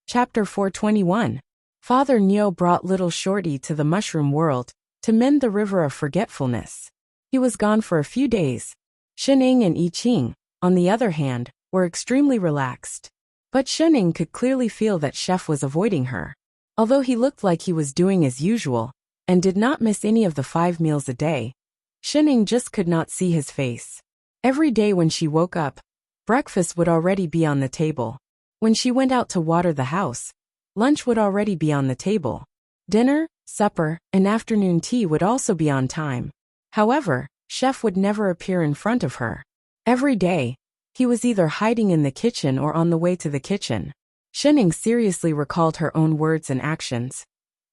Chapter 421. Father Neo brought little Shorty to the mushroom world to mend the river of forgetfulness. He was gone for a few days. Shening and I Ching, on the other hand, were extremely relaxed. But Shening could clearly feel that Chef was avoiding her. Although he looked like he was doing as usual, and did not miss any of the 5 meals a day, Shening just could not see his face. Every day when she woke up, breakfast would already be on the table. When she went out to water the house, lunch would already be on the table. Dinner, supper, and afternoon tea would also be on time. However, Chef would never appear in front of her. Every day, he was either hiding in the kitchen or on the way to the kitchen. Shening seriously recalled her own words and actions,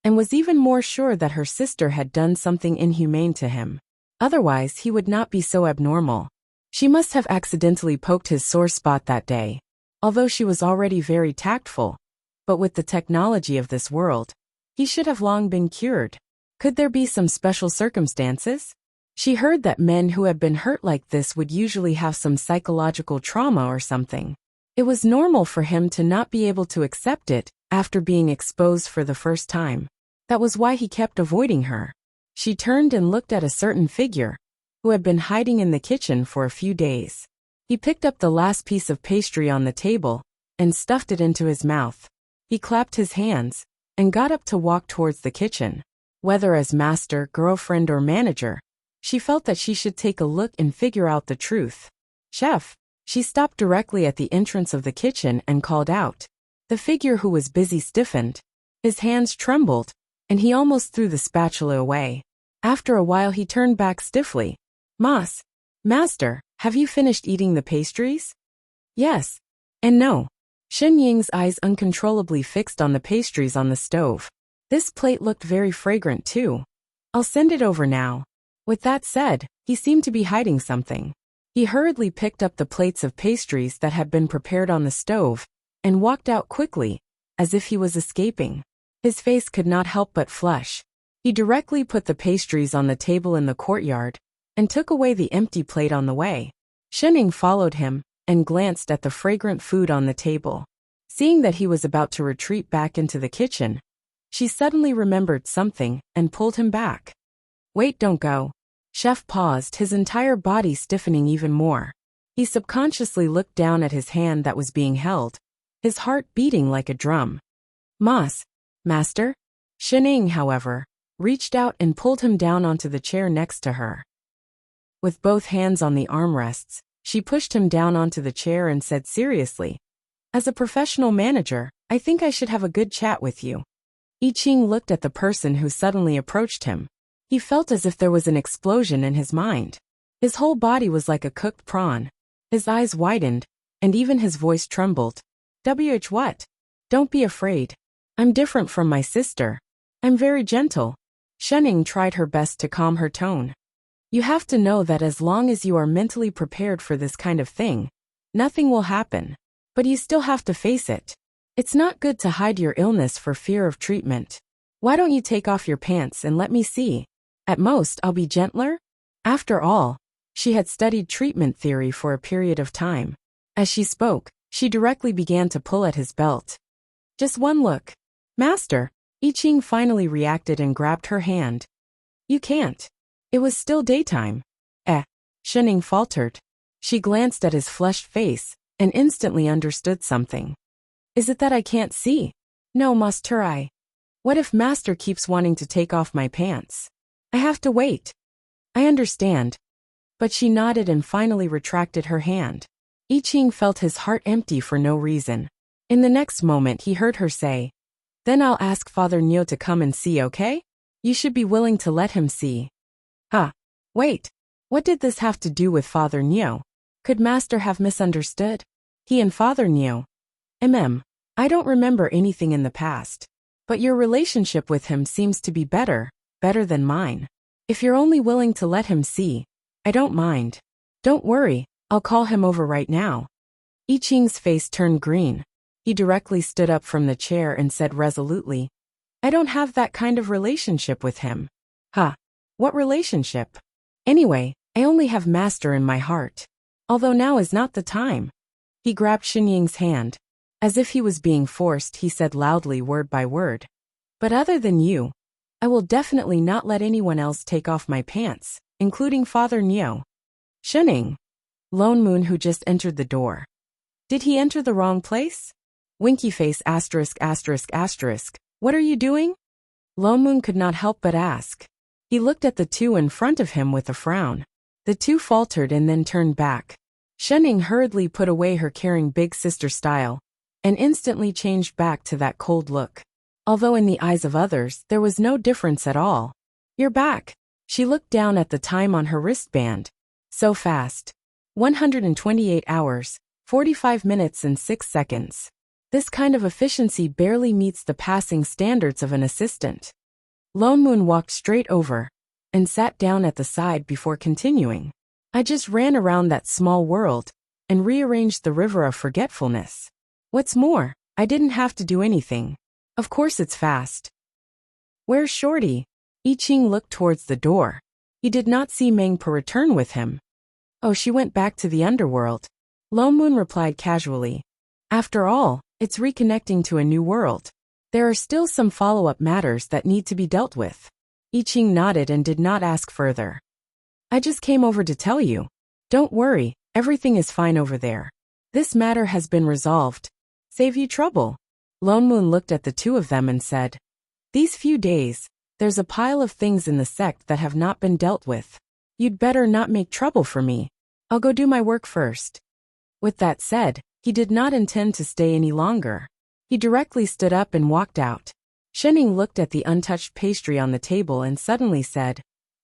and was even more sure that her sister had done something inhumane to him. Otherwise, he would not be so abnormal. She must have accidentally poked his sore spot that day. Although she was already very tactful, but with the technology of this world, he should have long been cured. Could there be some special circumstances? She heard that men who had been hurt like this would usually have some psychological trauma or something. It was normal for him to not be able to accept it after being exposed for the first time. That was why he kept avoiding her. She turned and looked at a certain figure, who had been hiding in the kitchen for a few days. He picked up the last piece of pastry on the table and stuffed it into his mouth. He clapped his hands and got up to walk towards the kitchen. Whether as master, girlfriend, or manager, she felt that she should take a look and figure out the truth. Chef! She stopped directly at the entrance of the kitchen and called out. The figure who was busy stiffened. His hands trembled, and he almost threw the spatula away. After a while he turned back stiffly. Master, have you finished eating the pastries? Yes. And no. Shen Ying's eyes uncontrollably fixed on the pastries on the stove. This plate looked very fragrant too. I'll send it over now. With that said, he seemed to be hiding something. He hurriedly picked up the plates of pastries that had been prepared on the stove and walked out quickly, as if he was escaping. His face could not help but flush. He directly put the pastries on the table in the courtyard and took away the empty plate on the way. Shening followed him and glanced at the fragrant food on the table. Seeing that he was about to retreat back into the kitchen, she suddenly remembered something and pulled him back. Wait, don't go. Chef paused, his entire body stiffening even more. He subconsciously looked down at his hand that was being held, his heart beating like a drum. Master? Shening, however, reached out and pulled him down onto the chair next to her. With both hands on the armrests, she pushed him down onto the chair and said seriously, As a professional manager, I think I should have a good chat with you. I Ching looked at the person who suddenly approached him. He felt as if there was an explosion in his mind. His whole body was like a cooked prawn. His eyes widened, and even his voice trembled. What? Don't be afraid. I'm different from my sister. I'm very gentle. Shening tried her best to calm her tone. You have to know that as long as you are mentally prepared for this kind of thing, nothing will happen. But you still have to face it. It's not good to hide your illness for fear of treatment. Why don't you take off your pants and let me see? At most, I'll be gentler. After all, she had studied treatment theory for a period of time. As she spoke, she directly began to pull at his belt. Just one look. Master, I Ching finally reacted and grabbed her hand. You can't. It was still daytime. Shening faltered. She glanced at his flushed face and instantly understood something. Is it that I can't see? No, Master, I. What if Master keeps wanting to take off my pants? I have to wait. I understand. But she nodded and finally retracted her hand. I Ching felt his heart empty for no reason. In the next moment he heard her say, Then I'll ask Father Neo to come and see, okay? You should be willing to let him see. Wait. What did this have to do with Father Neo? Could Master have misunderstood? He and Father Neo. I don't remember anything in the past. But your relationship with him seems to be better than mine. If you're only willing to let him see, I don't mind. Don't worry, I'll call him over right now. I Ching's face turned green. He directly stood up from the chair and said resolutely, I don't have that kind of relationship with him. What relationship? Anyway, I only have Master in my heart. Although now is not the time. He grabbed Shen Ying's hand. As if he was being forced, he said loudly, word by word. But other than you, I will definitely not let anyone else take off my pants, including Father Neo. Shunning. Lone Moon, who just entered the door. Did he enter the wrong place? Winky face asterisk asterisk asterisk. What are you doing? Lone Moon could not help but ask. He looked at the two in front of him with a frown. The two faltered and then turned back. Shunning hurriedly put away her caring big sister style, and instantly changed back to that cold look. Although in the eyes of others, there was no difference at all. You're back. She looked down at the time on her wristband. So fast. 128 hours, 45 minutes and 6 seconds. This kind of efficiency barely meets the passing standards of an assistant. Lone Moon walked straight over and sat down at the side before continuing. I just ran around that small world and rearranged the river of forgetfulness. What's more, I didn't have to do anything. Of course it's fast. Where's Shorty? I Ching looked towards the door. He did not see Mengpa return with him. Oh, she went back to the underworld. Lone Moon replied casually. After all, it's reconnecting to a new world. There are still some follow-up matters that need to be dealt with. I Ching nodded and did not ask further. I just came over to tell you. Don't worry, everything is fine over there. This matter has been resolved. Save you trouble. Lone Moon looked at the two of them and said, these few days, there's a pile of things in the sect that have not been dealt with. You'd better not make trouble for me. I'll go do my work first. With that said, he did not intend to stay any longer. He directly stood up and walked out. Shunning looked at the untouched pastry on the table and suddenly said,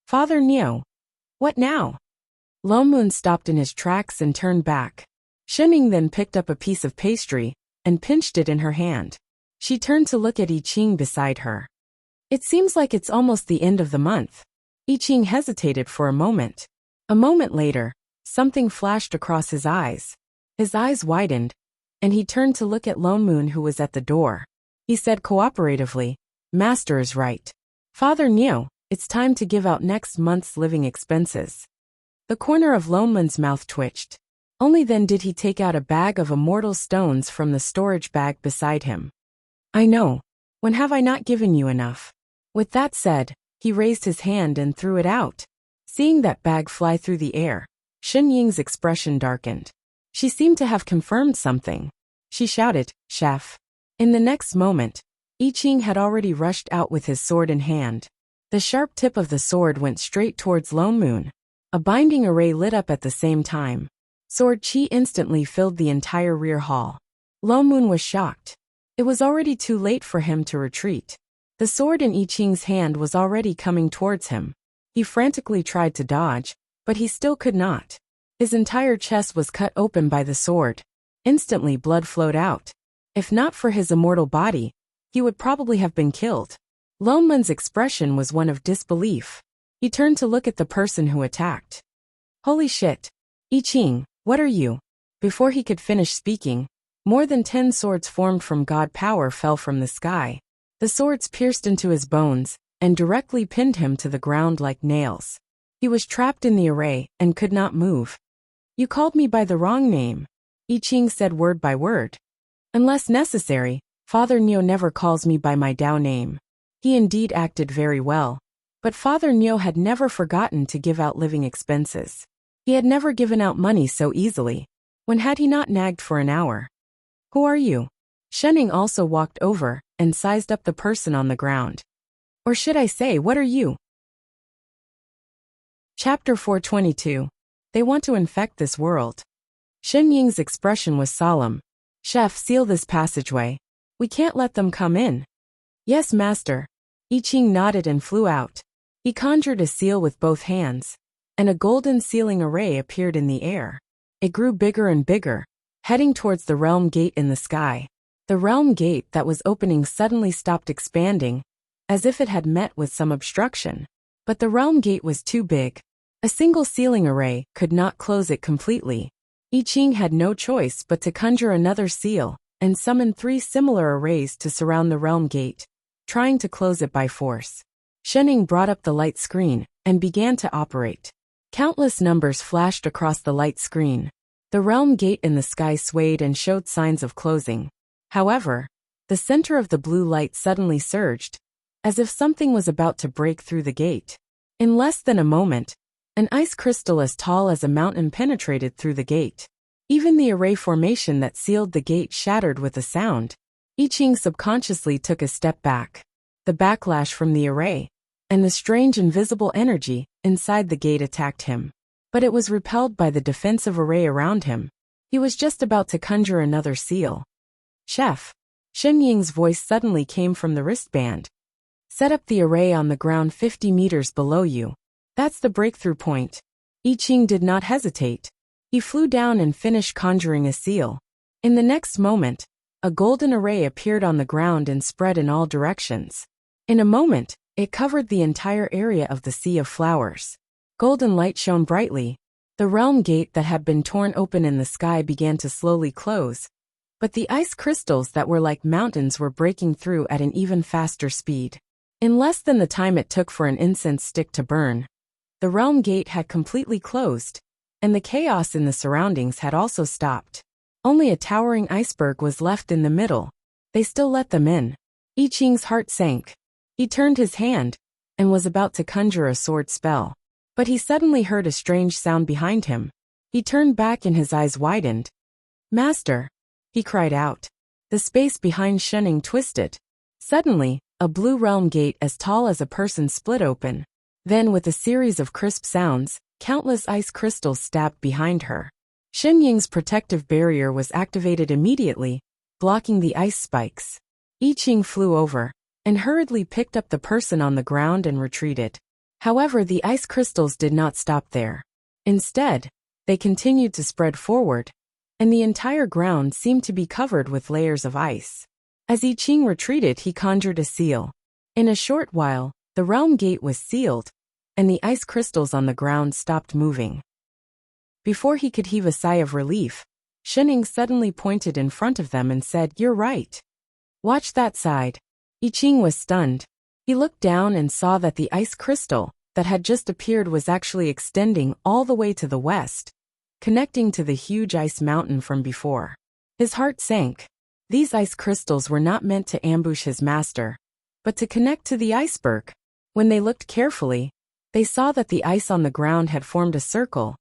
Father Neo. What now? Lone Moon stopped in his tracks and turned back. Shunning then picked up a piece of pastry and pinched it in her hand. She turned to look at I Ching beside her. It seems like it's almost the end of the month. I Ching hesitated for a moment. A moment later, something flashed across his eyes. His eyes widened, and he turned to look at Lone Moon, who was at the door. He said cooperatively, Master is right. Father Neo, it's time to give out next month's living expenses. The corner of Lone Moon's mouth twitched. Only then did he take out a bag of immortal stones from the storage bag beside him. I know. When have I not given you enough? With that said, he raised his hand and threw it out. Seeing that bag fly through the air, Shen Ying's expression darkened. She seemed to have confirmed something. She shouted, Chef. In the next moment, I Ching had already rushed out with his sword in hand. The sharp tip of the sword went straight towards Lone Moon. A binding array lit up at the same time. Sword chi instantly filled the entire rear hall. Lone Moon was shocked. It was already too late for him to retreat. The sword in I Ching's hand was already coming towards him. He frantically tried to dodge, but he still could not. His entire chest was cut open by the sword. Instantly blood flowed out. If not for his immortal body, he would probably have been killed. Lone Moon's expression was one of disbelief. He turned to look at the person who attacked. Holy shit. I Ching, what are you? Before he could finish speaking, more than 10 swords formed from god power fell from the sky. The swords pierced into his bones and directly pinned him to the ground like nails. He was trapped in the array and could not move. You called me by the wrong name, I Ching said word by word. Unless necessary, Father Neo never calls me by my Dao name. He indeed acted very well. But Father Neo had never forgotten to give out living expenses. He had never given out money so easily. When had he not nagged for an hour? Who are you? Shunning also walked over and sized up the person on the ground. Or should I say, what are you? Chapter 422. They want to infect this world. Shen Ying's expression was solemn. Chef, seal this passageway. We can't let them come in. Yes, master. I Ching nodded and flew out. He conjured a seal with both hands, and a golden sealing array appeared in the air. It grew bigger and bigger, heading towards the realm gate in the sky. The realm gate that was opening suddenly stopped expanding, as if it had met with some obstruction. But the realm gate was too big. A single sealing array could not close it completely. I Ching had no choice but to conjure another seal and summon 3 similar arrays to surround the realm gate, trying to close it by force. Shunning brought up the light screen and began to operate. Countless numbers flashed across the light screen. The realm gate in the sky swayed and showed signs of closing. However, the center of the blue light suddenly surged, as if something was about to break through the gate. In less than a moment, an ice crystal as tall as a mountain penetrated through the gate. Even the array formation that sealed the gate shattered with a sound. I Ching subconsciously took a step back. The backlash from the array and the strange invisible energy inside the gate attacked him. But it was repelled by the defensive array around him. He was just about to conjure another seal. Chef. Shen Ying's voice suddenly came from the wristband. Set up the array on the ground 50 meters below you. That's the breakthrough point. I Ching did not hesitate. He flew down and finished conjuring a seal. In the next moment, a golden array appeared on the ground and spread in all directions. In a moment, it covered the entire area of the Sea of Flowers. Golden light shone brightly. The realm gate that had been torn open in the sky began to slowly close, but the ice crystals that were like mountains were breaking through at an even faster speed. In less than the time it took for an incense stick to burn, the realm gate had completely closed, and the chaos in the surroundings had also stopped. Only a towering iceberg was left in the middle. They still let them in. I Ching's heart sank. He turned his hand and was about to conjure a sword spell. But he suddenly heard a strange sound behind him. He turned back and his eyes widened. Master! He cried out. The space behind Shen twisted. Suddenly, a blue realm gate as tall as a person split open. Then with a series of crisp sounds, countless ice crystals stabbed behind her. Shen Ying's protective barrier was activated immediately, blocking the ice spikes. I Ching flew over and hurriedly picked up the person on the ground and retreated. However, the ice crystals did not stop there. Instead, they continued to spread forward, and the entire ground seemed to be covered with layers of ice. As I Ching retreated, he conjured a seal. In a short while, the realm gate was sealed, and the ice crystals on the ground stopped moving. Before he could heave a sigh of relief, Shen suddenly pointed in front of them and said, "You're right. Watch that side." I Ching was stunned. He looked down and saw that the ice crystal that had just appeared was actually extending all the way to the west, connecting to the huge ice mountain from before. His heart sank. These ice crystals were not meant to ambush his master, but to connect to the iceberg. When they looked carefully, they saw that the ice on the ground had formed a circle,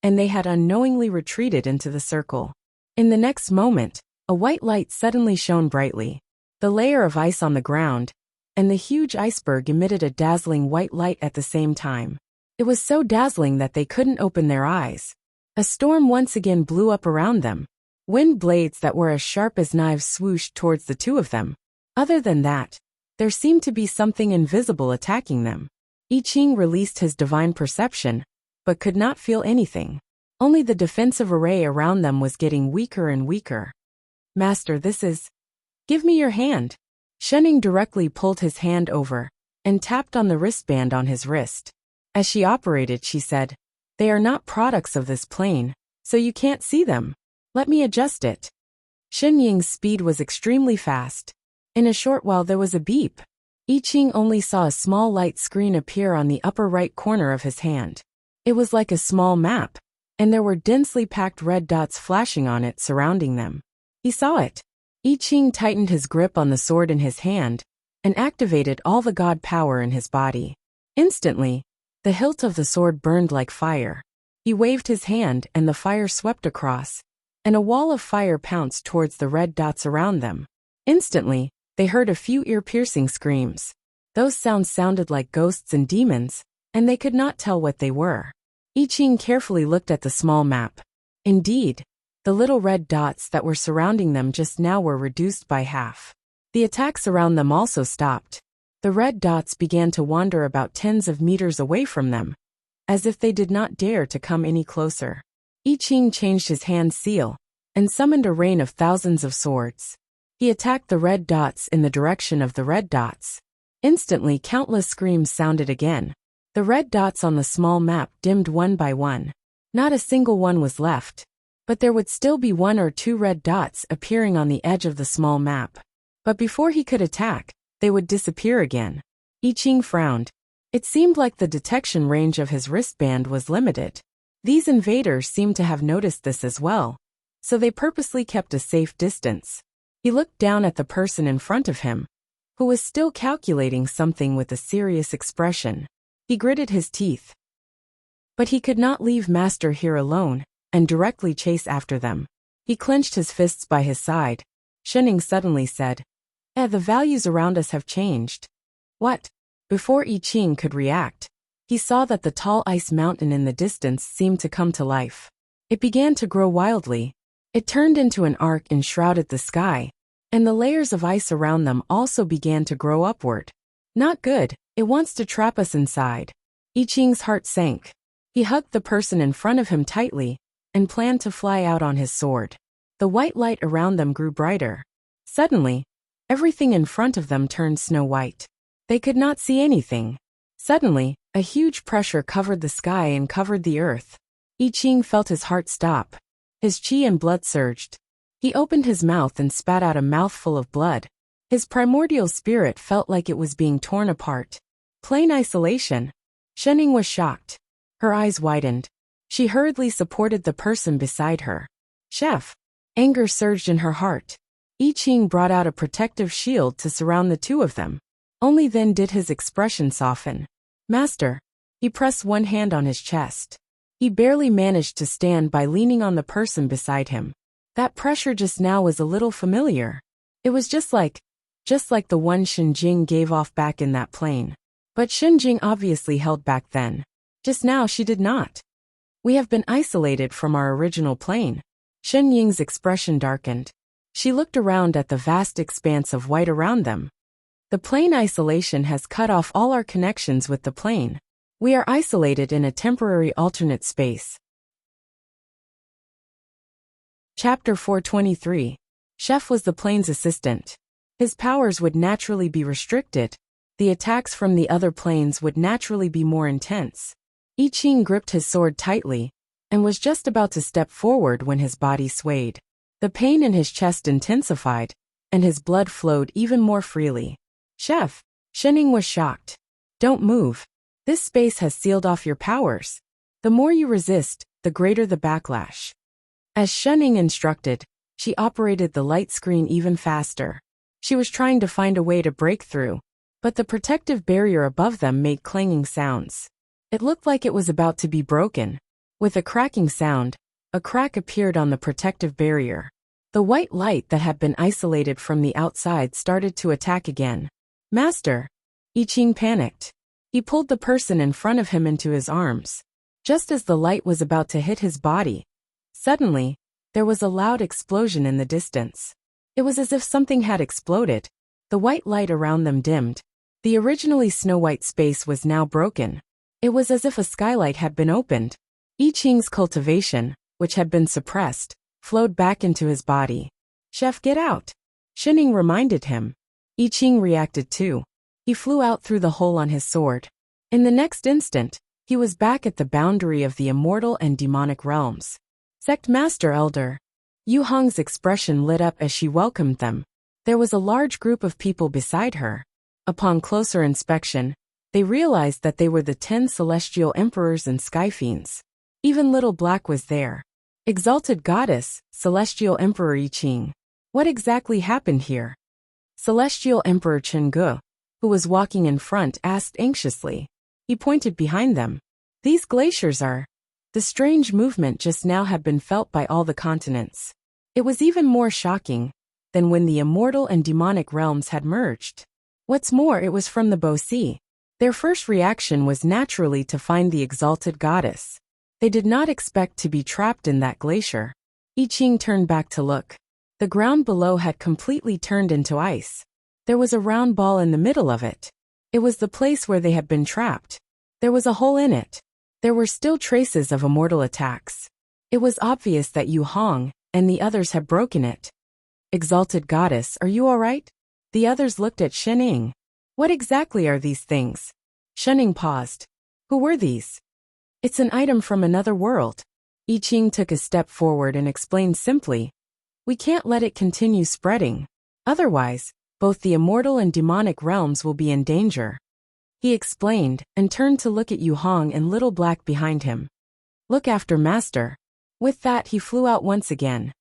and they had unknowingly retreated into the circle. In the next moment, a white light suddenly shone brightly. The layer of ice on the ground and the huge iceberg emitted a dazzling white light at the same time. It was so dazzling that they couldn't open their eyes. A storm once again blew up around them. Wind blades that were as sharp as knives swooshed towards the two of them. Other than that, there seemed to be something invisible attacking them. I Ching released his divine perception, but could not feel anything. Only the defensive array around them was getting weaker and weaker. Master, this is... Give me your hand. Shen directly pulled his hand over and tapped on the wristband on his wrist. As she operated, she said, "They are not products of this plane, so you can't see them. Let me adjust it." Shen Ying's speed was extremely fast. In a short while there was a beep. I Ching only saw a small light screen appear on the upper right corner of his hand. It was like a small map, and there were densely packed red dots flashing on it surrounding them. He saw it. I Ching tightened his grip on the sword in his hand and activated all the god power in his body. Instantly, the hilt of the sword burned like fire. He waved his hand and the fire swept across, and a wall of fire pounced towards the red dots around them. Instantly, they heard a few ear-piercing screams. Those sounds sounded like ghosts and demons, and they could not tell what they were. I Ching carefully looked at the small map. Indeed, the little red dots that were surrounding them just now were reduced by half. The attacks around them also stopped. The red dots began to wander about tens of meters away from them, as if they did not dare to come any closer. I Ching changed his hand seal and summoned a rain of thousands of swords. He attacked the red dots in the direction of the red dots. Instantly, countless screams sounded again. The red dots on the small map dimmed one by one. Not a single one was left. But there would still be one or two red dots appearing on the edge of the small map. But before he could attack, they would disappear again. I Ching frowned. It seemed like the detection range of his wristband was limited. These invaders seemed to have noticed this as well, so they purposely kept a safe distance. He looked down at the person in front of him, who was still calculating something with a serious expression. He gritted his teeth. But he could not leave Master here alone and directly chase after them. He clenched his fists by his side. Shenning suddenly said, the values around us have changed. What? Before I Ching could react, he saw that the tall ice mountain in the distance seemed to come to life. It began to grow wildly. It turned into an arc and shrouded the sky, and the layers of ice around them also began to grow upward. Not good, it wants to trap us inside. I Ching's heart sank. He hugged the person in front of him tightly and planned to fly out on his sword. The white light around them grew brighter. Suddenly, everything in front of them turned snow white. They could not see anything. Suddenly, a huge pressure covered the sky and covered the earth. I Ching felt his heart stop. His chi and blood surged. He opened his mouth and spat out a mouthful of blood. His primordial spirit felt like it was being torn apart. Plain isolation. Shenning was shocked. Her eyes widened. She hurriedly supported the person beside her. Chef. Anger surged in her heart. I Ching brought out a protective shield to surround the two of them. Only then did his expression soften. Master. He pressed one hand on his chest. He barely managed to stand by leaning on the person beside him. That pressure just now was a little familiar. It was just like the one Shinjing gave off back in that plane. But Shinjing obviously held back then. Just now she did not. We have been isolated from our original plane. Shen Ying's expression darkened. She looked around at the vast expanse of white around them. The plane isolation has cut off all our connections with the plane. We are isolated in a temporary alternate space. Chapter 423. Chef was the plane's assistant. His powers would naturally be restricted. The attacks from the other planes would naturally be more intense. I Ching gripped his sword tightly and was just about to step forward when his body swayed. The pain in his chest intensified, and his blood flowed even more freely. Chef. Shenning was shocked. Don't move. This space has sealed off your powers. The more you resist, the greater the backlash. As Shenning instructed, she operated the light screen even faster. She was trying to find a way to break through, but the protective barrier above them made clanging sounds. It looked like it was about to be broken. With a cracking sound, a crack appeared on the protective barrier. The white light that had been isolated from the outside started to attack again. Master. I Ching panicked. He pulled the person in front of him into his arms. Just as the light was about to hit his body, suddenly, there was a loud explosion in the distance. It was as if something had exploded. The white light around them dimmed. The originally snow-white space was now broken. It was as if a skylight had been opened. I Ching's cultivation, which had been suppressed, flowed back into his body. Chef, get out. Shenning reminded him. I Ching reacted too. He flew out through the hole on his sword. In the next instant, he was back at the boundary of the immortal and demonic realms. Sect Master Elder. Yu Hong's expression lit up as she welcomed them. There was a large group of people beside her. Upon closer inspection, they realized that they were the 10 celestial emperors and sky fiends. Even Little Black was there. Exalted Goddess, Celestial Emperor I Ching. What exactly happened here? Celestial Emperor Chen Ge, who was walking in front, asked anxiously. He pointed behind them. These glaciers are... The strange movement just now had been felt by all the continents. It was even more shocking than when the immortal and demonic realms had merged. What's more, it was from the Bo Sea. Their first reaction was naturally to find the exalted goddess. They did not expect to be trapped in that glacier. I Ching turned back to look. The ground below had completely turned into ice. There was a round ball in the middle of it. It was the place where they had been trapped. There was a hole in it. There were still traces of immortal attacks. It was obvious that Yu Hong and the others had broken it. Exalted Goddess, are you all right? The others looked at Shenning. What exactly are these things? Shenning paused. Who were these? It's an item from another world. I Ching took a step forward and explained simply. We can't let it continue spreading. Otherwise, both the immortal and demonic realms will be in danger. He explained, and turned to look at Yu Hong and Little Black behind him. Look after Master. With that, he flew out once again.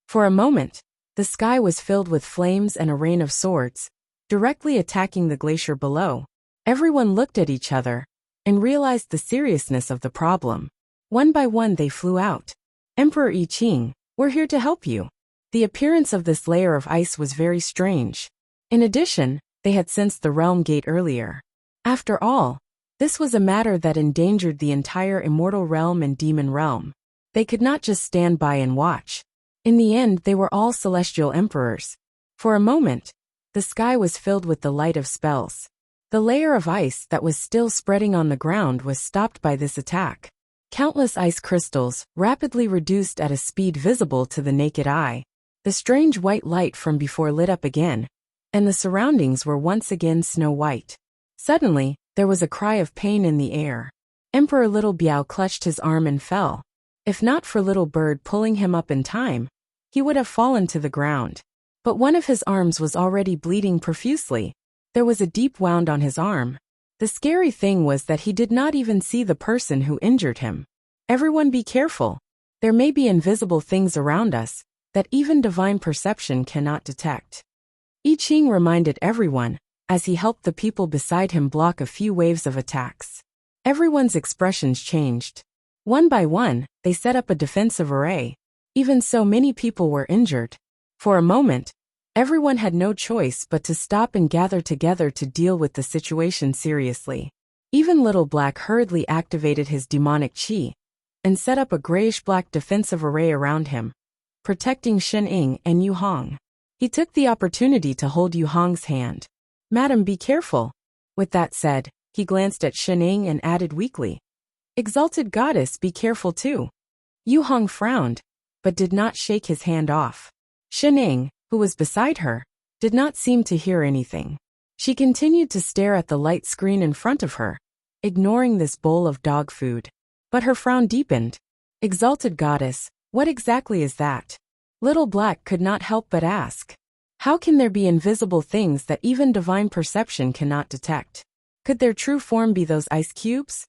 For a moment, The sky was filled with flames and a rain of swords, directly attacking the glacier below. Everyone looked at each other and realized the seriousness of the problem. One by one they flew out. Emperor I Ching, we're here to help you. The appearance of this layer of ice was very strange. In addition, they had sensed the realm gate earlier. After all, this was a matter that endangered the entire immortal realm and demon realm. They could not just stand by and watch. In the end, they were all celestial emperors. For a moment, the sky was filled with the light of spells. The layer of ice that was still spreading on the ground was stopped by this attack. Countless ice crystals rapidly reduced at a speed visible to the naked eye. The strange white light from before lit up again, and the surroundings were once again snow white. Suddenly, there was a cry of pain in the air. Emperor Little Biao clutched his arm and fell. If not for Little Bird pulling him up in time, he would have fallen to the ground. But one of his arms was already bleeding profusely. There was a deep wound on his arm. The scary thing was that he did not even see the person who injured him. Everyone be careful. There may be invisible things around us that even divine perception cannot detect. I Ching reminded everyone as he helped the people beside him block a few waves of attacks. Everyone's expressions changed. One by one, they set up a defensive array. Even so, many people were injured. For a moment, everyone had no choice but to stop and gather together to deal with the situation seriously. Even Little Black hurriedly activated his demonic chi and set up a grayish-black defensive array around him, protecting Shen Ying and Yu Hong. He took the opportunity to hold Yu Hong's hand. "Madam, be careful." With that said, he glanced at Shen Ying and added weakly, "Exalted Goddess, be careful too." Yu Hong frowned, but did not shake his hand off. Shen Ying, who was beside her, did not seem to hear anything. She continued to stare at the light screen in front of her, ignoring this bowl of dog food. But her frown deepened. "Exalted Goddess, what exactly is that?" Little Black could not help but ask. How can there be invisible things that even divine perception cannot detect? Could their true form be those ice cubes?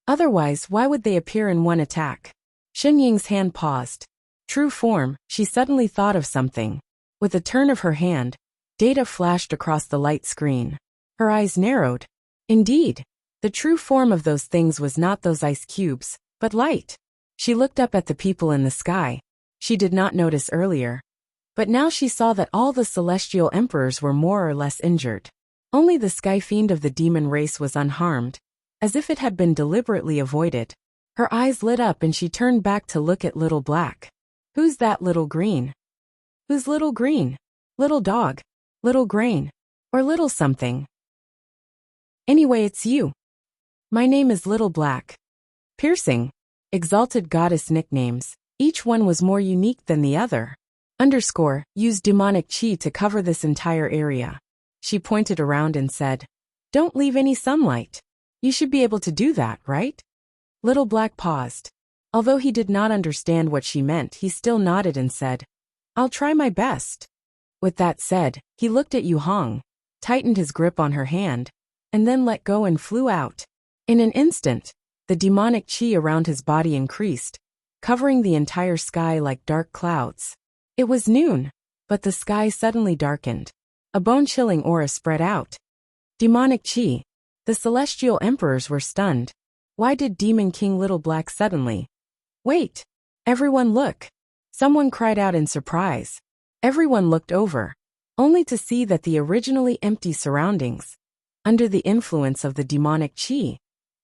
Otherwise, why would they appear in one attack? Shen Ying's hand paused. True form, she suddenly thought of something. With a turn of her hand, data flashed across the light screen. Her eyes narrowed. Indeed, the true form of those things was not those ice cubes, but light. She looked up at the people in the sky. She did not notice earlier. But now she saw that all the celestial emperors were more or less injured. Only the sky fiend of the demon race was unharmed, as if it had been deliberately avoided. Her eyes lit up and she turned back to look at Little Black. "Who's that Little Green?" "Who's Little Green? Little Dog? Little Grain? Or Little Something? Anyway, it's you." "My name is Little Black." Piercing, exalted goddess nicknames, each one was more unique than the other. Use demonic chi to cover this entire area. She pointed around and said, "Don't leave any sunlight. You should be able to do that, right?" Little Black paused. Although he did not understand what she meant, he still nodded and said, "I'll try my best." With that said, he looked at Yu Hong, tightened his grip on her hand, and then let go and flew out. In an instant, the demonic chi around his body increased, covering the entire sky like dark clouds. It was noon, but the sky suddenly darkened. A bone-chilling aura spread out. Demonic chi. The celestial emperors were stunned. Why did Demon King Little Black suddenly? "Wait! Everyone look!" Someone cried out in surprise. Everyone looked over, only to see that the originally empty surroundings, under the influence of the demonic chi,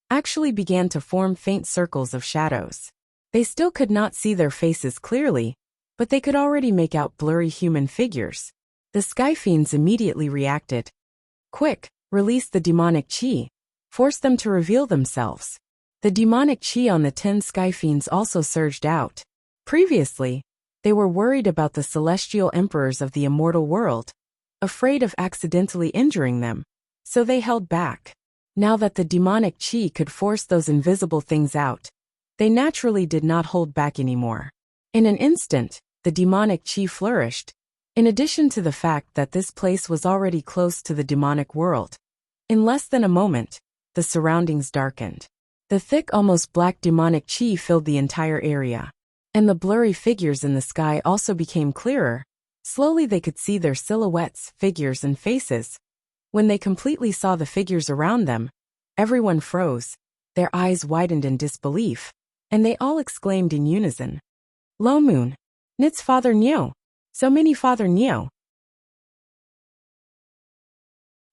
actually began to form faint circles of shadows. They still could not see their faces clearly, but they could already make out blurry human figures. The Sky Fiends immediately reacted. "Quick, release the demonic chi. Force them to reveal themselves." The demonic chi on the 10 Sky Fiends also surged out. Previously, they were worried about the celestial emperors of the immortal world, afraid of accidentally injuring them, so they held back. Now that the demonic chi could force those invisible things out, they naturally did not hold back anymore. In an instant, the demonic chi flourished, in addition to the fact that this place was already close to the demonic world. In less than a moment, the surroundings darkened. The thick, almost black demonic chi filled the entire area, and the blurry figures in the sky also became clearer, Slowly they could see their silhouettes, figures, and faces. When they completely saw the figures around them, everyone froze, their eyes widened in disbelief, and they all exclaimed in unison, "Lo Moon! Nits Father Nyo! So many Father Nyo!"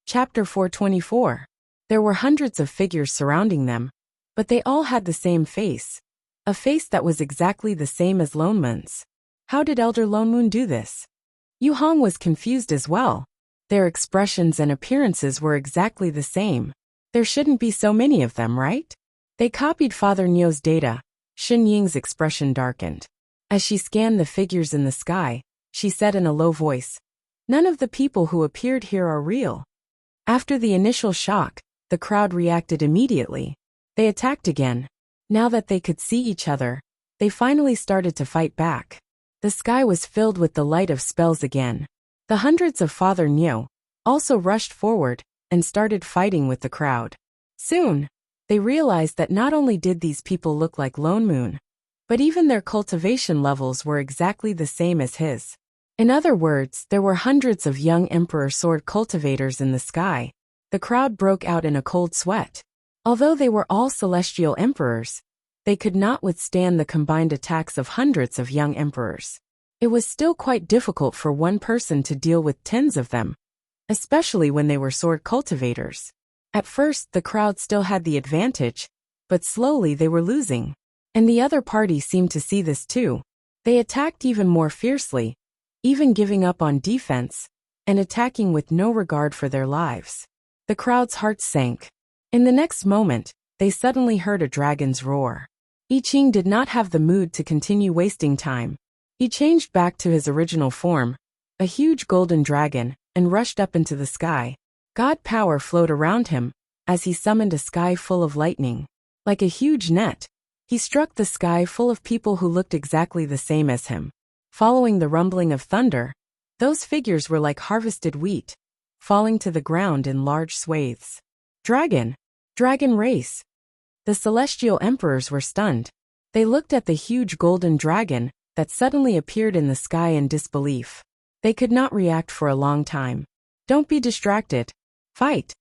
Chapter 424. There were hundreds of figures surrounding them, but they all had the same face. A face that was exactly the same as Lone Moon's. How did Elder Lone Moon do this? Yu Hong was confused as well. Their expressions and appearances were exactly the same. There shouldn't be so many of them, right? They copied Father Nyo's data. Shen Ying's expression darkened. As she scanned the figures in the sky, she said in a low voice, "None of the people who appeared here are real." After the initial shock, the crowd reacted immediately. They attacked again. Now that they could see each other, they finally started to fight back. The sky was filled with the light of spells again. The hundreds of Father Nyo also rushed forward and started fighting with the crowd. Soon, they realized that not only did these people look like Lone Moon, but even their cultivation levels were exactly the same as his. In other words, there were hundreds of young Emperor Sword cultivators in the sky. The crowd broke out in a cold sweat. Although they were all celestial emperors, they could not withstand the combined attacks of hundreds of young emperors. It was still quite difficult for one person to deal with tens of them, especially when they were sword cultivators. At first, the crowd still had the advantage, but slowly they were losing. And the other party seemed to see this too. They attacked even more fiercely, even giving up on defense, and attacking with no regard for their lives. The crowd's hearts sank. In the next moment, they suddenly heard a dragon's roar. I Ching did not have the mood to continue wasting time. He changed back to his original form, a huge golden dragon, and rushed up into the sky. God power flowed around him, as he summoned a sky full of lightning. Like a huge net, he struck the sky full of people who looked exactly the same as him. Following the rumbling of thunder, those figures were like harvested wheat, falling to the ground in large swathes. Dragon race. The celestial emperors were stunned. They looked at the huge golden dragon that suddenly appeared in the sky in disbelief. They could not react for a long time. Don't be distracted. Fight.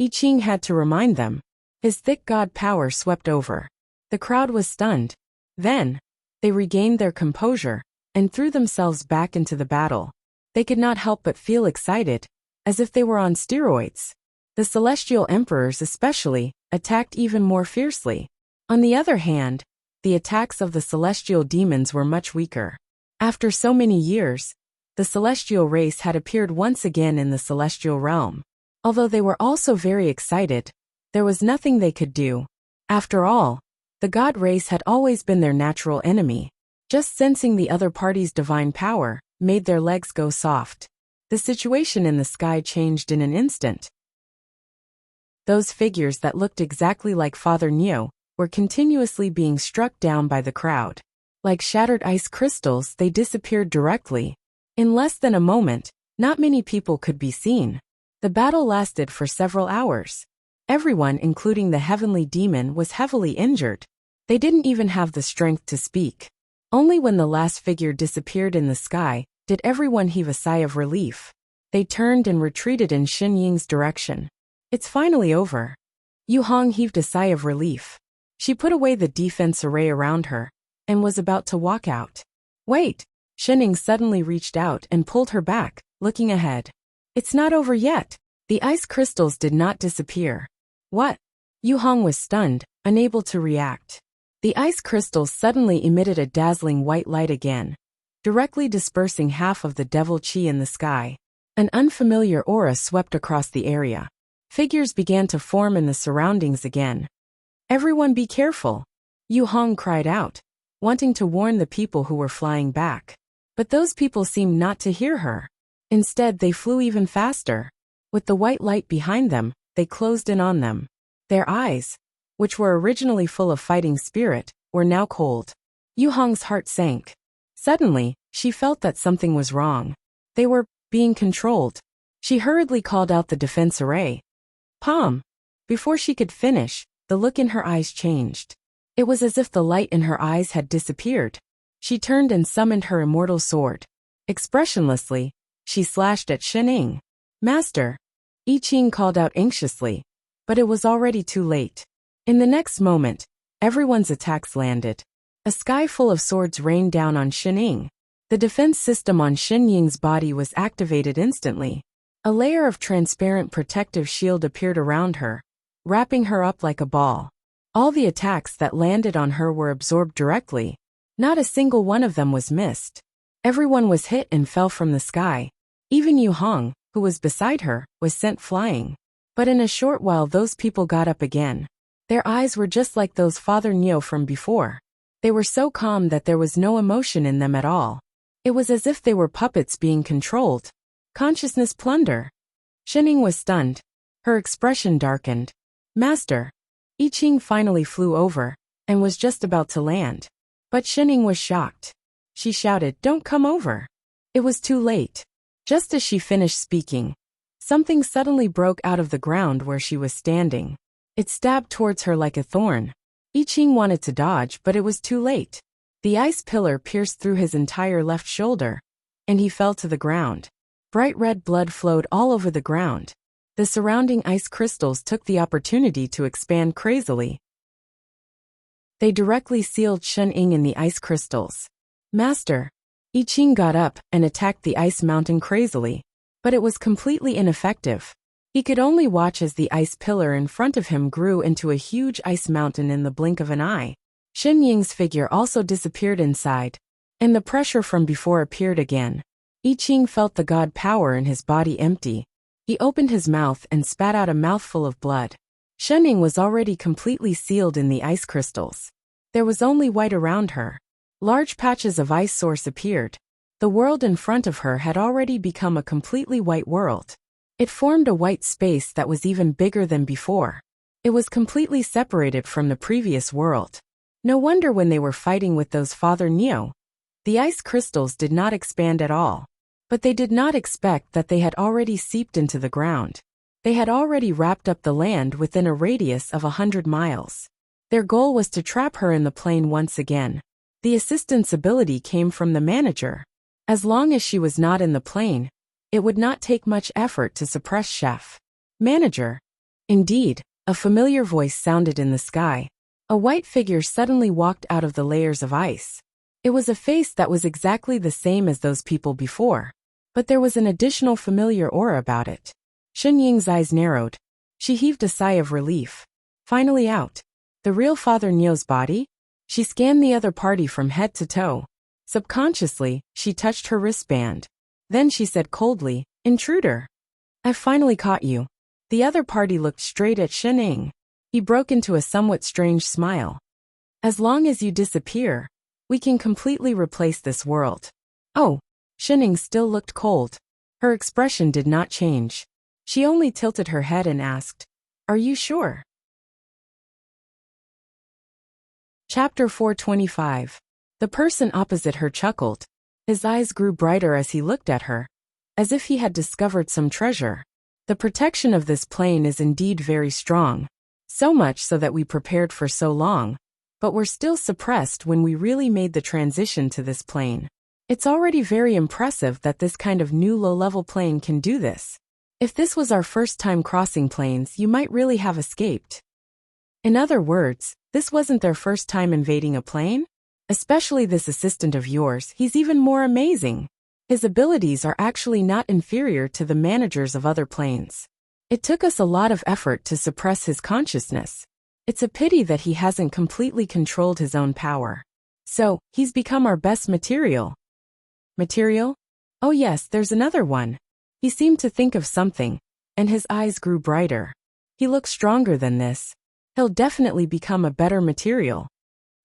I Ching had to remind them. His thick god power swept over. The crowd was stunned. Then, they regained their composure and threw themselves back into the battle. They could not help but feel excited, as if they were on steroids. The celestial emperors especially attacked even more fiercely. On the other hand, the attacks of the celestial demons were much weaker. After so many years, the celestial race had appeared once again in the celestial realm. Although they were also very excited, there was nothing they could do. After all, the god race had always been their natural enemy. Just sensing the other party's divine power made their legs go soft. The situation in the sky changed in an instant. Those figures that looked exactly like Father Nyo were continuously being struck down by the crowd. Like shattered ice crystals, they disappeared directly. In less than a moment, not many people could be seen. The battle lasted for several hours. Everyone, including the heavenly demon, was heavily injured. They didn't even have the strength to speak. Only when the last figure disappeared in the sky did everyone heave a sigh of relief. They turned and retreated in Shen Ying's direction. It's finally over. Yu Hong heaved a sigh of relief. She put away the defense array around her and was about to walk out. Wait! Shen Ying suddenly reached out and pulled her back, looking ahead. It's not over yet. The ice crystals did not disappear. What? Yu Hong was stunned, unable to react. The ice crystals suddenly emitted a dazzling white light again, directly dispersing half of the devil chi in the sky. An unfamiliar aura swept across the area. Figures began to form in the surroundings again. Everyone be careful! Yu Hong cried out, wanting to warn the people who were flying back. But those people seemed not to hear her. Instead, they flew even faster. With the white light behind them, they closed in on them. Their eyes, which were originally full of fighting spirit, were now cold. Yu Hong's heart sank. Suddenly, she felt that something was wrong. They were being controlled. She hurriedly called out the defense array. Palm! Before she could finish, the look in her eyes changed. It was as if the light in her eyes had disappeared. She turned and summoned her immortal sword. Expressionlessly, she slashed at Shining. Master! I Ching called out anxiously, but it was already too late. In the next moment, everyone's attacks landed. A sky full of swords rained down on Shining. The defense system on Xin Ying's body was activated instantly. A layer of transparent protective shield appeared around her, wrapping her up like a ball. All the attacks that landed on her were absorbed directly. Not a single one of them was missed. Everyone was hit and fell from the sky. Even Yu Hong, who was beside her, was sent flying. But in a short while those people got up again. Their eyes were just like those Father Neo from before. They were so calm that there was no emotion in them at all. It was as if they were puppets being controlled. Consciousness plunder. Shining was stunned. Her expression darkened. Master! I Ching finally flew over, and was just about to land. But Shining was shocked. She shouted, "Don't come over!" It was too late. Just as she finished speaking, something suddenly broke out of the ground where she was standing. It stabbed towards her like a thorn. I Ching wanted to dodge, but it was too late. The ice pillar pierced through his entire left shoulder, and he fell to the ground. Bright red blood flowed all over the ground. The surrounding ice crystals took the opportunity to expand crazily. They directly sealed Shen Ying in the ice crystals. Master! I Ching got up and attacked the ice mountain crazily. But it was completely ineffective. He could only watch as the ice pillar in front of him grew into a huge ice mountain in the blink of an eye. Shen Ying's figure also disappeared inside, and the pressure from before appeared again. I Ching felt the god power in his body empty. He opened his mouth and spat out a mouthful of blood. Shen Ying was already completely sealed in the ice crystals. There was only white around her. Large patches of ice source appeared. The world in front of her had already become a completely white world. It formed a white space that was even bigger than before. It was completely separated from the previous world. No wonder when they were fighting with those Father Neo, the ice crystals did not expand at all. But they did not expect that they had already seeped into the ground. They had already wrapped up the land within a radius of 100 miles. Their goal was to trap her in the plane once again. The assistant's ability came from the manager. As long as she was not in the plane, it would not take much effort to suppress Chef. Manager. Indeed, a familiar voice sounded in the sky. A white figure suddenly walked out of the layers of ice. It was a face that was exactly the same as those people before. But there was an additional familiar aura about it. Shen Ying's eyes narrowed. She heaved a sigh of relief. Finally out. The real Father Neo's body? She scanned the other party from head to toe. Subconsciously, she touched her wristband. Then she said coldly, "Intruder. I've finally caught you." The other party looked straight at Shen Ying. He broke into a somewhat strange smile. "As long as you disappear, we can completely replace this world." "Oh." Shen Ying still looked cold. Her expression did not change. She only tilted her head and asked, "Are you sure?" Chapter 425. The person opposite her chuckled. His eyes grew brighter as he looked at her, as if he had discovered some treasure. "The protection of this plane is indeed very strong, so much so that we prepared for so long, but were still suppressed when we really made the transition to this plane. It's already very impressive that this kind of new low-level plane can do this. If this was our first time crossing planes, you might really have escaped." In other words, this wasn't their first time invading a plane? Especially this assistant of yours, he's even more amazing. His abilities are actually not inferior to the managers of other planes. It took us a lot of effort to suppress his consciousness. It's a pity that he hasn't completely controlled his own power. So, he's become our best material. Material? Oh yes, there's another one. He seemed to think of something, and his eyes grew brighter. He looks stronger than this. He'll definitely become a better material.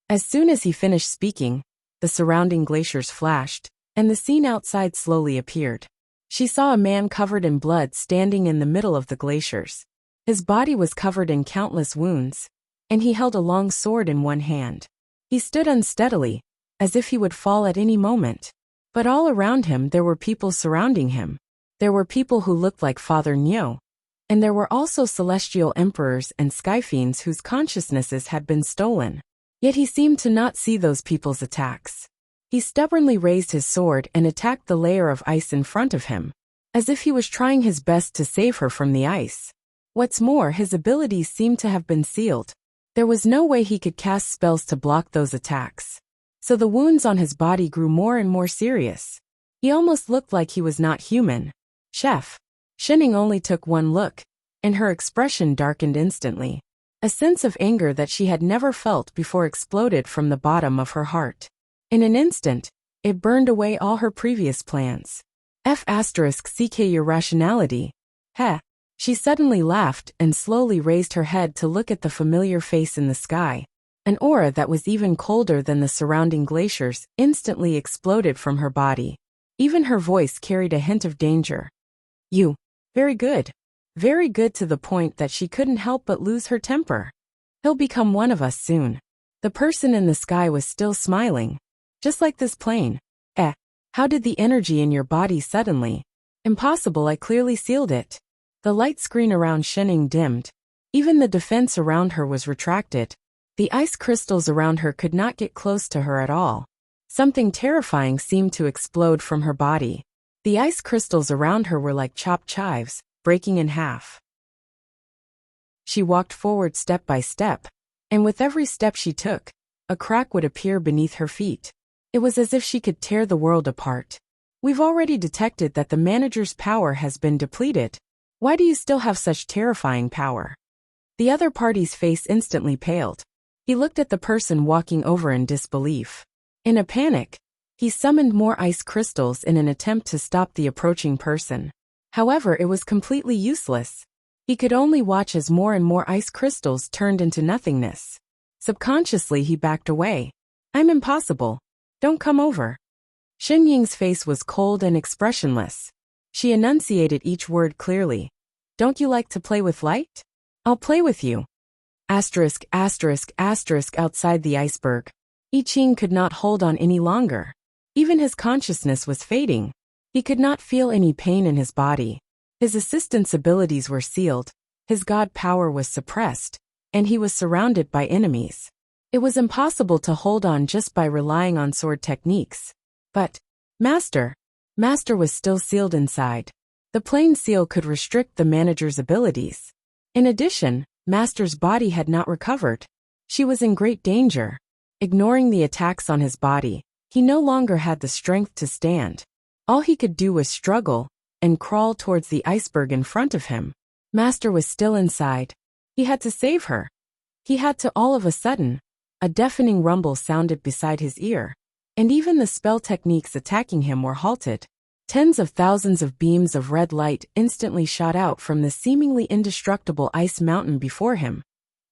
As soon as he finished speaking, the surrounding glaciers flashed, and the scene outside slowly appeared. She saw a man covered in blood standing in the middle of the glaciers. His body was covered in countless wounds, and he held a long sword in one hand. He stood unsteadily, as if he would fall at any moment. But all around him there were people surrounding him. There were people who looked like Father Neo. And there were also celestial emperors and sky fiends whose consciousnesses had been stolen. Yet he seemed to not see those people's attacks. He stubbornly raised his sword and attacked the layer of ice in front of him, as if he was trying his best to save her from the ice. What's more, his abilities seemed to have been sealed. There was no way he could cast spells to block those attacks. So the wounds on his body grew more and more serious. He almost looked like he was not human. Chef. Shining only took one look, and her expression darkened instantly. A sense of anger that she had never felt before exploded from the bottom of her heart. In an instant, it burned away all her previous plans. *CK your rationality. Heh. She suddenly laughed and slowly raised her head to look at the familiar face in the sky. An aura that was even colder than the surrounding glaciers instantly exploded from her body. Even her voice carried a hint of danger. You. Very good. Very good, to the point that she couldn't help but lose her temper. He'll become one of us soon. The person in the sky was still smiling. Just like this plane. How did the energy in your body suddenly? Impossible, I clearly sealed it. The light screen around Shining dimmed. Even the defense around her was retracted. The ice crystals around her could not get close to her at all. Something terrifying seemed to explode from her body. The ice crystals around her were like chopped chives, breaking in half. She walked forward step by step, and with every step she took, a crack would appear beneath her feet. It was as if she could tear the world apart. We've already detected that the manager's power has been depleted. Why do you still have such terrifying power? The other party's face instantly paled. He looked at the person walking over in disbelief. In a panic, he summoned more ice crystals in an attempt to stop the approaching person. However, it was completely useless. He could only watch as more and more ice crystals turned into nothingness. Subconsciously, he backed away. I'm impossible. Don't come over. Xin Ying's face was cold and expressionless. She enunciated each word clearly. Don't you like to play with light? I'll play with you. Asterisk. Outside the iceberg. I Ching could not hold on any longer. Even his consciousness was fading. He could not feel any pain in his body. His assistant's abilities were sealed. His god power was suppressed, and he was surrounded by enemies. It was impossible to hold on just by relying on sword techniques. But, Master was still sealed inside. The plain seal could restrict the manager's abilities. In addition, Master's body had not recovered. She was in great danger. Ignoring the attacks on his body, he no longer had the strength to stand. All he could do was struggle and crawl towards the iceberg in front of him. Master was still inside. He had to save her. He had to. All of a sudden, a deafening rumble sounded beside his ear, and even the spell techniques attacking him were halted. Tens of thousands of beams of red light instantly shot out from the seemingly indestructible ice mountain before him,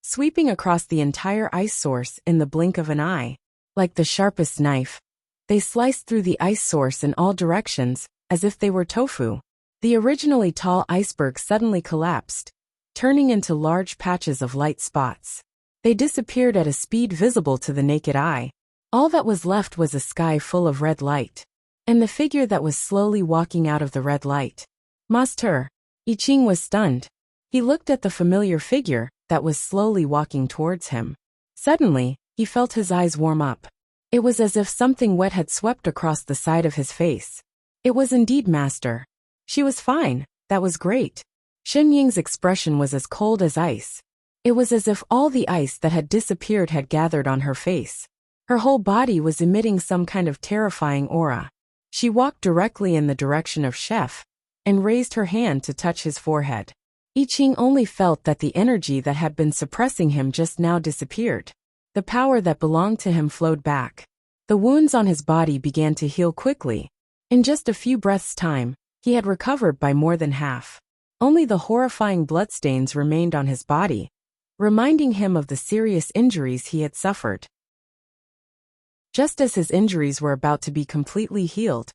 sweeping across the entire ice source in the blink of an eye. Like the sharpest knife, they sliced through the ice source in all directions, as if they were tofu. The originally tall iceberg suddenly collapsed, turning into large patches of light spots. They disappeared at a speed visible to the naked eye. All that was left was a sky full of red light, and the figure that was slowly walking out of the red light. Master. I Ching was stunned. He looked at the familiar figure that was slowly walking towards him. Suddenly, he felt his eyes warm up. It was as if something wet had swept across the side of his face. It was indeed Master. She was fine. That was great. Xin Ying's expression was as cold as ice. It was as if all the ice that had disappeared had gathered on her face. Her whole body was emitting some kind of terrifying aura. She walked directly in the direction of Chef, and raised her hand to touch his forehead. I Ching only felt that the energy that had been suppressing him just now disappeared. The power that belonged to him flowed back. The wounds on his body began to heal quickly. In just a few breaths' time, he had recovered by more than half. Only the horrifying bloodstains remained on his body, reminding him of the serious injuries he had suffered. Just as his injuries were about to be completely healed,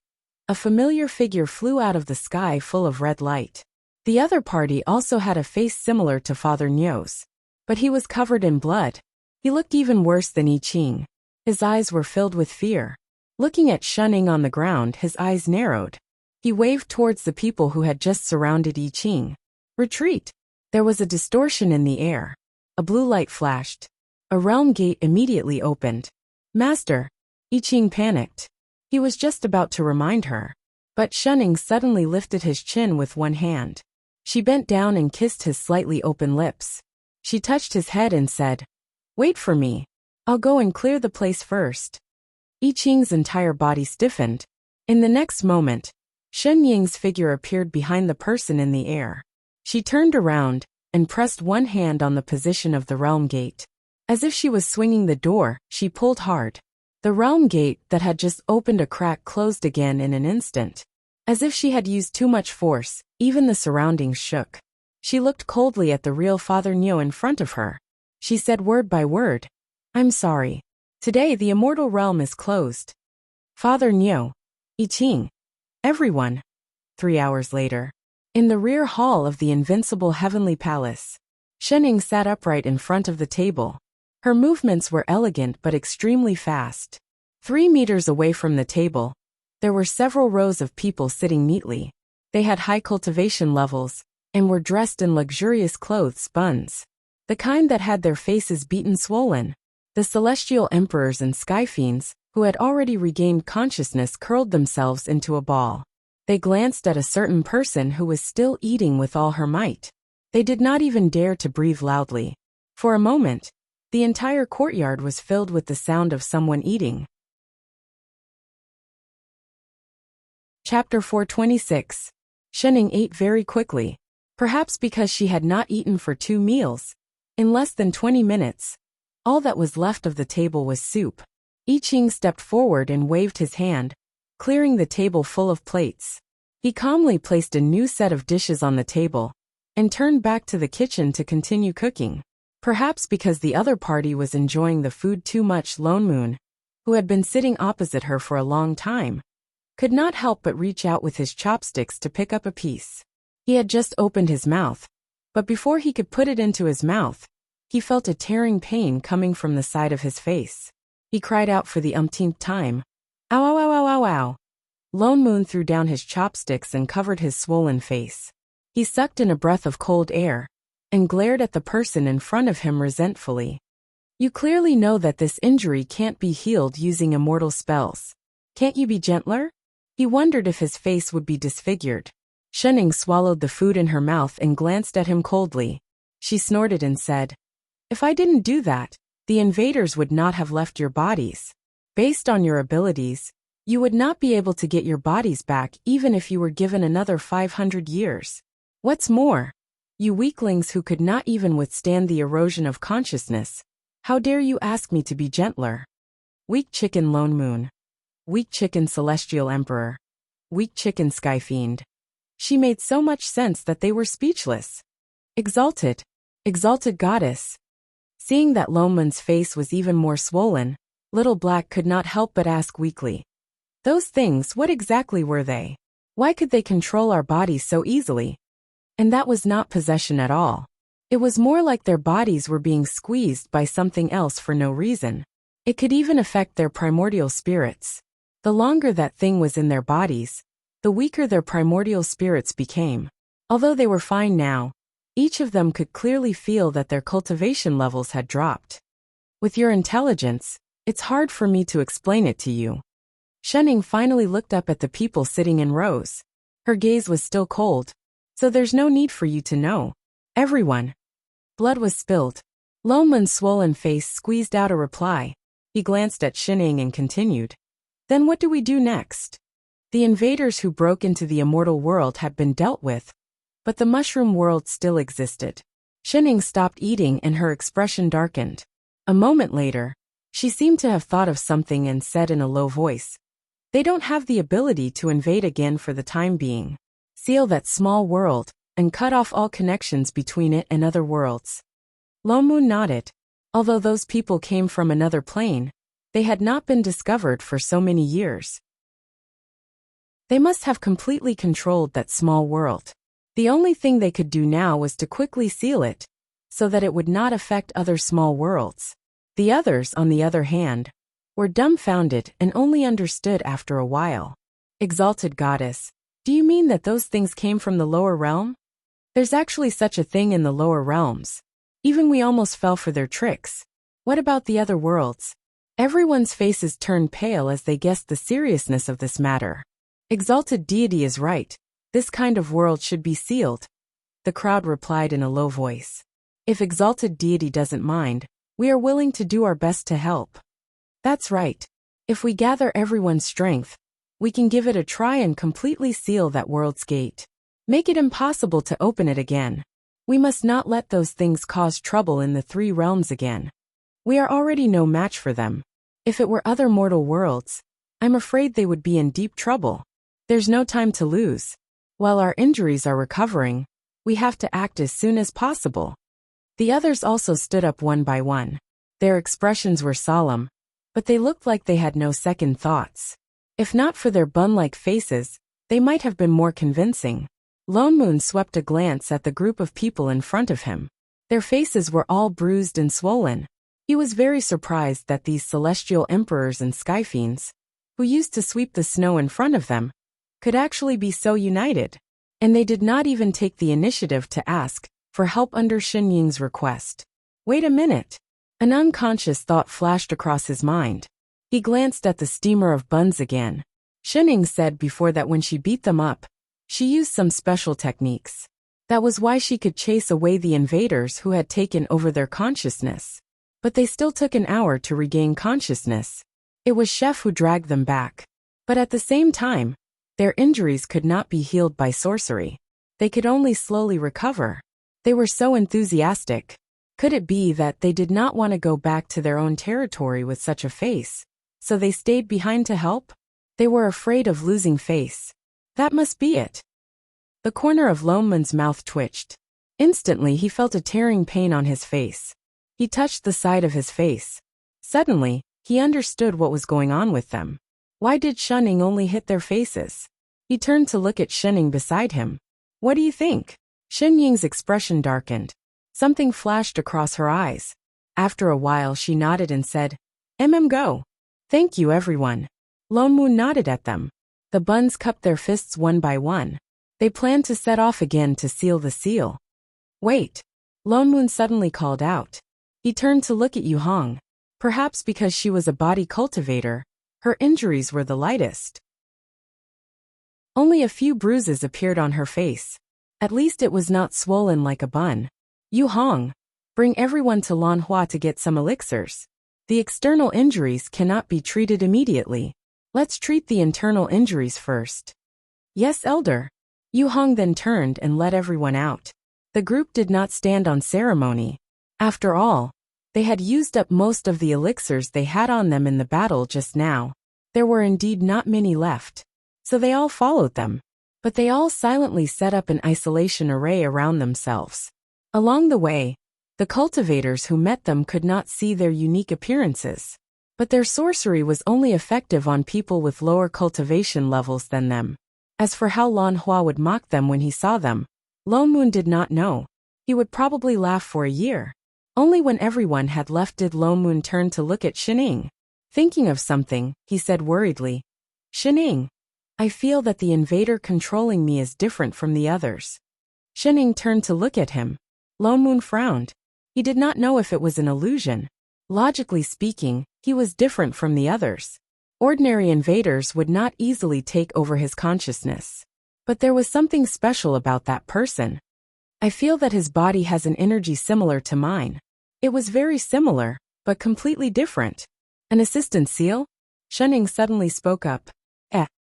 a familiar figure flew out of the sky full of red light. The other party also had a face similar to Father Nyo's, but he was covered in blood. He looked even worse than I Ching. His eyes were filled with fear. Looking at Shunning on the ground, his eyes narrowed. He waved towards the people who had just surrounded I Ching. Retreat! There was a distortion in the air. A blue light flashed. A realm gate immediately opened. Master! I Ching panicked. He was just about to remind her. But Shunning suddenly lifted his chin with one hand. She bent down and kissed his slightly open lips. She touched his head and said, "Wait for me. I'll go and clear the place first." I Ching's entire body stiffened. In the next moment, Shen Ying's figure appeared behind the person in the air. She turned around and pressed one hand on the position of the realm gate. As if she was swinging the door, she pulled hard. The realm gate that had just opened a crack closed again in an instant. As if she had used too much force, even the surroundings shook. She looked coldly at the real Father Niu in front of her. She said word by word, "I'm sorry. Today the immortal realm is closed." Father Niu, I Ching, everyone. 3 hours later. In the rear hall of the invincible heavenly palace, Shening sat upright in front of the table. Her movements were elegant but extremely fast. 3 meters away from the table, there were several rows of people sitting neatly. They had high cultivation levels and were dressed in luxurious clothes buns, the kind that had their faces beaten swollen. The celestial emperors and sky fiends, who had already regained consciousness, curled themselves into a ball. They glanced at a certain person who was still eating with all her might. They did not even dare to breathe loudly. For a moment, the entire courtyard was filled with the sound of someone eating. Chapter 426. Shening ate very quickly, perhaps because she had not eaten for 2 meals. In less than 20 minutes, all that was left of the table was soup. I Ching stepped forward and waved his hand, clearing the table full of plates. He calmly placed a new set of dishes on the table and turned back to the kitchen to continue cooking. Perhaps because the other party was enjoying the food too much, Lone Moon, who had been sitting opposite her for a long time, could not help but reach out with his chopsticks to pick up a piece. He had just opened his mouth, but before he could put it into his mouth, he felt a tearing pain coming from the side of his face. He cried out for the umpteenth time, "Ow, ow, ow, ow, ow, ow." Lone Moon threw down his chopsticks and covered his swollen face. He sucked in a breath of cold air and glared at the person in front of him resentfully. "You clearly know that this injury can't be healed using immortal spells. Can't you be gentler?" He wondered if his face would be disfigured. Shening swallowed the food in her mouth and glanced at him coldly. She snorted and said, "If I didn't do that, the invaders would not have left your bodies. Based on your abilities, you would not be able to get your bodies back even if you were given another 500 years. What's more, you weaklings who could not even withstand the erosion of consciousness, how dare you ask me to be gentler? Weak chicken Lone Moon. Weak chicken Celestial Emperor. Weak chicken Sky Fiend." She made so much sense that they were speechless. Exalted goddess. Seeing that Lone Moon's face was even more swollen, Little Black could not help but ask weakly, "Those things, what exactly were they? Why could they control our bodies so easily?" And that was not possession at all. It was more like their bodies were being squeezed by something else for no reason. It could even affect their primordial spirits. The longer that thing was in their bodies, the weaker their primordial spirits became. Although they were fine now, each of them could clearly feel that their cultivation levels had dropped. "With your intelligence, it's hard for me to explain it to you." Shening finally looked up at the people sitting in rows. Her gaze was still cold. "So there's no need for you to know. Everyone." Blood was spilled. Lone Moon's swollen face squeezed out a reply. He glanced at Shening and continued, "Then what do we do next? The invaders who broke into the immortal world had been dealt with, but the mushroom world still existed." Shening stopped eating and her expression darkened. A moment later, she seemed to have thought of something and said in a low voice, "They don't have the ability to invade again for the time being. Seal that small world and cut off all connections between it and other worlds." Lone Moon nodded. Although those people came from another plane, they had not been discovered for so many years. They must have completely controlled that small world. The only thing they could do now was to quickly seal it, so that it would not affect other small worlds. The others, on the other hand, were dumbfounded and only understood after a while. "Exalted goddess, do you mean that those things came from the lower realm?" "There's actually such a thing in the lower realms. Even we almost fell for their tricks. What about the other worlds?" Everyone's faces turned pale as they guessed the seriousness of this matter. Exalted deity is right. This kind of world should be sealed. The crowd replied in a low voice. If exalted deity doesn't mind, we are willing to do our best to help. That's right. If we gather everyone's strength, we can give it a try and completely seal that world's gate. Make it impossible to open it again. We must not let those things cause trouble in the three realms again. We are already no match for them. If it were other mortal worlds, I'm afraid they would be in deep trouble. There's no time to lose. While our injuries are recovering, we have to act as soon as possible. The others also stood up one by one. Their expressions were solemn, but they looked like they had no second thoughts. If not for their bun-like faces, they might have been more convincing. Lone Moon swept a glance at the group of people in front of him. Their faces were all bruised and swollen. He was very surprised that these celestial emperors and sky fiends, who used to sweep the snow in front of them, could actually be so united. And they did not even take the initiative to ask for help under Xin Ying's request. Wait a minute. An unconscious thought flashed across his mind. He glanced at the steamer of buns again. Xin Ying said before that when she beat them up, she used some special techniques. That was why she could chase away the invaders who had taken over their consciousness. But they still took an hour to regain consciousness. It was Chef who dragged them back. But at the same time, their injuries could not be healed by sorcery. They could only slowly recover. They were so enthusiastic. Could it be that they did not want to go back to their own territory with such a face, so they stayed behind to help? They were afraid of losing face. That must be it. The corner of Lone Moon's mouth twitched. Instantly he felt a tearing pain on his face. He touched the side of his face. Suddenly, he understood what was going on with them. Why did Xin Ying only hit their faces? He turned to look at Xin Ying beside him. What do you think? Xin Ying's expression darkened. Something flashed across her eyes. After a while she nodded and said, Go. Thank you everyone. Lone Moon nodded at them. The buns cupped their fists one by one. They planned to set off again to seal the seal. Wait. Lone Moon suddenly called out. He turned to look at Yu Hong. Perhaps because she was a body cultivator, her injuries were the lightest. Only a few bruises appeared on her face. At least it was not swollen like a bun. Yu Hong, bring everyone to Lan Hua to get some elixirs. The external injuries cannot be treated immediately. Let's treat the internal injuries first. Yes, Elder. Yu Hong then turned and led everyone out. The group did not stand on ceremony. After all, they had used up most of the elixirs they had on them in the battle just now. There were indeed not many left. So they all followed them. But they all silently set up an isolation array around themselves. Along the way, the cultivators who met them could not see their unique appearances. But their sorcery was only effective on people with lower cultivation levels than them. As for how Lan Hua would mock them when he saw them, Lone Moon did not know. He would probably laugh for a year. Only when everyone had left did Lone Moon turn to look at Xin Ying. Thinking of something, he said worriedly, Xin Ying, I feel that the invader controlling me is different from the others. Xin Ying turned to look at him. Lone Moon frowned. He did not know if it was an illusion. Logically speaking, he was different from the others. Ordinary invaders would not easily take over his consciousness. But there was something special about that person. I feel that his body has an energy similar to mine. It was very similar, but completely different. An assistant seal? Xin Ying suddenly spoke up.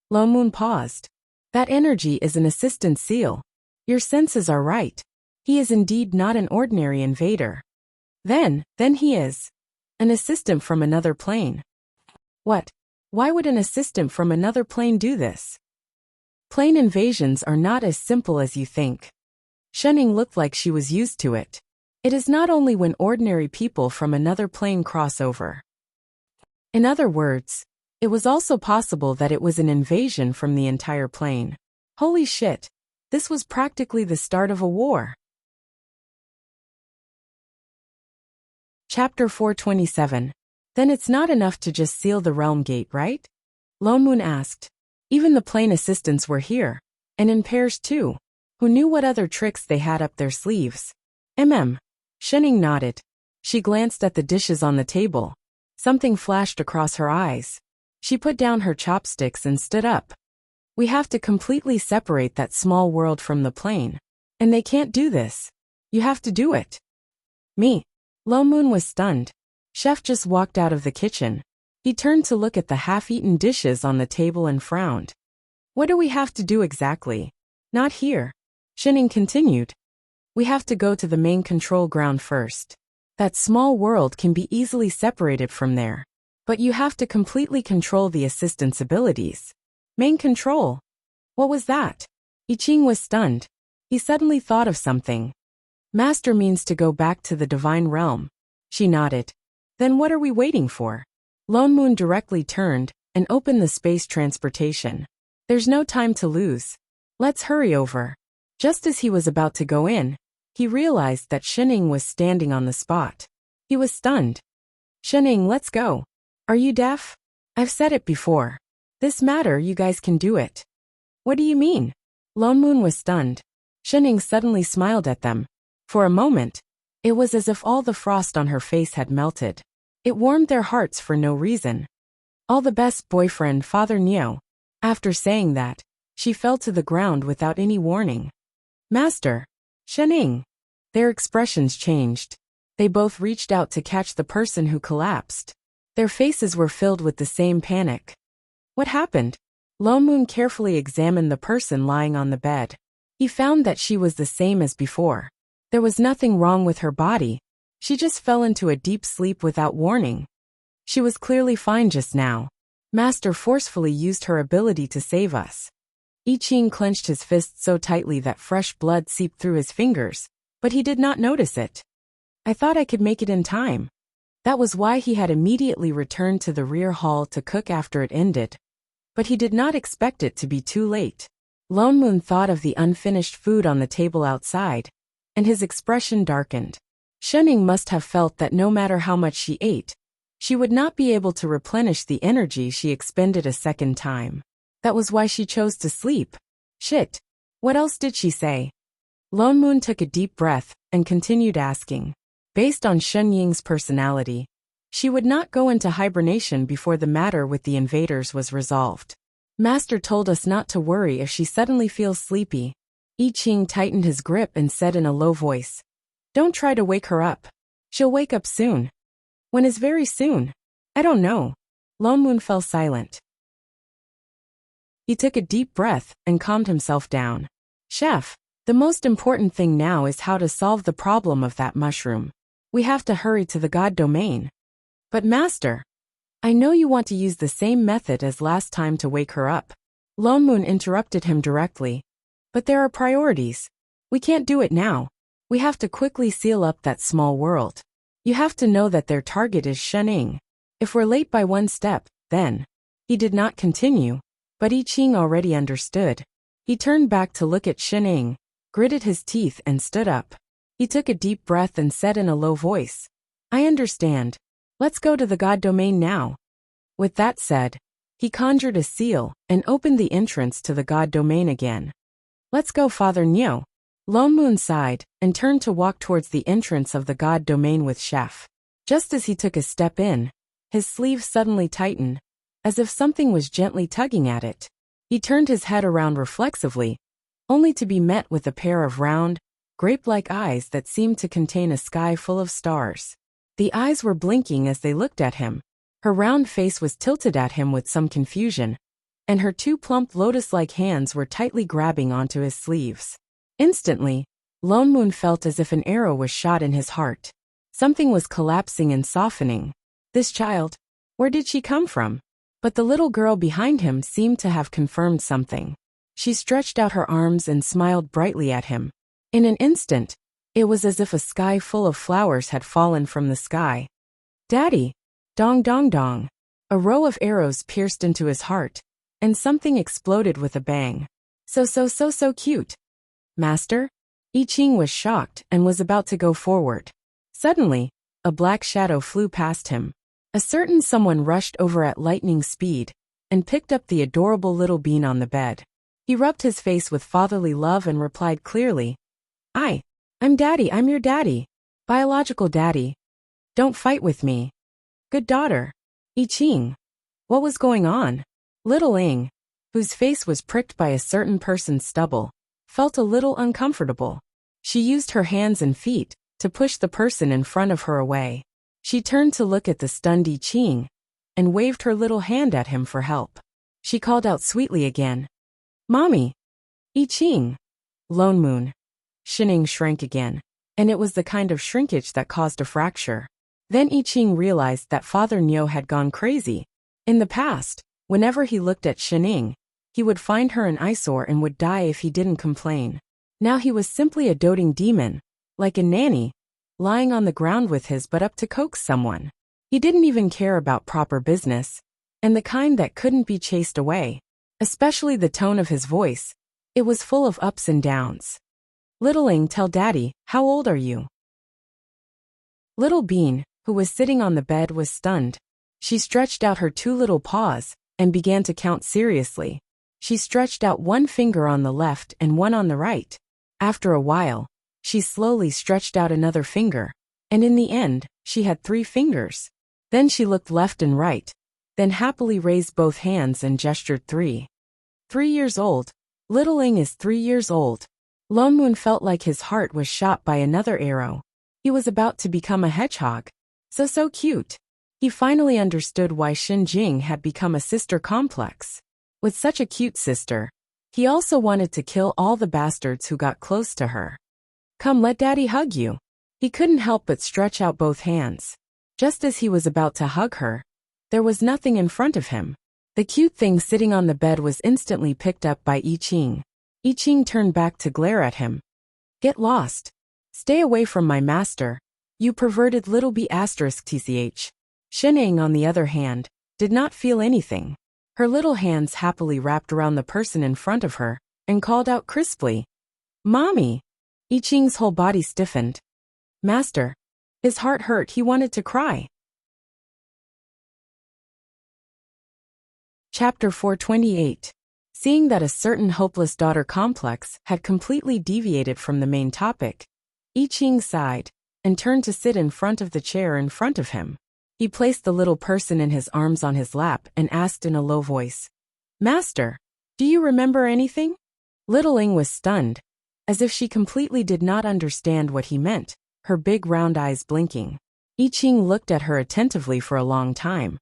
Lone Moon paused. That energy is an assistant seal. Your senses are right. He is indeed not an ordinary invader. Then he is an assistant from another plane. What? Why would an assistant from another plane do this? Plane invasions are not as simple as you think. Xin Ying looked like she was used to it. It is not only when ordinary people from another plane cross over. In other words, it was also possible that it was an invasion from the entire plane. Holy shit, this was practically the start of a war. Chapter 427. Then it's not enough to just seal the realm gate, right? Lone Moon asked. Even the plane assistants were here, and in pairs too. Who knew what other tricks they had up their sleeves? Xin Ying nodded. She glanced at the dishes on the table. Something flashed across her eyes. She put down her chopsticks and stood up. We have to completely separate that small world from the plane. And they can't do this. You have to do it. Me. Lo Moon was stunned. Chef just walked out of the kitchen. He turned to look at the half-eaten dishes on the table and frowned. What do we have to do exactly? Not here. Shining continued. We have to go to the main control ground first. That small world can be easily separated from there. But you have to completely control the assistant's abilities. Main control. What was that? I Ching was stunned. He suddenly thought of something. Master means to go back to the divine realm. She nodded. Then what are we waiting for? Lone Moon directly turned and opened the space transportation. There's no time to lose. Let's hurry over. Just as he was about to go in, he realized that Shining was standing on the spot. He was stunned. Shining, let's go. Are you deaf? I've said it before. This matter, you guys can do it. What do you mean? Lone Moon was stunned. Shining suddenly smiled at them. For a moment, it was as if all the frost on her face had melted. It warmed their hearts for no reason. All the best, boyfriend, Father Neo. After saying that, she fell to the ground without any warning. Master. Shining. Their expressions changed. They both reached out to catch the person who collapsed. Their faces were filled with the same panic. What happened? Lone Moon carefully examined the person lying on the bed. He found that she was the same as before. There was nothing wrong with her body. She just fell into a deep sleep without warning. She was clearly fine just now. Master forcefully used her ability to save us. I Ching clenched his fist so tightly that fresh blood seeped through his fingers, but he did not notice it. I thought I could make it in time. That was why he had immediately returned to the rear hall to cook after it ended. But he did not expect it to be too late. Lone Moon thought of the unfinished food on the table outside, and his expression darkened. Shining must have felt that no matter how much she ate, she would not be able to replenish the energy she expended a second time. That was why she chose to sleep. Shit. What else did she say? Lone Moon took a deep breath and continued asking. Based on Shen Ying's personality, she would not go into hibernation before the matter with the invaders was resolved. Master told us not to worry if she suddenly feels sleepy. I Ching tightened his grip and said in a low voice, Don't try to wake her up. She'll wake up soon. When is very soon? I don't know. Lone Moon fell silent. He took a deep breath and calmed himself down. Chef, the most important thing now is how to solve the problem of that mushroom. We have to hurry to the God domain. But Master, I know you want to use the same method as last time to wake her up. Lone Moon interrupted him directly. But there are priorities. We can't do it now. We have to quickly seal up that small world. You have to know that their target is Shining. If we're late by one step, then. He did not continue, but I Ching already understood. He turned back to look at Shining, gritted his teeth and stood up. He took a deep breath and said in a low voice, I understand. Let's go to the God domain now. With that said, he conjured a seal and opened the entrance to the God domain again. Let's go, Father Neo. Lone Moon sighed and turned to walk towards the entrance of the God domain with Chef. Just as he took a step in, his sleeve suddenly tightened, as if something was gently tugging at it. He turned his head around reflexively, only to be met with a pair of round, grape-like eyes that seemed to contain a sky full of stars. The eyes were blinking as they looked at him. Her round face was tilted at him with some confusion, and her two plump lotus-like hands were tightly grabbing onto his sleeves. Instantly, Lone Moon felt as if an arrow was shot in his heart. Something was collapsing and softening. This child, where did she come from? But the little girl behind him seemed to have confirmed something. She stretched out her arms and smiled brightly at him. In an instant, it was as if a sky full of flowers had fallen from the sky. Daddy! Dong dong dong! A row of arrows pierced into his heart, and something exploded with a bang. So cute. Master? I Ching was shocked and was about to go forward. Suddenly, a black shadow flew past him. A certain someone rushed over at lightning speed and picked up the adorable little bean on the bed. He rubbed his face with fatherly love and replied clearly, I'm Daddy, I'm your daddy. Biological daddy. Don't fight with me. Good daughter. I Ching. What was going on? Little Ing, whose face was pricked by a certain person's stubble, felt a little uncomfortable. She used her hands and feet to push the person in front of her away. She turned to look at the stunned I Ching and waved her little hand at him for help. She called out sweetly again. Mommy. I Ching. Lone Moon. Shining shrank again, and it was the kind of shrinkage that caused a fracture. Then I Ching realized that Father Nyo had gone crazy. In the past, whenever he looked at Shining, he would find her an eyesore and would die if he didn't complain. Now he was simply a doting demon, like a nanny, lying on the ground with his butt up to coax someone. He didn't even care about proper business, and the kind that couldn't be chased away. Especially the tone of his voice. It was full of ups and downs. Littling, tell Daddy, how old are you? Little Bean, who was sitting on the bed, was stunned. She stretched out her 2 little paws and began to count seriously. She stretched out 1 finger on the left and 1 on the right. After a while, she slowly stretched out another finger, and in the end, she had 3 fingers. Then she looked left and right, then happily raised both hands and gestured 3. 3 years old. Little Ing is 3 years old. Lone Moon felt like his heart was shot by another arrow. He was about to become a hedgehog. So cute. He finally understood why Xin Jing had become a sister complex. With such a cute sister, he also wanted to kill all the bastards who got close to her. Come, let Daddy hug you. He couldn't help but stretch out both hands. Just as he was about to hug her, there was nothing in front of him. The cute thing sitting on the bed was instantly picked up by I Ching. I Ching turned back to glare at him. Get lost. Stay away from my master, you perverted little b******. Shining, on the other hand, did not feel anything. Her little hands happily wrapped around the person in front of her and called out crisply, Mommy! I Ching's whole body stiffened. Master. His heart hurt, he wanted to cry. Chapter 428. Seeing that a certain hopeless daughter complex had completely deviated from the main topic, I Ching sighed and turned to sit in front of the chair in front of him. He placed the little person in his arms on his lap and asked in a low voice, Master, do you remember anything? Little Ing was stunned, as if she completely did not understand what he meant, her big round eyes blinking. I Ching looked at her attentively for a long time,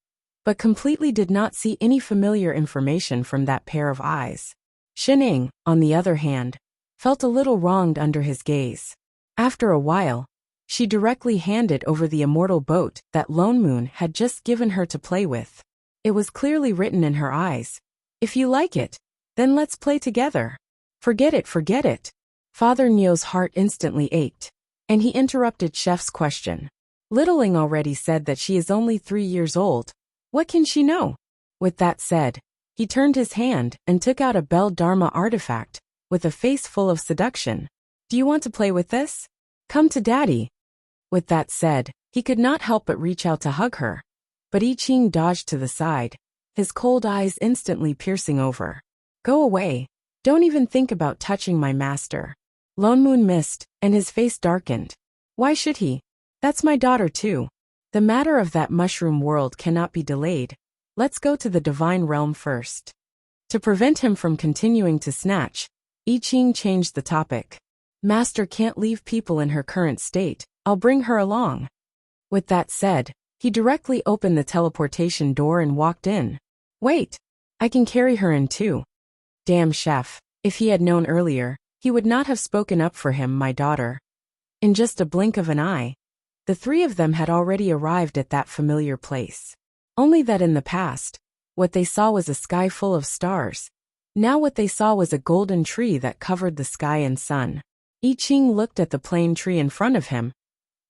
but completely did not see any familiar information from that pair of eyes. Shining, on the other hand, felt a little wronged under his gaze. After a while, she directly handed over the immortal boat that Lone Moon had just given her to play with. It was clearly written in her eyes, If you like it, then let's play together. Forget it, forget it. Father Nyo's heart instantly ached, and he interrupted Chef's question. Little Ing already said that she is only 3 years old. What can she know? With that said, he turned his hand and took out a Bell Dharma artifact, with a face full of seduction. Do you want to play with this? Come to Daddy. With that said, he could not help but reach out to hug her. But I Ching dodged to the side, his cold eyes instantly piercing over. Go away. Don't even think about touching my master. Lone Moon missed, and his face darkened. Why should he? That's my daughter too. The matter of that mushroom world cannot be delayed. Let's go to the divine realm first. To prevent him from continuing to snatch, I Ching changed the topic. Master can't leave people in her current state. I'll bring her along. With that said, he directly opened the teleportation door and walked in. Wait, I can carry her in too. Damn chef, if he had known earlier, he would not have spoken up for him, my daughter. In just a blink of an eye, the 3 of them had already arrived at that familiar place. Only that in the past, what they saw was a sky full of stars. Now what they saw was a golden tree that covered the sky and sun. I Ching looked at the plain tree in front of him,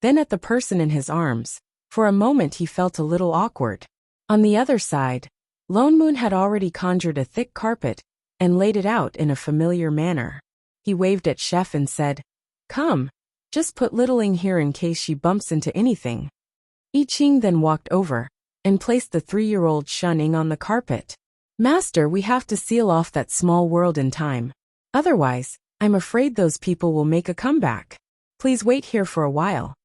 then at the person in his arms. For a moment he felt a little awkward. On the other side, Lone Moon had already conjured a thick carpet and laid it out in a familiar manner. He waved at Chef and said, Come, just put Little Ing here in case she bumps into anything. I Ching then walked over and placed the 3-year-old Shunning on the carpet. Master, we have to seal off that small world in time. Otherwise, I'm afraid those people will make a comeback. Please wait here for a while.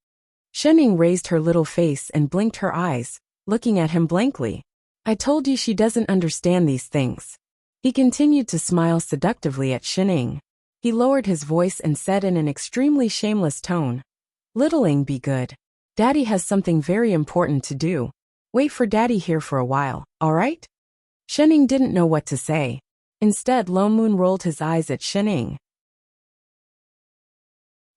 Shunning raised her little face and blinked her eyes, looking at him blankly. I told you she doesn't understand these things. He continued to smile seductively at Shining. He lowered his voice and said in an extremely shameless tone, Littling, be good. Daddy has something very important to do. Wait for Daddy here for a while, alright? Shining didn't know what to say. Instead, Lone Moon rolled his eyes at Shining.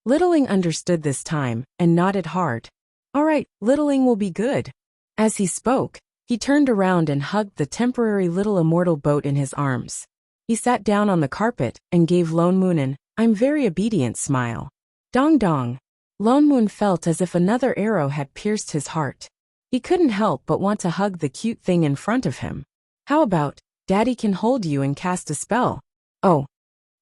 Littling understood this time and nodded hard. Alright, Littling will be good. As he spoke, he turned around and hugged the temporary little immortal boat in his arms. He sat down on the carpet and gave Lone Moon an I'm very obedient smile. Dong dong. Lone Moon felt as if another arrow had pierced his heart. He couldn't help but want to hug the cute thing in front of him. How about, Daddy can hold you and cast a spell? Oh.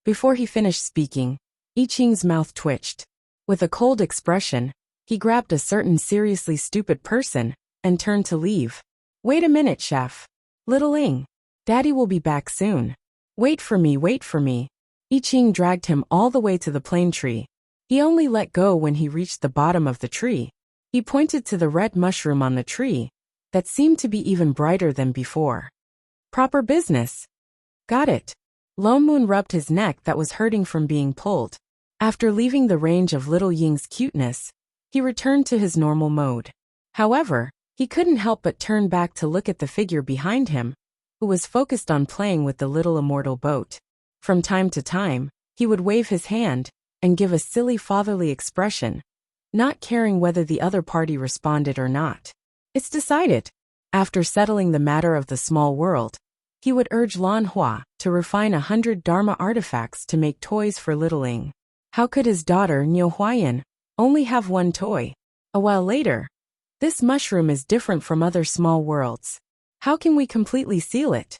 Before he finished speaking, I Ching's mouth twitched. With a cold expression, he grabbed a certain seriously stupid person and turned to leave. Wait a minute, chef. Littling. Daddy will be back soon. Wait for me, wait for me. I Ching dragged him all the way to the plane tree. He only let go when he reached the bottom of the tree. He pointed to the red mushroom on the tree that seemed to be even brighter than before. Proper business. Got it. Lone Moon rubbed his neck that was hurting from being pulled. After leaving the range of Little Ying's cuteness, he returned to his normal mode. However, he couldn't help but turn back to look at the figure behind him, who was focused on playing with the little immortal boat. From time to time, he would wave his hand and give a silly fatherly expression, not caring whether the other party responded or not. It's decided. After settling the matter of the small world, he would urge Lan Hua to refine 100 Dharma artifacts to make toys for Littling. How could his daughter, Niu Huayan, only have one toy? A while later, this mushroom is different from other small worlds. How can we completely seal it?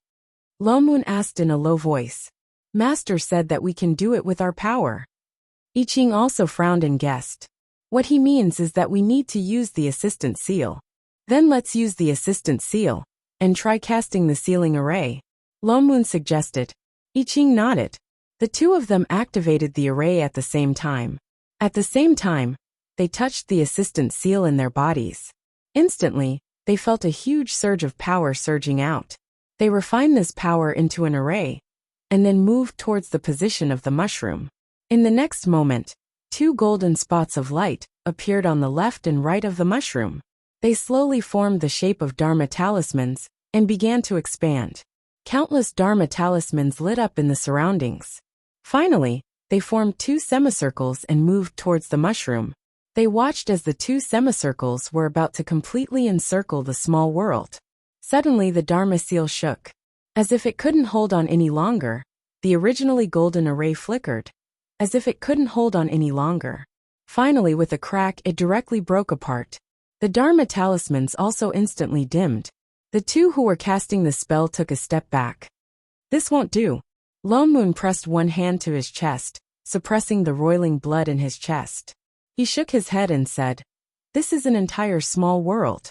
Lone Moon asked in a low voice. Master said that we can do it with our power. I Ching also frowned and guessed. What he means is that we need to use the assistant seal. Then let's use the assistant seal and try casting the sealing array. Lone Moon suggested. I Ching nodded. The two of them activated the array at the same time. At the same time, they touched the assistant seal in their bodies. Instantly, they felt a huge surge of power surging out. They refined this power into an array, and then moved towards the position of the mushroom. In the next moment, 2 golden spots of light appeared on the left and right of the mushroom. They slowly formed the shape of Dharma talismans and began to expand. Countless Dharma talismans lit up in the surroundings. Finally, they formed 2 semicircles and moved towards the mushroom. They watched as the 2 semicircles were about to completely encircle the small world. Suddenly the Dharma seal shook. As if it couldn't hold on any longer, the originally golden array flickered. As if it couldn't hold on any longer. Finally, with a crack, it directly broke apart. The Dharma talismans also instantly dimmed. The 2 who were casting the spell took a step back. This won't do. Lone Moon pressed one hand to his chest, suppressing the roiling blood in his chest. He shook his head and said, This is an entire small world.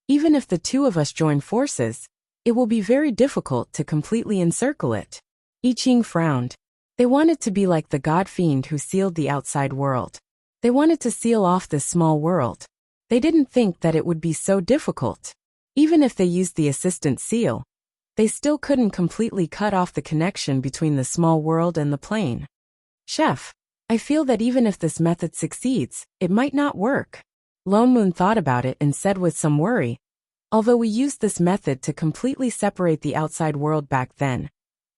Even if the 2 of us join forces, it will be very difficult to completely encircle it. I Ching frowned. They wanted to be like the god fiend who sealed the outside world. They wanted to seal off this small world. They didn't think that it would be so difficult. Even if they used the assistant seal, they still couldn't completely cut off the connection between the small world and the plane. Chef, I feel that even if this method succeeds, it might not work. Lone Moon thought about it and said with some worry, although we used this method to completely separate the outside world back then,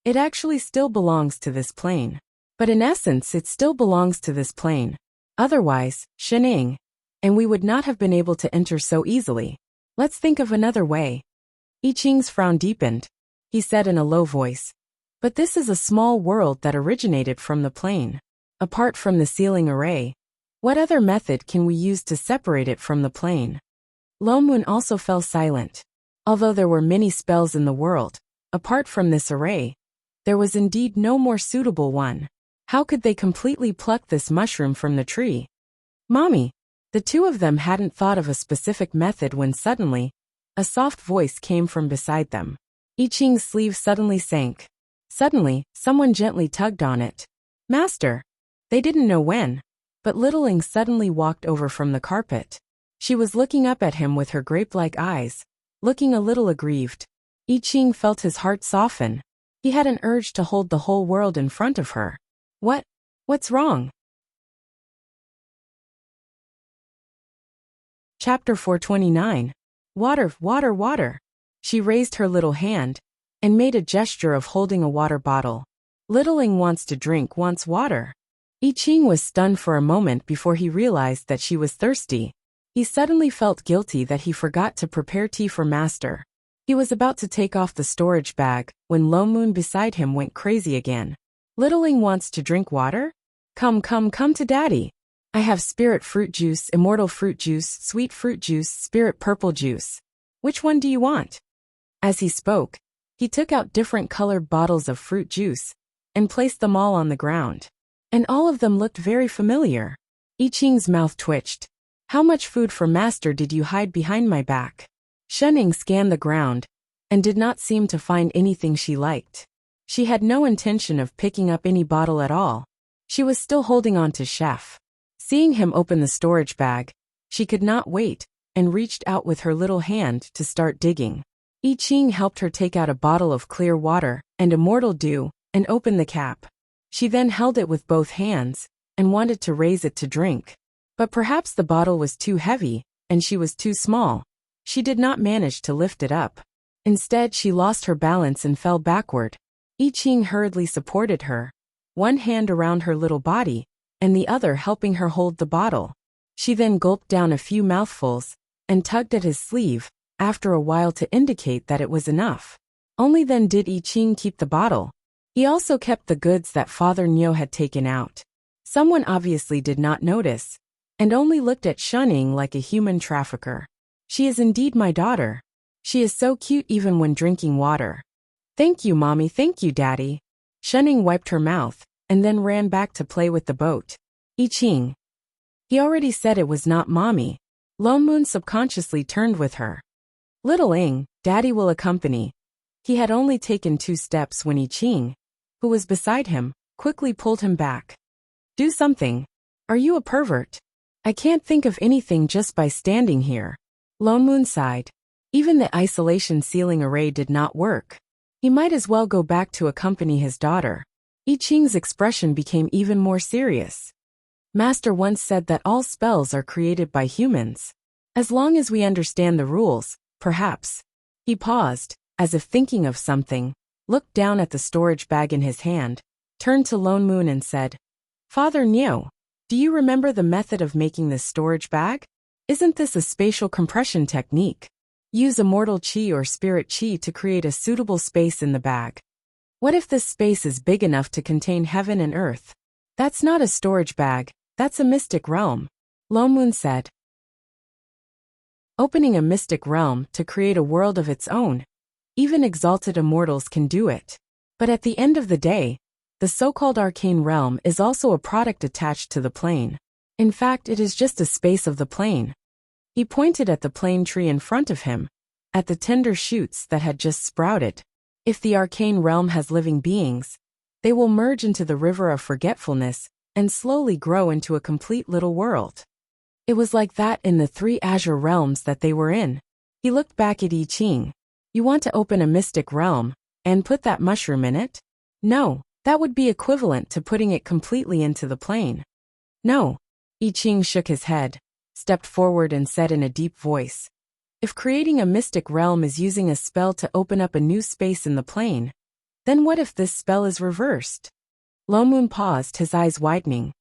it actually still belongs to this plane. But in essence, it still belongs to this plane. Otherwise, Shining, and we would not have been able to enter so easily. Let's think of another way. I Ching's frown deepened. He said in a low voice, But this is a small world that originated from the plane. Apart from the sealing array, what other method can we use to separate it from the plane? Lone Moon also fell silent. Although there were many spells in the world, apart from this array, there was indeed no more suitable one. How could they completely pluck this mushroom from the tree? Mommy! The 2 of them hadn't thought of a specific method when suddenly, a soft voice came from beside them. I Ching's sleeve suddenly sank. Suddenly, someone gently tugged on it. Master! They didn't know when, but Littling suddenly walked over from the carpet. She was looking up at him with her grape-like eyes, looking a little aggrieved. I Ching felt his heart soften. He had an urge to hold the whole world in front of her. What's wrong? Chapter 429. Water, water, water. She raised her little hand and made a gesture of holding a water bottle. Littling wants to drink, wants water. I Ching was stunned for a moment before he realized that she was thirsty. He suddenly felt guilty that he forgot to prepare tea for Master. He was about to take off the storage bag when Lo Moon beside him went crazy again. Littling wants to drink water? Come to Daddy. I have spirit fruit juice, immortal fruit juice, sweet fruit juice, spirit purple juice. Which one do you want? As he spoke, he took out different colored bottles of fruit juice and placed them all on the ground. And all of them looked very familiar. I Ching's mouth twitched. How much food for Master did you hide behind my back? Shenning scanned the ground and did not seem to find anything she liked. She had no intention of picking up any bottle at all. She was still holding on to Chef. Seeing him open the storage bag, she could not wait and reached out with her little hand to start digging. I Ching helped her take out a bottle of clear water and immortal dew and open the cap. She then held it with both hands and wanted to raise it to drink. But perhaps the bottle was too heavy and she was too small. She did not manage to lift it up. Instead, she lost her balance and fell backward. I Ching hurriedly supported her, one hand around her little body, and the other helping her hold the bottle. She then gulped down a few mouthfuls and tugged at his sleeve, after a while to indicate that it was enough. Only then did I Ching keep the bottle. He also kept the goods that Father Nyo had taken out. Someone obviously did not notice, and only looked at Shunning like a human trafficker. She is indeed my daughter. She is so cute even when drinking water. Thank you, Mommy, thank you, Daddy. Shunning wiped her mouth, and then ran back to play with the boat. I Ching. He already said it was not Mommy. Lo Moon subconsciously turned with her. Little Ing, Daddy will accompany. He had only taken 2 steps when I Ching, who was beside him, quickly pulled him back. Do something. Are you a pervert? I can't think of anything just by standing here. Lo Moon sighed. Even the isolation ceiling array did not work. He might as well go back to accompany his daughter. I Ching's expression became even more serious. Master once said that all spells are created by humans. As long as we understand the rules, perhaps. He paused, as if thinking of something, looked down at the storage bag in his hand, turned to Lone Moon and said, Father Nyo, do you remember the method of making this storage bag? Isn't this a spatial compression technique? Use immortal chi or spirit chi to create a suitable space in the bag. What if this space is big enough to contain heaven and earth? That's not a storage bag, that's a mystic realm, Lo Moon said. Opening a mystic realm to create a world of its own. Even exalted immortals can do it. But at the end of the day, the so-called arcane realm is also a product attached to the plane. In fact, it is just a space of the plane. He pointed at the plane tree in front of him, at the tender shoots that had just sprouted. If the arcane realm has living beings, they will merge into the river of forgetfulness and slowly grow into a complete little world. It was like that in the 3 azure realms that they were in. He looked back at I Ching. You want to open a mystic realm and put that mushroom in it? No, that would be equivalent to putting it completely into the plane. No. I Ching shook his head, stepped forward and said in a deep voice, if creating a mystic realm is using a spell to open up a new space in the plane, then what if this spell is reversed? Lo Moon paused, his eyes widening.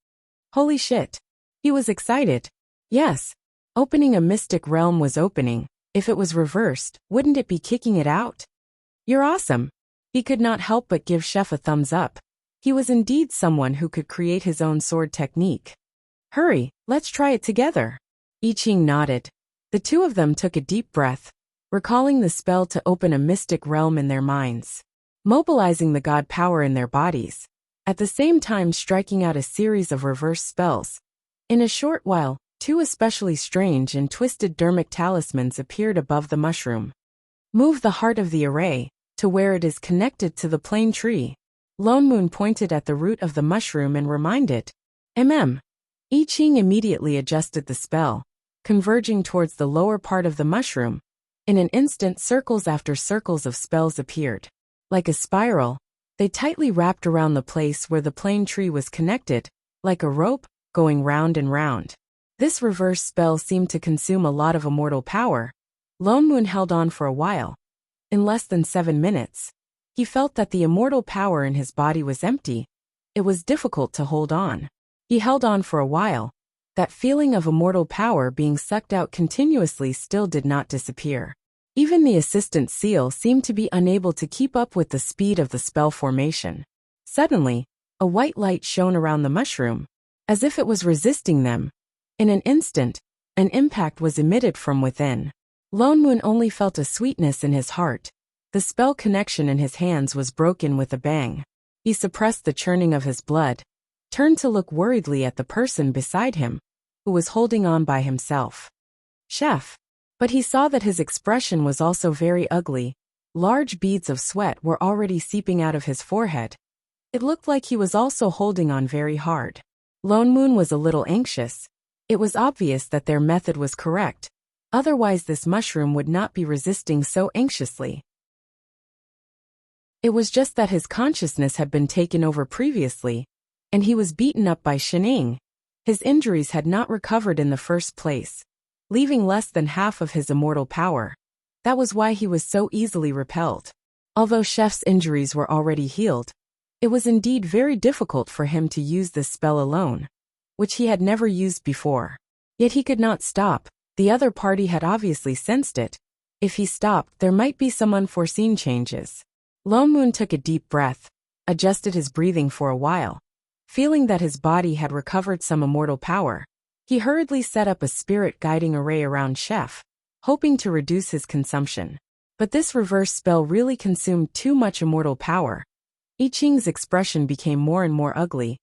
Holy shit. He was excited. Yes, opening a mystic realm was opening. If it was reversed, wouldn't it be kicking it out? You're awesome. He could not help but give Chef a thumbs up. He was indeed someone who could create his own sword technique. Hurry, let's try it together. I Ching nodded. The 2 of them took a deep breath, recalling the spell to open a mystic realm in their minds, mobilizing the god power in their bodies, at the same time striking out a series of reverse spells. In a short while, 2 especially strange and twisted dermic talismans appeared above the mushroom. Move the heart of the array to where it is connected to the plane tree. Lone Moon pointed at the root of the mushroom and reminded. I Ching immediately adjusted the spell, converging towards the lower part of the mushroom. In an instant, circles after circles of spells appeared. Like a spiral, they tightly wrapped around the place where the plane tree was connected, like a rope, going round and round. This reverse spell seemed to consume a lot of immortal power. Lone Moon held on for a while. In less than 7 minutes, he felt that the immortal power in his body was empty. It was difficult to hold on. He held on for a while. That feeling of immortal power being sucked out continuously still did not disappear. Even the assistant seal seemed to be unable to keep up with the speed of the spell formation. Suddenly, a white light shone around the mushroom, as if it was resisting them. In an instant, an impact was emitted from within. Lone Moon only felt a sweetness in his heart. The spell connection in his hands was broken with a bang. He suppressed the churning of his blood, turned to look worriedly at the person beside him, who was holding on by himself. Chef. But he saw that his expression was also very ugly. Large beads of sweat were already seeping out of his forehead. It looked like he was also holding on very hard. Lone Moon was a little anxious. It was obvious that their method was correct. Otherwise this mushroom would not be resisting so anxiously. It was just that his consciousness had been taken over previously, and he was beaten up by Shining. His injuries had not recovered in the first place, leaving less than half of his immortal power. That was why he was so easily repelled. Although Chef's injuries were already healed, it was indeed very difficult for him to use this spell alone, which he had never used before. Yet he could not stop. The other party had obviously sensed it. If he stopped, there might be some unforeseen changes. Lone Moon took a deep breath, adjusted his breathing for a while. Feeling that his body had recovered some immortal power, he hurriedly set up a spirit guiding array around Chef, hoping to reduce his consumption. But this reverse spell really consumed too much immortal power. I Ching's expression became more and more ugly.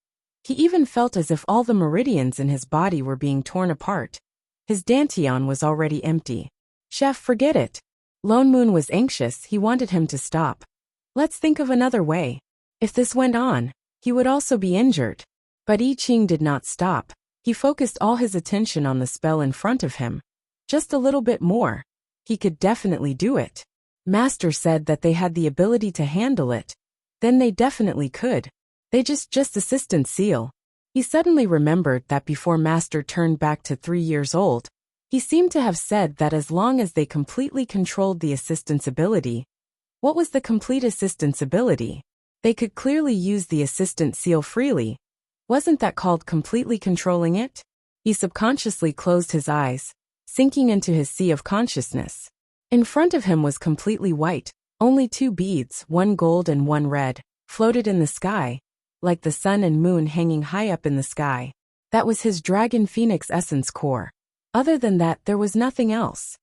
He even felt as if all the meridians in his body were being torn apart. His dantian was already empty. Chef, forget it. Lone Moon was anxious. He wanted him to stop. Let's think of another way. If this went on, he would also be injured. But I Ching did not stop. He focused all his attention on the spell in front of him. Just a little bit more. He could definitely do it. Master said that they had the ability to handle it. Then they definitely could. They just assistant seal. He suddenly remembered that before Master turned back to 3 years old, he seemed to have said that as long as they completely controlled the assistant's ability. What was the complete assistant's ability? They could clearly use the assistant seal freely. Wasn't that called completely controlling it? He subconsciously closed his eyes, sinking into his sea of consciousness. In front of him was completely white. Only 2 beads, one gold and one red, floated in the sky, like the sun and moon hanging high up in the sky. That was his dragon phoenix essence core. Other than that, there was nothing else.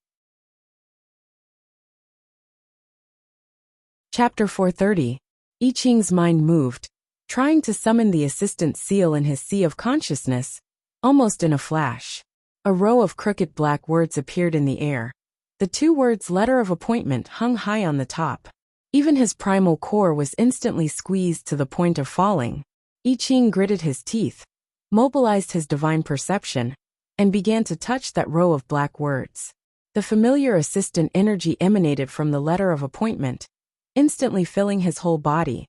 Chapter 430. I Ching's mind moved, trying to summon the assistant seal in his sea of consciousness, almost in a flash. A row of crooked black words appeared in the air. The 2 words letter of appointment hung high on the top. Even his primal core was instantly squeezed to the point of falling. I Ching gritted his teeth, mobilized his divine perception, and began to touch that row of black words. The familiar assistant energy emanated from the letter of appointment, instantly filling his whole body,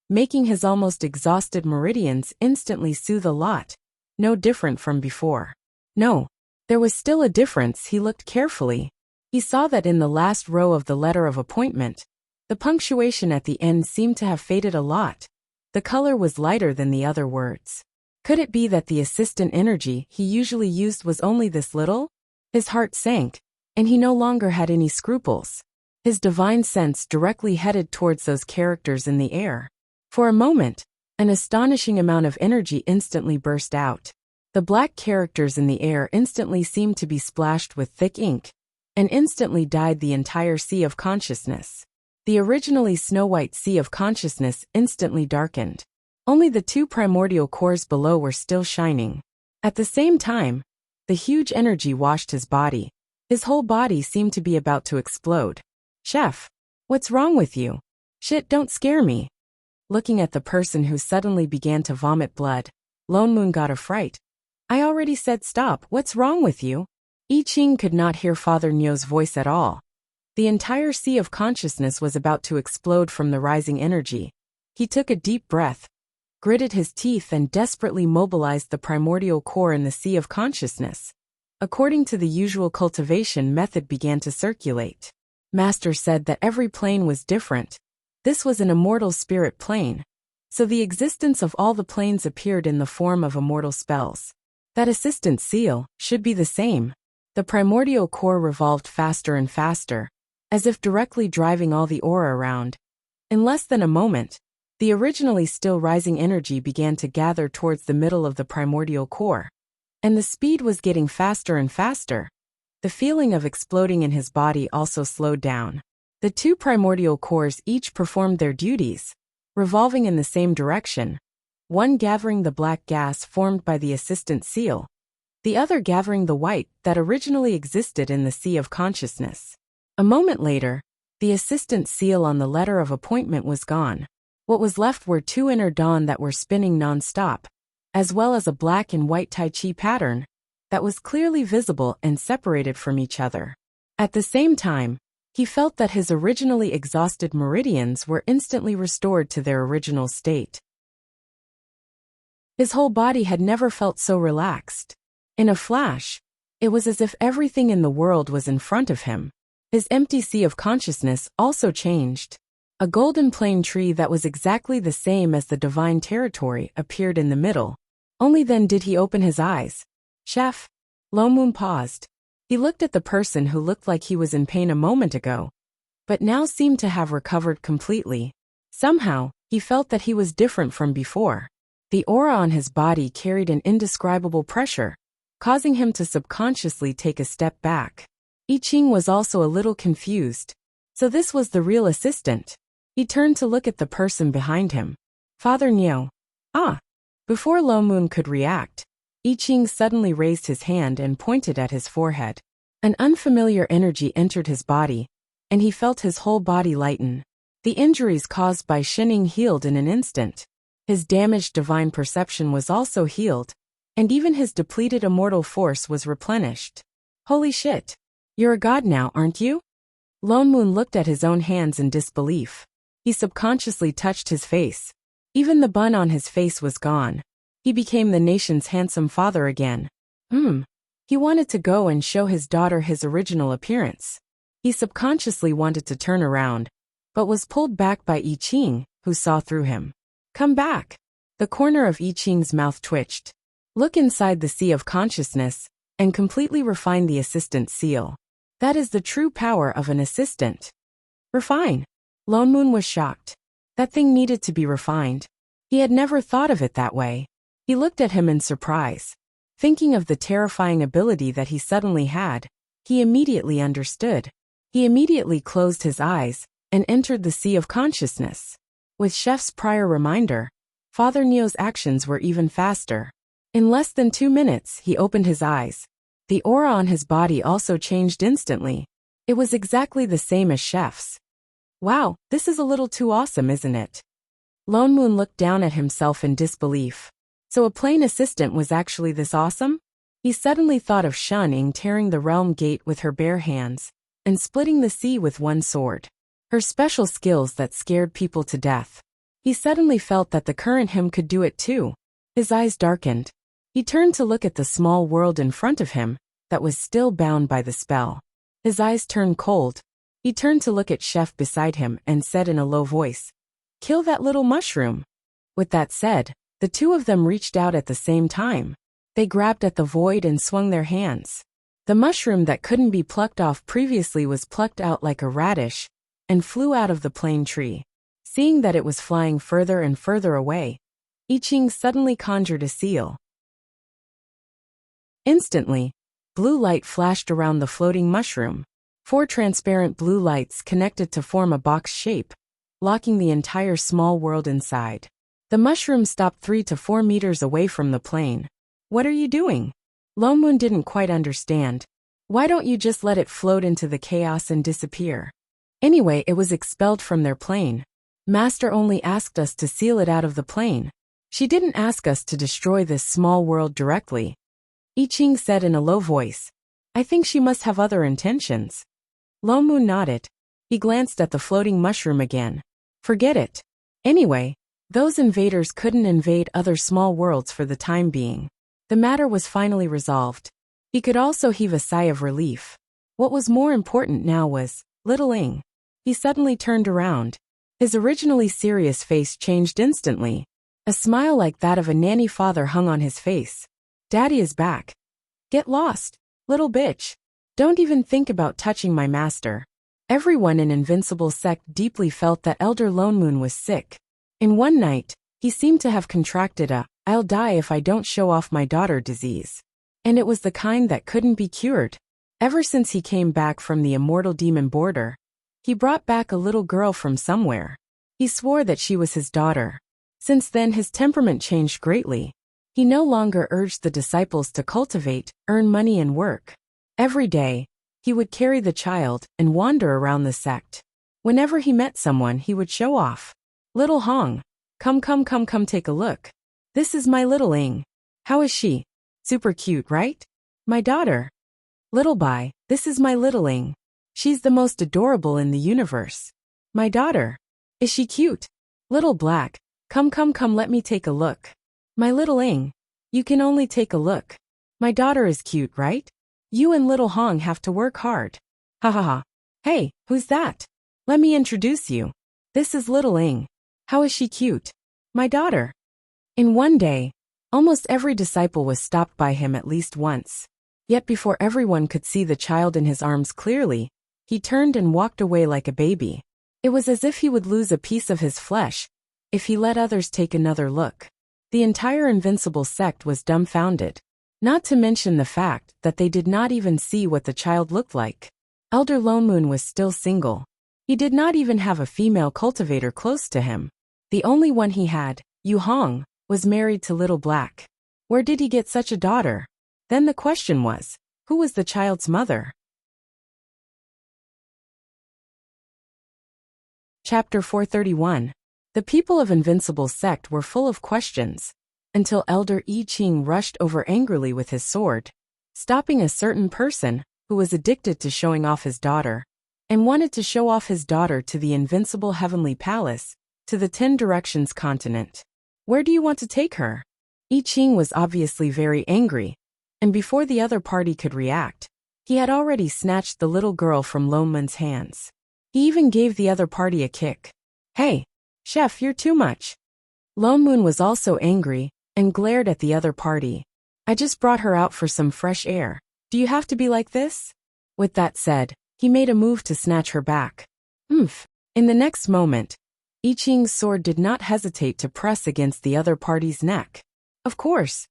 making his almost exhausted meridians instantly soothe a lot, no different from before. No, there was still a difference. He looked carefully. He saw that in the last row of the letter of appointment, the punctuation at the end seemed to have faded a lot. The color was lighter than the other words. Could it be that the assistant energy he usually used was only this little? His heart sank, and he no longer had any scruples. His divine sense directly headed towards those characters in the air. For a moment, an astonishing amount of energy instantly burst out. The black characters in the air instantly seemed to be splashed with thick ink, and instantly dyed the entire sea of consciousness. The originally snow-white sea of consciousness instantly darkened. Only the 2 primordial cores below were still shining. At the same time, the huge energy washed his body. His whole body seemed to be about to explode. Chef, what's wrong with you? Shit, don't scare me. Looking at the person who suddenly began to vomit blood, Lone Moon got a fright. I already said stop. What's wrong with you? I Ching could not hear Father Nyo's voice at all. The entire sea of consciousness was about to explode from the rising energy. He took a deep breath, gritted his teeth and desperately mobilized the primordial core in the sea of consciousness. According to the usual cultivation method began to circulate. Master said that every plane was different. This was an immortal spirit plane. So the existence of all the planes appeared in the form of immortal spells. That assistant seal should be the same. The primordial core revolved faster and faster, as if directly driving all the aura around. In less than a moment, the originally still rising energy began to gather towards the middle of the primordial core. And the speed was getting faster and faster. The feeling of exploding in his body also slowed down. The two primordial cores each performed their duties, revolving in the same direction, one gathering the black gas formed by the assistant seal, the other gathering the white that originally existed in the sea of consciousness. A moment later, the assistant seal on the letter of appointment was gone. What was left were two inner dawn that were spinning non-stop, as well as a black and white Tai Chi pattern that was clearly visible and separated from each other. At the same time, he felt that his originally exhausted meridians were instantly restored to their original state. His whole body had never felt so relaxed. In a flash, it was as if everything in the world was in front of him. His empty sea of consciousness also changed. A golden plane tree that was exactly the same as the divine territory appeared in the middle. Only then did he open his eyes. Chef. Lo Moon paused. He looked at the person who looked like he was in pain a moment ago, but now seemed to have recovered completely. Somehow, he felt that he was different from before. The aura on his body carried an indescribable pressure, causing him to subconsciously take a step back. I Ching was also a little confused. So this was the real assistant. He turned to look at the person behind him. Father Nyo. Ah! Before Lo Moon could react, I Ching suddenly raised his hand and pointed at his forehead. An unfamiliar energy entered his body, and he felt his whole body lighten. The injuries caused by Shining healed in an instant. His damaged divine perception was also healed, and even his depleted immortal force was replenished. Holy shit! You're a god now, aren't you? Lo Moon looked at his own hands in disbelief. He subconsciously touched his face. Even the bun on his face was gone. He became the nation's handsome father again. He wanted to go and show his daughter his original appearance. He subconsciously wanted to turn around, but was pulled back by I Ching, who saw through him. Come back. The corner of I Ching's mouth twitched. Look inside the sea of consciousness, and completely refine the assistant seal. That is the true power of an assistant. Refine. Lo Moon was shocked. That thing needed to be refined. He had never thought of it that way. He looked at him in surprise. Thinking of the terrifying ability that he suddenly had, he immediately understood. He immediately closed his eyes and entered the sea of consciousness. With Chef's prior reminder, Father Nyo's actions were even faster. In less than 2 minutes, he opened his eyes. The aura on his body also changed instantly. It was exactly the same as Chef's. Wow, this is a little too awesome, isn't it? Lo Moon looked down at himself in disbelief. So a plane assistant was actually this awesome? He suddenly thought of Shun-Ing tearing the realm gate with her bare hands and splitting the sea with one sword. Her special skills that scared people to death. He suddenly felt that the current him could do it too. His eyes darkened. He turned to look at the small world in front of him that was still bound by the spell. His eyes turned cold. He turned to look at Chef beside him and said in a low voice, "Kill that little mushroom." With that said, the two of them reached out at the same time. They grabbed at the void and swung their hands. The mushroom that couldn't be plucked off previously was plucked out like a radish and flew out of the plane tree. Seeing that it was flying further and further away, I Ching suddenly conjured a seal. Instantly, blue light flashed around the floating mushroom. 4 transparent blue lights connected to form a box shape, locking the entire small world inside. The mushroom stopped 3 to 4 meters away from the plane. What are you doing? Lo Moon didn't quite understand. Why don't you just let it float into the chaos and disappear? Anyway, it was expelled from their plane. Master only asked us to seal it out of the plane. She didn't ask us to destroy this small world directly. I Ching said in a low voice. I think she must have other intentions. Lone Moon nodded. He glanced at the floating mushroom again. Forget it. Anyway, those invaders couldn't invade other small worlds for the time being. The matter was finally resolved. He could also heave a sigh of relief. What was more important now was little Ing. He suddenly turned around. His originally serious face changed instantly. A smile like that of a nanny father hung on his face. Daddy is back. Get lost, little bitch. Don't even think about touching my master. Everyone in Invincible Sect deeply felt that Elder Lone Moon was sick. In one night, he seemed to have contracted a "I'll die if I don't show off my daughter" disease. And it was the kind that couldn't be cured. Ever since he came back from the immortal demon border, he brought back a little girl from somewhere. He swore that she was his daughter. Since then his temperament changed greatly. He no longer urged the disciples to cultivate, earn money and work. Every day, he would carry the child and wander around the sect. Whenever he met someone he would show off. Little Hong, come take a look. This is my little Ing. How is she? Super cute, right? My daughter. Little Bai, this is my little Ing. She's the most adorable in the universe. My daughter. Is she cute? Little Black, come let me take a look. My little Ing. You can only take a look. My daughter is cute, right? You and little Hong have to work hard. Ha ha ha. Hey, who's that? Let me introduce you. This is little Ing. How is she cute? My daughter. In one day, almost every disciple was stopped by him at least once. Yet before everyone could see the child in his arms clearly, he turned and walked away like a baby. It was as if he would lose a piece of his flesh if he let others take another look. The entire Invincible Sect was dumbfounded, not to mention the fact that they did not even see what the child looked like. Elder Lone Moon was still single. He did not even have a female cultivator close to him. The only one he had, Yu Hong, was married to Little Black. Where did he get such a daughter? Then the question was, who was the child's mother? Chapter 431. The people of Invincible Sect were full of questions, until Elder I Ching rushed over angrily with his sword, stopping a certain person who was addicted to showing off his daughter, and wanted to show off his daughter to the Invincible Heavenly Palace, to the 10 Directions continent. Where do you want to take her? I Ching was obviously very angry, and before the other party could react, he had already snatched the little girl from Lone Moon's hands. He even gave the other party a kick. Hey, Chef, you're too much. Lone Moon was also angry and glared at the other party. I just brought her out for some fresh air. Do you have to be like this? With that said, he made a move to snatch her back. Oomph. In the next moment, I Ching's sword did not hesitate to press against the other party's neck. Of course.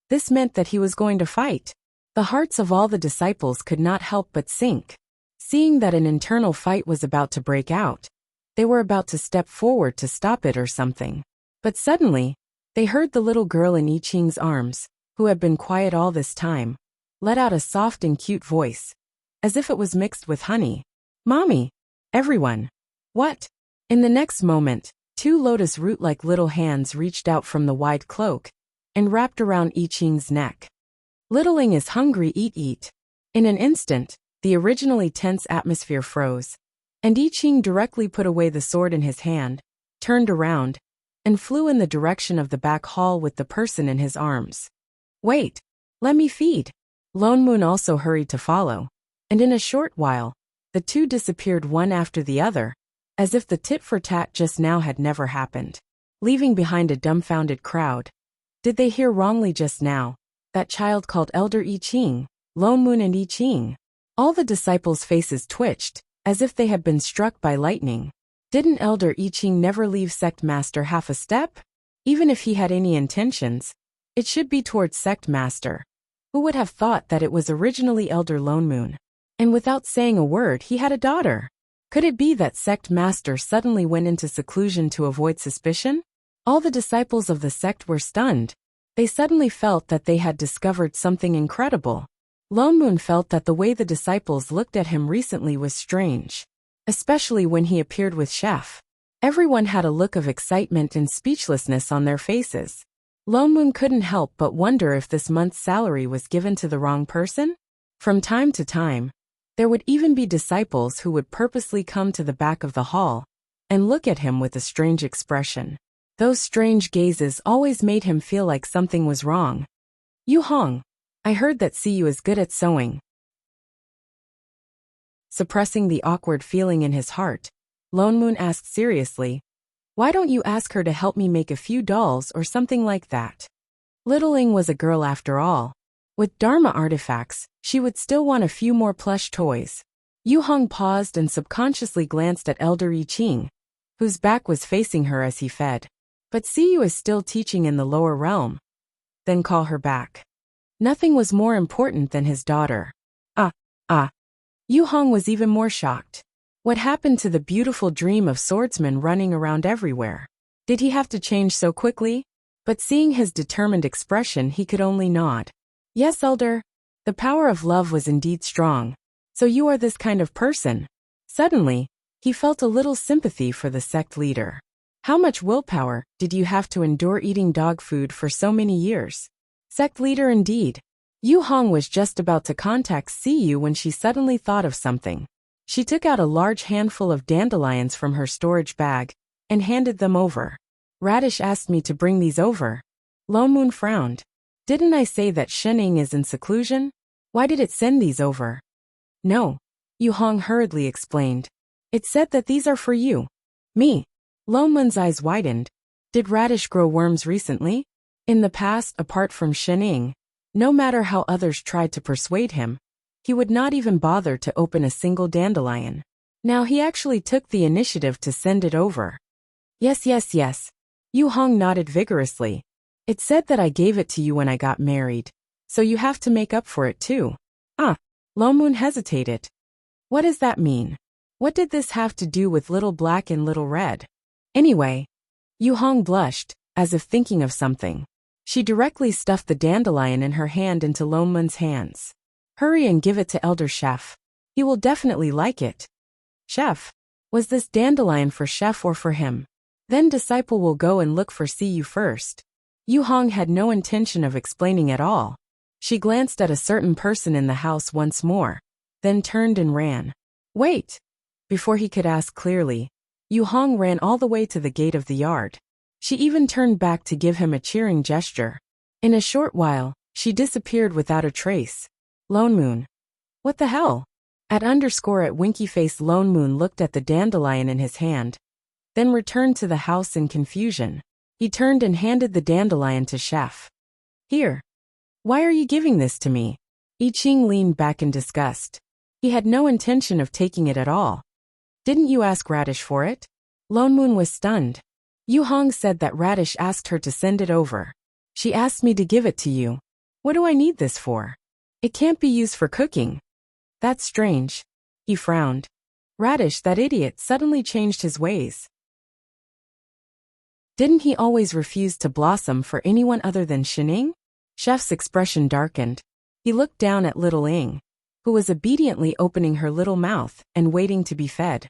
This meant that he was going to fight. The hearts of all the disciples could not help but sink. Seeing that an internal fight was about to break out, they were about to step forward to stop it or something. But suddenly, they heard the little girl in I Ching's arms, who had been quiet all this time, let out a soft and cute voice, as if it was mixed with honey. Mommy! Everyone! What? In the next moment, 2 lotus root-like little hands reached out from the wide cloak and wrapped around I Ching's neck. Little Ing is hungry, eat. In an instant, the originally tense atmosphere froze, and I Ching directly put away the sword in his hand, turned around, and flew in the direction of the back hall with the person in his arms. Wait, let me feed. Lone Moon also hurried to follow, and in a short while, the 2 disappeared one after the other, as if the tit-for-tat just now had never happened, leaving behind a dumbfounded crowd. Did they hear wrongly just now? That child called Elder I Ching, Lone Moon and I Ching. All the disciples' faces twitched, as if they had been struck by lightning. Didn't Elder I Ching never leave Sect Master half a step? Even if he had any intentions, it should be towards Sect Master. Who would have thought that it was originally Elder Lone Moon? And without saying a word he had a daughter. Could it be that Sect Master suddenly went into seclusion to avoid suspicion? All the disciples of the sect were stunned. They suddenly felt that they had discovered something incredible. Lone Moon felt that the way the disciples looked at him recently was strange, especially when he appeared with Chef. Everyone had a look of excitement and speechlessness on their faces. Lone Moon couldn't help but wonder if this month's salary was given to the wrong person. From time to time, there would even be disciples who would purposely come to the back of the hall and look at him with a strange expression. Those strange gazes always made him feel like something was wrong. "Yu Hong, I heard that Siyu is good at sewing." Suppressing the awkward feeling in his heart, Lone Moon asked seriously, "Why don't you ask her to help me make a few dolls or something like that?" Little Ing was a girl after all. With Dharma artifacts, she would still want a few more plush toys. Yu Hong paused and subconsciously glanced at Elder Yi Qing, whose back was facing her as he fed. "But Siyu is still teaching in the lower realm. Then call her back." Nothing was more important than his daughter. Yu Hong was even more shocked. What happened to the beautiful dream of swordsmen running around everywhere? Did he have to change so quickly? But seeing his determined expression, he could only nod. "Yes, Elder. The power of love was indeed strong. So you are this kind of person." Suddenly, he felt a little sympathy for the sect leader. "How much willpower did you have to endure eating dog food for so many years?" Sect leader indeed. Yu Hong was just about to contact Siyu when she suddenly thought of something. She took out a large handful of dandelions from her storage bag and handed them over. "Radish asked me to bring these over." Lone Moon frowned. "Didn't I say that Shening is in seclusion? Why did it send these over?" "No," Yu Hong hurriedly explained. "It said that these are for you." "Me?" Lone Moon's eyes widened. Did Radish grow worms recently? In the past, apart from Shening, no matter how others tried to persuade him, he would not even bother to open a single dandelion. Now he actually took the initiative to send it over. Yes. Yu Hong nodded vigorously. "It said that I gave it to you when I got married, so you have to make up for it too." Lone Moon hesitated. What does that mean? What did this have to do with Little Black and Little Red? Anyway, Yu Hong blushed, as if thinking of something. She directly stuffed the dandelion in her hand into Lone Moon's hands. "Hurry and give it to Elder Chef. He will definitely like it." "Chef? Was this dandelion for Chef or for him?" "Then disciple will go and look for Siyu first." Yu Hong had no intention of explaining at all. She glanced at a certain person in the house once more, then turned and ran. "Wait!" Before he could ask clearly, Yu Hong ran all the way to the gate of the yard. She even turned back to give him a cheering gesture. In a short while, she disappeared without a trace. Lone Moon. What the hell? At Winky Face, Lone Moon looked at the dandelion in his hand, then returned to the house in confusion. He turned and handed the dandelion to Chef. "Here. Why are you giving this to me?" I Ching leaned back in disgust. He had no intention of taking it at all. "Didn't you ask Radish for it?" Lone Moon was stunned. Yu Hong said that Radish asked her to send it over. "She asked me to give it to you. What do I need this for? It can't be used for cooking." "That's strange." He frowned. Radish, that idiot, suddenly changed his ways. Didn't he always refuse to blossom for anyone other than Shining? Chef's expression darkened. He looked down at Little Ing, who was obediently opening her little mouth and waiting to be fed.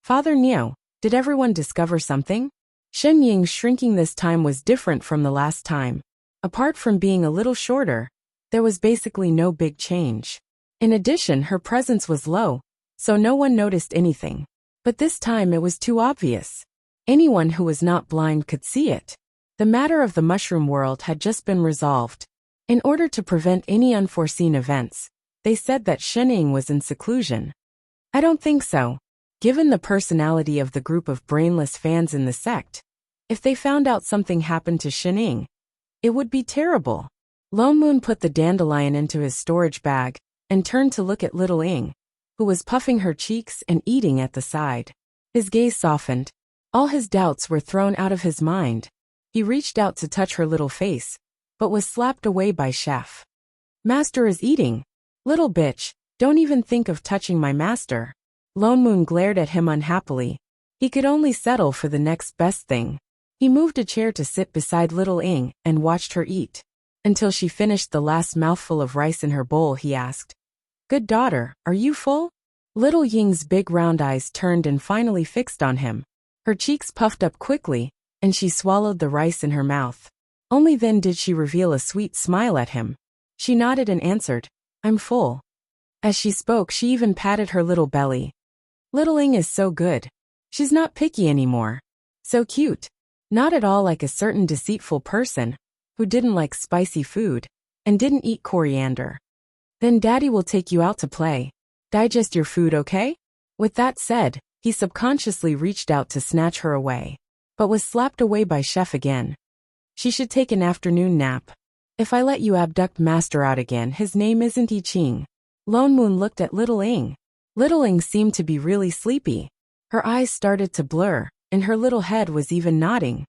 "Father Niao, did everyone discover something?" Shen Ying's shrinking this time was different from the last time. Apart from being a little shorter, there was basically no big change. In addition, her presence was low, so no one noticed anything. But this time it was too obvious. Anyone who was not blind could see it. The matter of the mushroom world had just been resolved. In order to prevent any unforeseen events, they said that Shening was in seclusion. I don't think so. Given the personality of the group of brainless fans in the sect, if they found out something happened to Shening, it would be terrible. Lone Moon put the dandelion into his storage bag and turned to look at Little Ing, who was puffing her cheeks and eating at the side. His gaze softened. All his doubts were thrown out of his mind. He reached out to touch her little face, but was slapped away by Chef. "Master is eating. Little bitch, don't even think of touching my master." Lone Moon glared at him unhappily. He could only settle for the next best thing. He moved a chair to sit beside Little Ing and watched her eat. Until she finished the last mouthful of rice in her bowl, he asked, "Good daughter, are you full?" Little Ying's big round eyes turned and finally fixed on him. Her cheeks puffed up quickly, and she swallowed the rice in her mouth. Only then did she reveal a sweet smile at him. She nodded and answered, "I'm full." As she spoke, she even patted her little belly. Little Ing is so good. She's not picky anymore. So cute. Not at all like a certain deceitful person who didn't like spicy food and didn't eat coriander. Then Daddy will take you out to play. Digest your food, okay? With that said, he subconsciously reached out to snatch her away, but was slapped away by Chef again. She should take an afternoon nap. If I let you abduct Master out again, his name isn't I Ching. Lone Moon looked at Little Ing. Little Ing seemed to be really sleepy. Her eyes started to blur, and her little head was even nodding.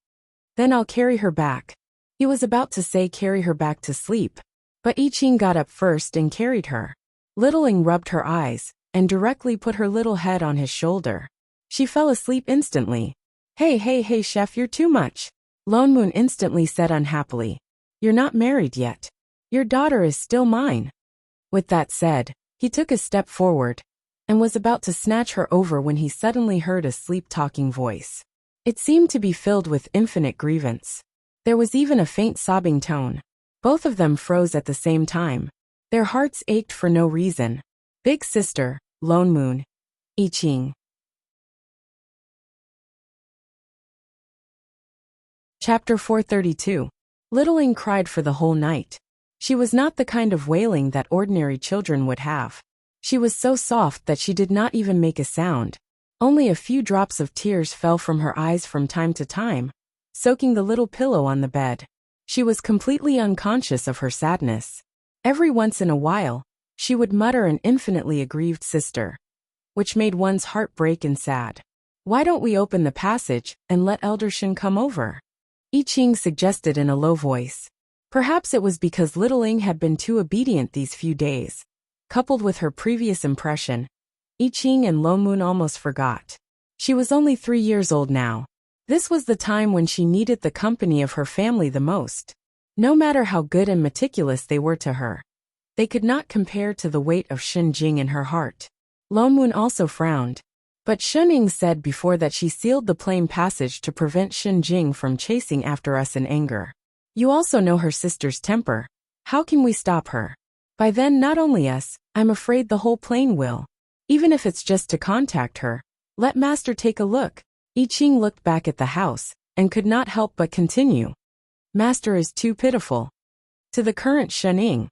Then I'll carry her back. He was about to say carry her back to sleep, but I Ching got up first and carried her. Little Ing rubbed her eyes and directly put her little head on his shoulder. She fell asleep instantly. Hey, Chef, you're too much. Lone Moon instantly said unhappily. You're not married yet. Your daughter is still mine. With that said, he took a step forward and was about to snatch her over when he suddenly heard a sleep-talking voice. It seemed to be filled with infinite grievance. There was even a faint sobbing tone. Both of them froze at the same time. Their hearts ached for no reason. Big sister, Lone Moon, I Ching. Chapter 432. Little Ing cried for the whole night. She was not the kind of wailing that ordinary children would have. She was so soft that she did not even make a sound. Only a few drops of tears fell from her eyes from time to time, soaking the little pillow on the bed. She was completely unconscious of her sadness. Every once in a while, she would mutter an infinitely aggrieved sister, which made one's heart break and sad. Why don't we open the passage and let Elder Shin come over? I Ching suggested in a low voice. Perhaps it was because Little Ing had been too obedient these few days. Coupled with her previous impression, I Ching and Lone Moon almost forgot. She was only 3 years old now. This was the time when she needed the company of her family the most. No matter how good and meticulous they were to her, they could not compare to the weight of Shen Jing in her heart. Lone Moon also frowned. But Shen Ing said before that she sealed the plain passage to prevent Shen Jing from chasing after us in anger. You also know her sister's temper. How can we stop her? By then not only us, I'm afraid the whole plane will. Even if it's just to contact her. Let Master take a look. I Ching looked back at the house, and could not help but continue. Master is too pitiful. To the current Shen Ing,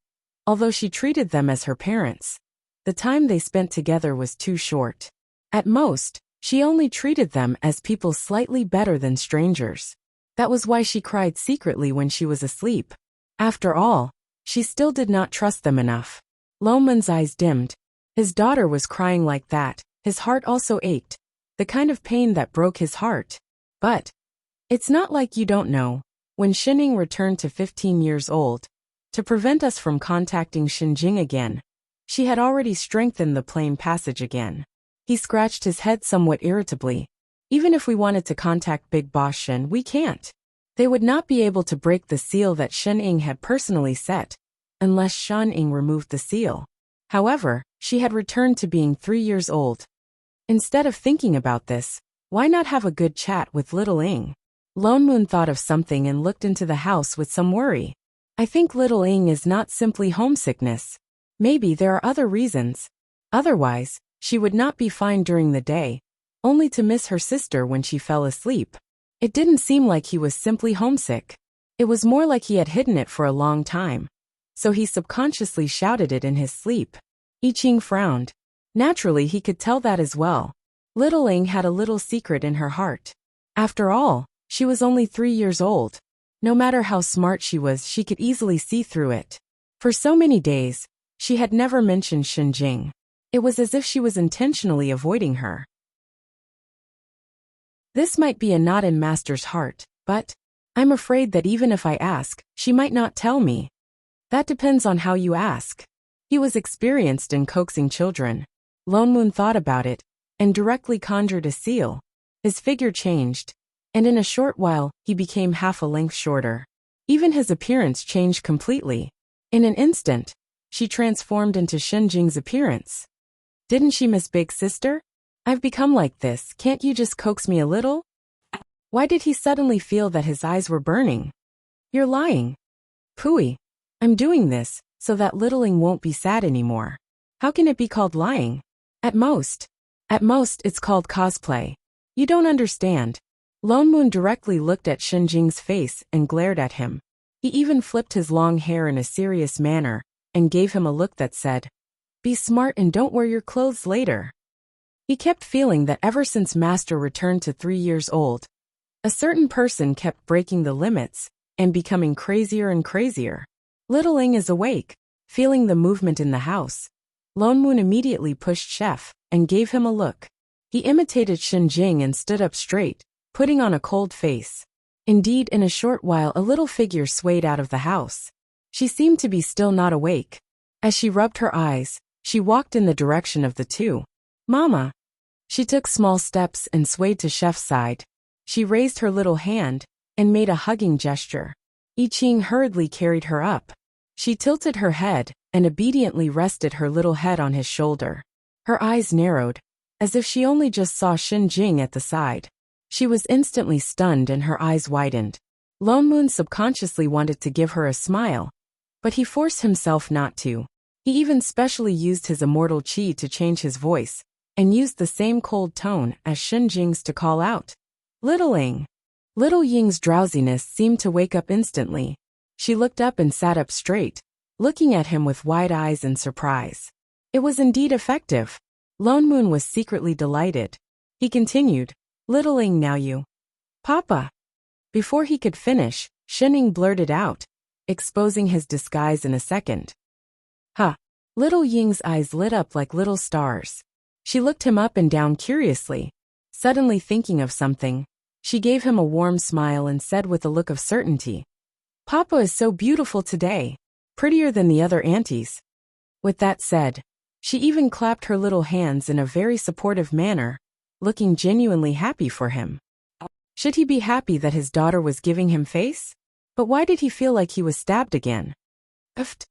although she treated them as her parents, the time they spent together was too short. At most, she only treated them as people slightly better than strangers. That was why she cried secretly when she was asleep. After all, she still did not trust them enough. Lone Moon's eyes dimmed. His daughter was crying like that. His heart also ached. The kind of pain that broke his heart. But it's not like you don't know. When Shen Ing returned to 15 years old, to prevent us from contacting Shen Jing again, she had already strengthened the plain passage again. He scratched his head somewhat irritably. Even if we wanted to contact Big Boss Shen, we can't. They would not be able to break the seal that Shen Ing had personally set, unless Shen Ing removed the seal. However, she had returned to being 3 years old. Instead of thinking about this, why not have a good chat with Little Ing? Lone Moon thought of something and looked into the house with some worry. I think Little Ing is not simply homesickness. Maybe there are other reasons. Otherwise, she would not be fine during the day, only to miss her sister when she fell asleep. It didn't seem like he was simply homesick. It was more like he had hidden it for a long time. So he subconsciously shouted it in his sleep. I Ching frowned. Naturally, he could tell that as well. Little Ing had a little secret in her heart. After all, she was only 3 years old. No matter how smart she was, she could easily see through it. For so many days, she had never mentioned Shen Jing. It was as if she was intentionally avoiding her. This might be a knot in Master's heart, but I'm afraid that even if I ask, she might not tell me. That depends on how you ask. He was experienced in coaxing children. Lone Moon thought about it, and directly conjured a seal. His figure changed, and in a short while, he became half a length shorter. Even his appearance changed completely. In an instant, she transformed into Shen Jing's appearance. Didn't she miss Big Sister? I've become like this, can't you just coax me a little? Why did he suddenly feel that his eyes were burning? You're lying. Pooey. I'm doing this, so that Little Ing won't be sad anymore. How can it be called lying? At most, it's called cosplay. You don't understand. Lone Moon directly looked at Shinjing's face and glared at him. He even flipped his long hair in a serious manner and gave him a look that said, "Be smart and don't wear your clothes later." He kept feeling that ever since Master returned to 3 years old, a certain person kept breaking the limits and becoming crazier and crazier. Little Ing is awake, feeling the movement in the house. Lone Moon immediately pushed Chef and gave him a look. He imitated Shinjing and stood up straight, putting on a cold face. Indeed, in a short while a little figure swayed out of the house. She seemed to be still not awake. As she rubbed her eyes, she walked in the direction of the two. "Mama." She took small steps and swayed to Chef's side. She raised her little hand and made a hugging gesture. I Ching hurriedly carried her up. She tilted her head and obediently rested her little head on his shoulder. Her eyes narrowed, as if she only just saw Shinjing at the side. She was instantly stunned and her eyes widened. Lone Moon subconsciously wanted to give her a smile, but he forced himself not to. He even specially used his immortal chi to change his voice, and used the same cold tone as Shinjing's to call out, "Little Ing." Little Ying's drowsiness seemed to wake up instantly. She looked up and sat up straight, looking at him with wide eyes in surprise. It was indeed effective. Lone Moon was secretly delighted. He continued, "Little Ing, now you." "Papa." Before he could finish, Shining blurted out, exposing his disguise in a second. "Huh." Little Ying's eyes lit up like little stars. She looked him up and down curiously. Suddenly thinking of something, she gave him a warm smile and said with a look of certainty, "Papa is so beautiful today. Prettier than the other aunties." With that said, she even clapped her little hands in a very supportive manner, looking genuinely happy for him. Should he be happy that his daughter was giving him face? But why did he feel like he was stabbed again? "Uft.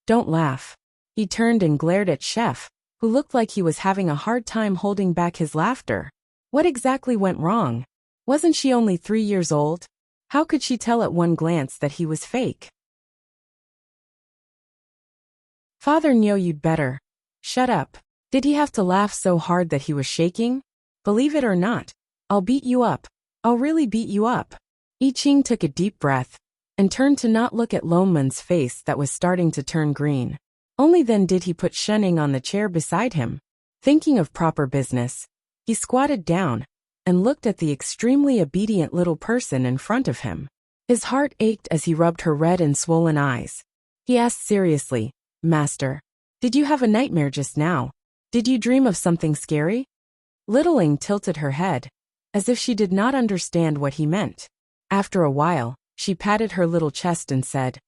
Don't laugh." He turned and glared at Chef, who looked like he was having a hard time holding back his laughter. What exactly went wrong? Wasn't she only 3 years old? How could she tell at one glance that he was fake? "Father Nyo, you'd better. Shut up." Did he have to laugh so hard that he was shaking? "Believe it or not, I'll beat you up. I'll really beat you up." I Ching took a deep breath and turned to not look at Lone Moon's face that was starting to turn green. Only then did he put Shenning on the chair beside him. Thinking of proper business, he squatted down and looked at the extremely obedient little person in front of him. His heart ached as he rubbed her red and swollen eyes. He asked seriously, "Master, did you have a nightmare just now? Did you dream of something scary?" Little Ing tilted her head, as if she did not understand what he meant. After a while, she patted her little chest and said,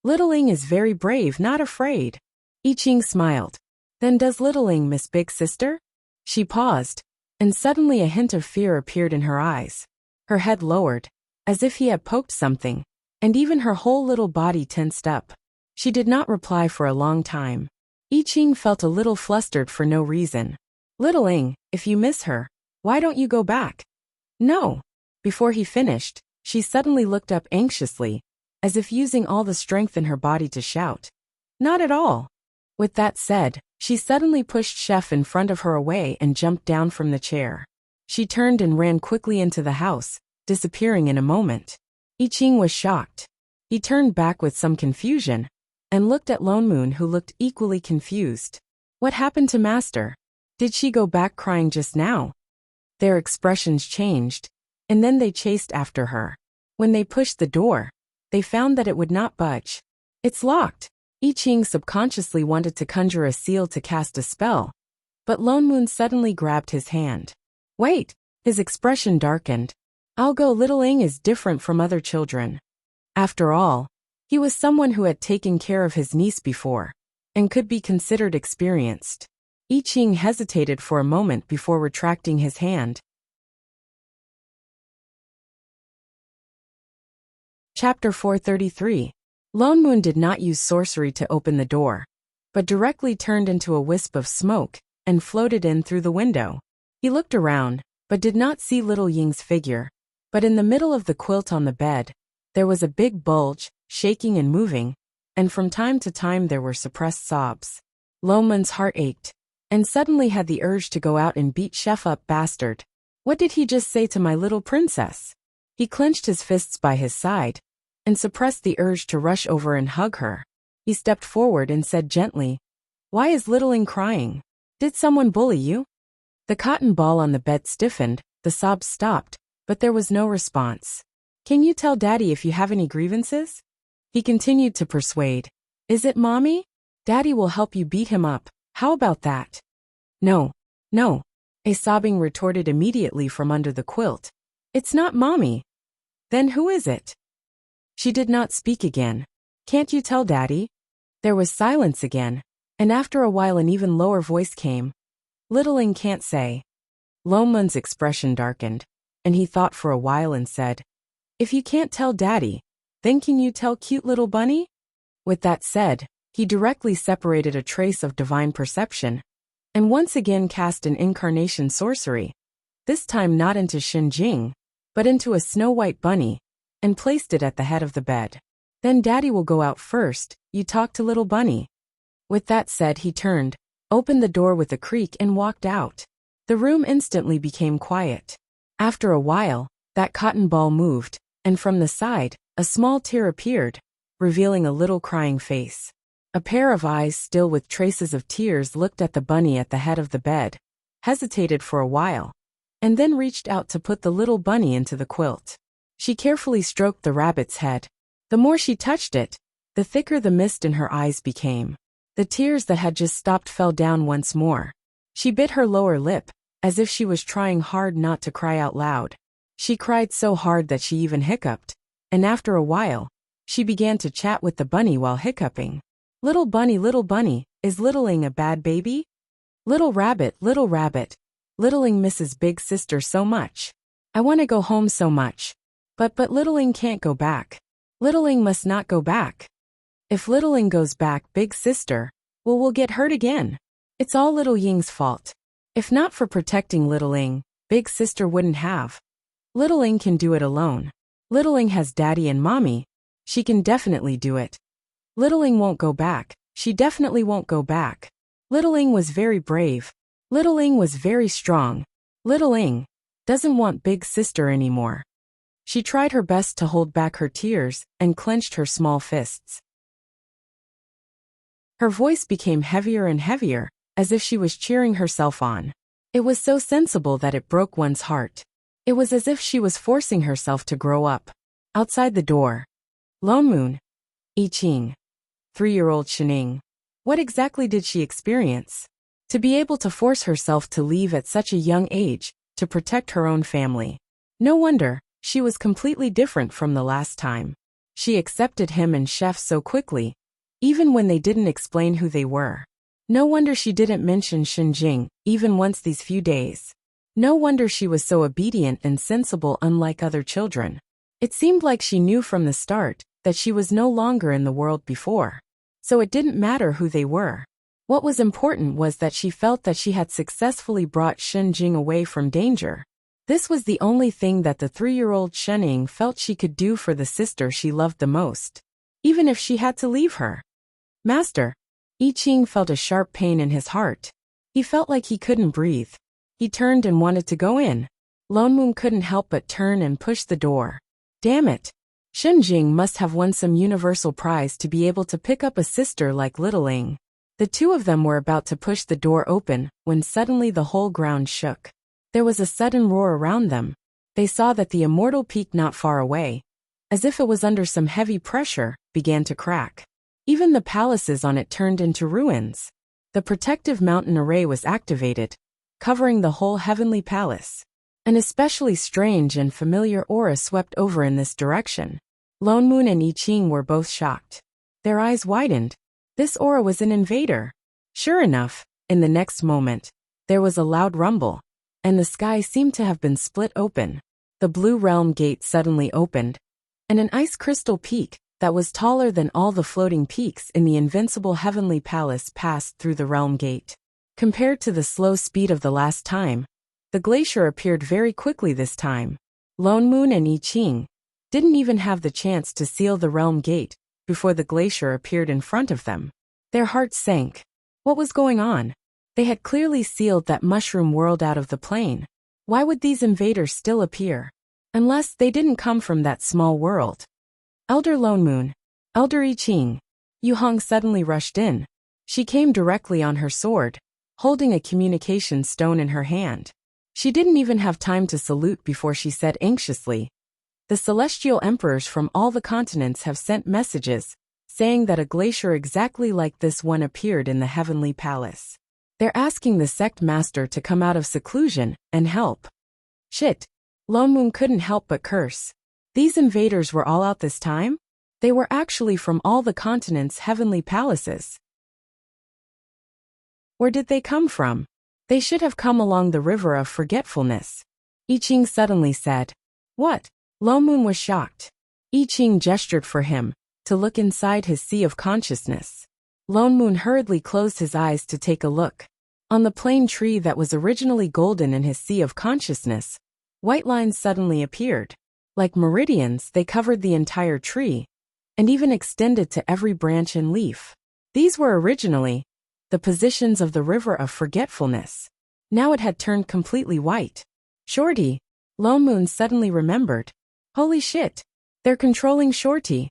"Little Ing is very brave, not afraid." I Ching smiled. "Then does Little Ing miss Big Sister?" She paused, and suddenly a hint of fear appeared in her eyes. Her head lowered, as if he had poked something, and even her whole little body tensed up. She did not reply for a long time. I Ching felt a little flustered for no reason. "Little Ing, if you miss her, why don't you go back?" "No." Before he finished, she suddenly looked up anxiously, as if using all the strength in her body to shout, "Not at all." With that said, she suddenly pushed Chef in front of her away and jumped down from the chair. She turned and ran quickly into the house, disappearing in a moment. I Ching was shocked. He turned back with some confusion and looked at Lone Moon, who looked equally confused. What happened to Master? Did she go back crying just now? Their expressions changed, and then they chased after her. When they pushed the door, they found that it would not budge. "It's locked." I Ching subconsciously wanted to conjure a seal to cast a spell, but Lone Moon suddenly grabbed his hand. "Wait." His expression darkened. "I'll go. Little Ing is different from other children." After all, he was someone who had taken care of his niece before, and could be considered experienced. I Ching hesitated for a moment before retracting his hand. Chapter 433. Lone Moon did not use sorcery to open the door, but directly turned into a wisp of smoke and floated in through the window. He looked around, but did not see Little Ying's figure. But in the middle of the quilt on the bed, there was a big bulge, shaking and moving, and from time to time there were suppressed sobs. Loman's heart ached, and suddenly had the urge to go out and beat Chef up bastard. What did he just say to my little princess? He clenched his fists by his side, and suppressed the urge to rush over and hug her. He stepped forward and said gently, "Why is littling crying? Did someone bully you?" The cotton ball on the bed stiffened, the sobs stopped, but there was no response. "Can you tell Daddy if you have any grievances?" He continued to persuade. "Is it Mommy? Daddy will help you beat him up, how about that?" "No, no," a sobbing retorted immediately from under the quilt. "It's not Mommy." "Then who is it?" She did not speak again. "Can't you tell Daddy?" There was silence again, and after a while an even lower voice came. "Littling can't say." Loman's expression darkened, and he thought for a while and said, "If you can't tell Daddy, then can you tell cute little bunny?" With that said, he directly separated a trace of divine perception, and once again cast an incarnation sorcery, this time not into Xinjing, but into a snow-white bunny, and placed it at the head of the bed. "Then Daddy will go out first, you talk to little bunny." With that said, he turned, opened the door with a creak and walked out. The room instantly became quiet. After a while, that cotton ball moved, and from the side, a small tear appeared, revealing a little crying face. A pair of eyes still with traces of tears looked at the bunny at the head of the bed, hesitated for a while, and then reached out to put the little bunny into the quilt. She carefully stroked the rabbit's head. The more she touched it, the thicker the mist in her eyes became. The tears that had just stopped fell down once more. She bit her lower lip, as if she was trying hard not to cry out loud. She cried so hard that she even hiccuped, and after a while, she began to chat with the bunny while hiccuping. Little bunny, is littling a bad baby? Little rabbit, littling misses big sister so much. I want to go home so much. But littling can't go back. Littling must not go back. If littling goes back, big sister, we'll get hurt again. It's all little Ying's fault. If not for protecting littling, big sister wouldn't have. Littling can do it alone. Littling has Daddy and Mommy. She can definitely do it. Littling won't go back. She definitely won't go back. Littling was very brave. Littling was very strong. Littling doesn't want big sister anymore." She tried her best to hold back her tears and clenched her small fists. Her voice became heavier and heavier, as if she was cheering herself on. It was so sensible that it broke one's heart. It was as if she was forcing herself to grow up. Outside the door. Lone Moon. I Ching. 3-year-old Shining. What exactly did she experience? To be able to force herself to leave at such a young age, to protect her own family. No wonder, she was completely different from the last time. She accepted him and Chef so quickly, even when they didn't explain who they were. No wonder she didn't mention Xinjing, even once these few days. No wonder she was so obedient and sensible, unlike other children. It seemed like she knew from the start that she was no longer in the world before. So it didn't matter who they were. What was important was that she felt that she had successfully brought Xinjing away from danger. This was the only thing that the 3-year-old Shening felt she could do for the sister she loved the most, even if she had to leave her. "Master." I Ching felt a sharp pain in his heart. He felt like he couldn't breathe. He turned and wanted to go in. Lone Moon couldn't help but turn and push the door. Damn it. Xinjing must have won some universal prize to be able to pick up a sister like Littling. The two of them were about to push the door open when suddenly the whole ground shook. There was a sudden roar around them. They saw that the immortal peak not far away, as if it was under some heavy pressure, began to crack. Even the palaces on it turned into ruins. The protective mountain array was activated, covering the whole heavenly palace. An especially strange and familiar aura swept over in this direction. Lone Moon and I Ching were both shocked. Their eyes widened. This aura was an invader. Sure enough, in the next moment, there was a loud rumble, and the sky seemed to have been split open. The blue realm gate suddenly opened, and an ice crystal peak that was taller than all the floating peaks in the invincible heavenly palace passed through the realm gate. Compared to the slow speed of the last time, the glacier appeared very quickly this time. Lone Moon and I Ching didn't even have the chance to seal the realm gate before the glacier appeared in front of them. Their hearts sank. What was going on? They had clearly sealed that mushroom world out of the plane. Why would these invaders still appear? Unless they didn't come from that small world. Elder Lone Moon. Elder I Ching. Yu Hong suddenly rushed in. She came directly on her sword, holding a communication stone in her hand. She didn't even have time to salute before she said anxiously, "The celestial emperors from all the continents have sent messages, saying that a glacier exactly like this one appeared in the heavenly palace. They're asking the sect master to come out of seclusion and help." Shit. Lone Moon couldn't help but curse. These invaders were all out this time? They were actually from all the continents' heavenly palaces. Where did they come from? They should have come along the river of forgetfulness. I Ching suddenly said. What? Lone Moon was shocked. I Ching gestured for him to look inside his sea of consciousness. Lone Moon hurriedly closed his eyes to take a look. On the plane tree that was originally golden in his sea of consciousness, white lines suddenly appeared. Like meridians, they covered the entire tree, and even extended to every branch and leaf. These were originally the positions of the river of forgetfulness. Now it had turned completely white. Shorty. Lone Moon suddenly remembered. Holy shit. They're controlling Shorty.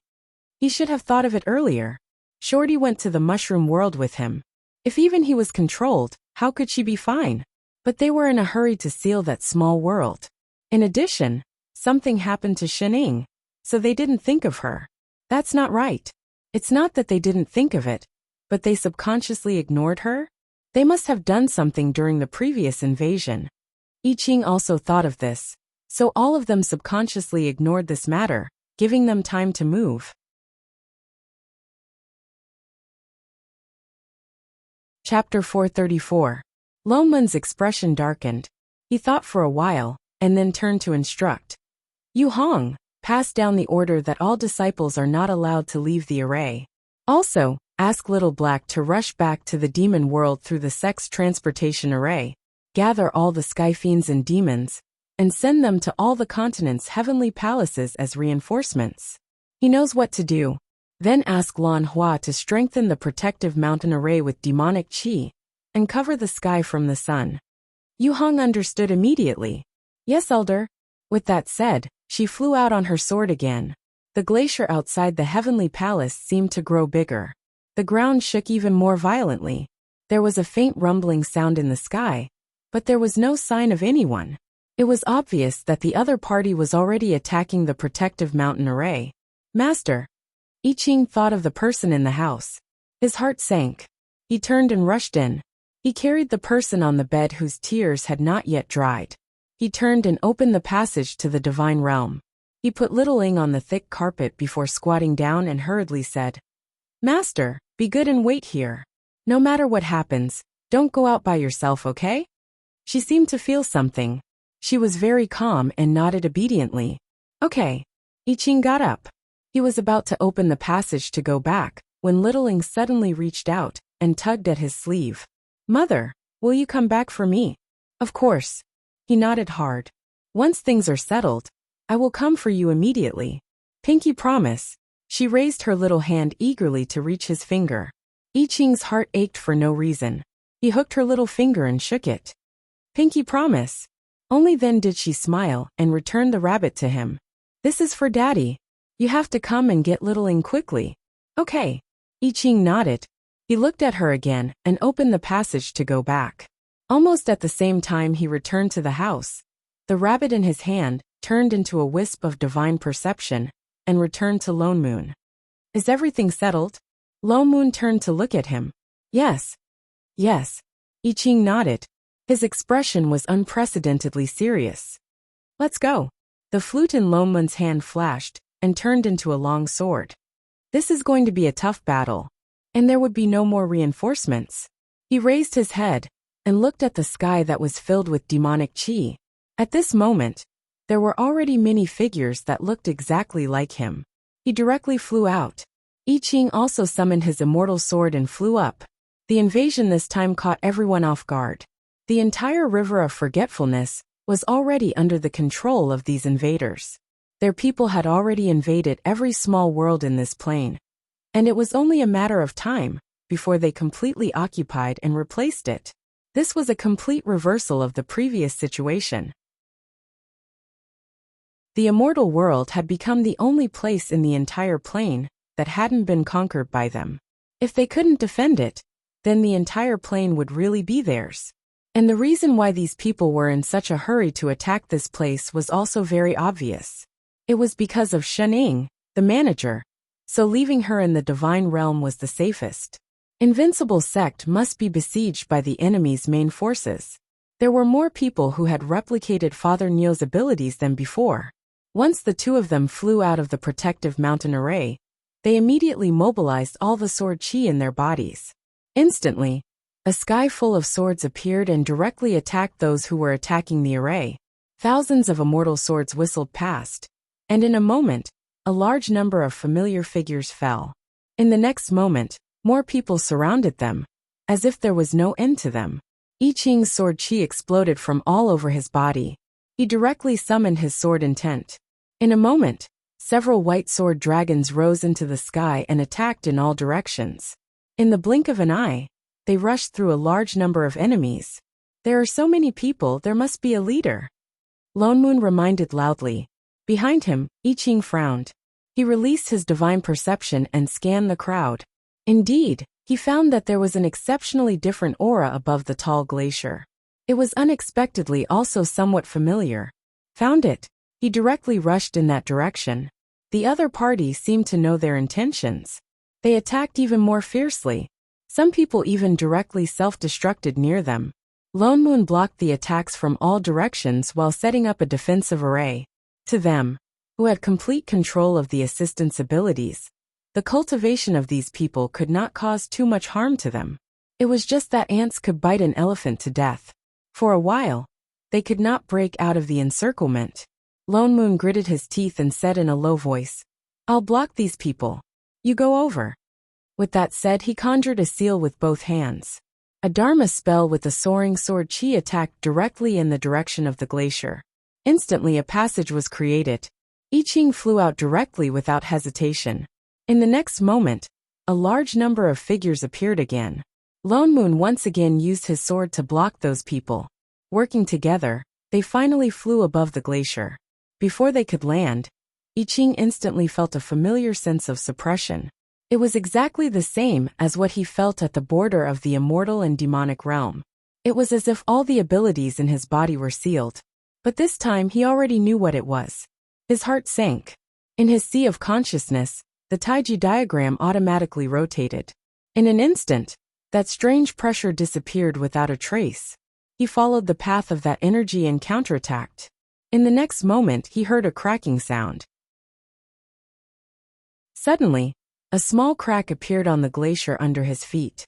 He should have thought of it earlier. Shorty went to the mushroom world with him. If even he was controlled, how could she be fine? But they were in a hurry to seal that small world. In addition, something happened to Shining, so they didn't think of her. That's not right. It's not that they didn't think of it, but they subconsciously ignored her? They must have done something during the previous invasion. I Ching also thought of this, so all of them subconsciously ignored this matter, giving them time to move. Chapter 434. Lone Moon's expression darkened. He thought for a while, and then turned to instruct. Yu Hong, pass down the order that all disciples are not allowed to leave the array. Also, ask Little Black to rush back to the demon world through the sex transportation array. Gather all the sky fiends and demons, and send them to all the continents' heavenly palaces as reinforcements. He knows what to do. Then ask Lan Hua to strengthen the protective mountain array with demonic chi, and cover the sky from the sun. Yu Hong understood immediately. Yes, Elder. With that said, she flew out on her sword again. The glacier outside the heavenly palace seemed to grow bigger. The ground shook even more violently. There was a faint rumbling sound in the sky, but there was no sign of anyone. It was obvious that the other party was already attacking the protective mountain array. Master. I Ching thought of the person in the house. His heart sank. He turned and rushed in. He carried the person on the bed whose tears had not yet dried. He turned and opened the passage to the divine realm. He put Little Ing on the thick carpet before squatting down and hurriedly said, Master, be good and wait here. No matter what happens, don't go out by yourself, okay? She seemed to feel something. She was very calm and nodded obediently. Okay. I Ching got up. He was about to open the passage to go back, when Little Ing suddenly reached out and tugged at his sleeve. Mother, will you come back for me? Of course. He nodded hard. Once things are settled, I will come for you immediately. Pinky promise. She raised her little hand eagerly to reach his finger. I Ching's heart ached for no reason. He hooked her little finger and shook it. Pinky promise. Only then did she smile and return the rabbit to him. This is for Daddy. You have to come and get Little Ing quickly. Okay. I Ching nodded. He looked at her again and opened the passage to go back. Almost at the same time he returned to the house. The rabbit in his hand turned into a wisp of divine perception and returned to Lone Moon. Is everything settled? Lone Moon turned to look at him. Yes. Yes. I Ching nodded. His expression was unprecedentedly serious. Let's go. The flute in Lone Moon's hand flashed and turned into a long sword. This is going to be a tough battle, and there would be no more reinforcements. He raised his head and looked at the sky that was filled with demonic chi. At this moment, there were already many figures that looked exactly like him. He directly flew out. I Ching also summoned his immortal sword and flew up. The invasion this time caught everyone off guard. The entire river of forgetfulness was already under the control of these invaders. Their people had already invaded every small world in this plane, and it was only a matter of time before they completely occupied and replaced it. This was a complete reversal of the previous situation. The immortal world had become the only place in the entire plane that hadn't been conquered by them. If they couldn't defend it, then the entire plane would really be theirs. And the reason why these people were in such a hurry to attack this place was also very obvious. It was because of Shening, the manager, so leaving her in the divine realm was the safest. Invincible sect must be besieged by the enemy's main forces. There were more people who had replicated Father Nio's abilities than before. Once the two of them flew out of the protective mountain array, they immediately mobilized all the sword chi in their bodies. Instantly, a sky full of swords appeared and directly attacked those who were attacking the array. Thousands of immortal swords whistled past, and in a moment, a large number of familiar figures fell. In the next moment, more people surrounded them, as if there was no end to them. I Ching's sword chi exploded from all over his body. He directly summoned his sword intent. In a moment, several white sword dragons rose into the sky and attacked in all directions. In the blink of an eye, they rushed through a large number of enemies. There are so many people, there must be a leader. Lone Moon reminded loudly. Behind him, I Ching frowned. He released his divine perception and scanned the crowd. Indeed, he found that there was an exceptionally different aura above the tall glacier. It was unexpectedly also somewhat familiar. Found it. He directly rushed in that direction. The other party seemed to know their intentions. They attacked even more fiercely. Some people even directly self-destructed near them. Lone Moon blocked the attacks from all directions while setting up a defensive array. To them, who had complete control of the assistant's abilities, the cultivation of these people could not cause too much harm to them. It was just that ants could bite an elephant to death. For a while, they could not break out of the encirclement. Lone Moon gritted his teeth and said in a low voice, "I'll block these people. You go over." With that said, he conjured a seal with both hands. A Dharma spell with a soaring sword chi attacked directly in the direction of the glacier. Instantly a passage was created. I Ching flew out directly without hesitation. In the next moment, a large number of figures appeared again. Lone Moon once again used his sword to block those people. Working together, they finally flew above the glacier. Before they could land, I Ching instantly felt a familiar sense of suppression. It was exactly the same as what he felt at the border of the immortal and demonic realm. It was as if all the abilities in his body were sealed. But this time he already knew what it was. His heart sank. In his sea of consciousness, the Taiji diagram automatically rotated. In an instant, that strange pressure disappeared without a trace. He followed the path of that energy and counterattacked. In the next moment, he heard a cracking sound. Suddenly, a small crack appeared on the glacier under his feet.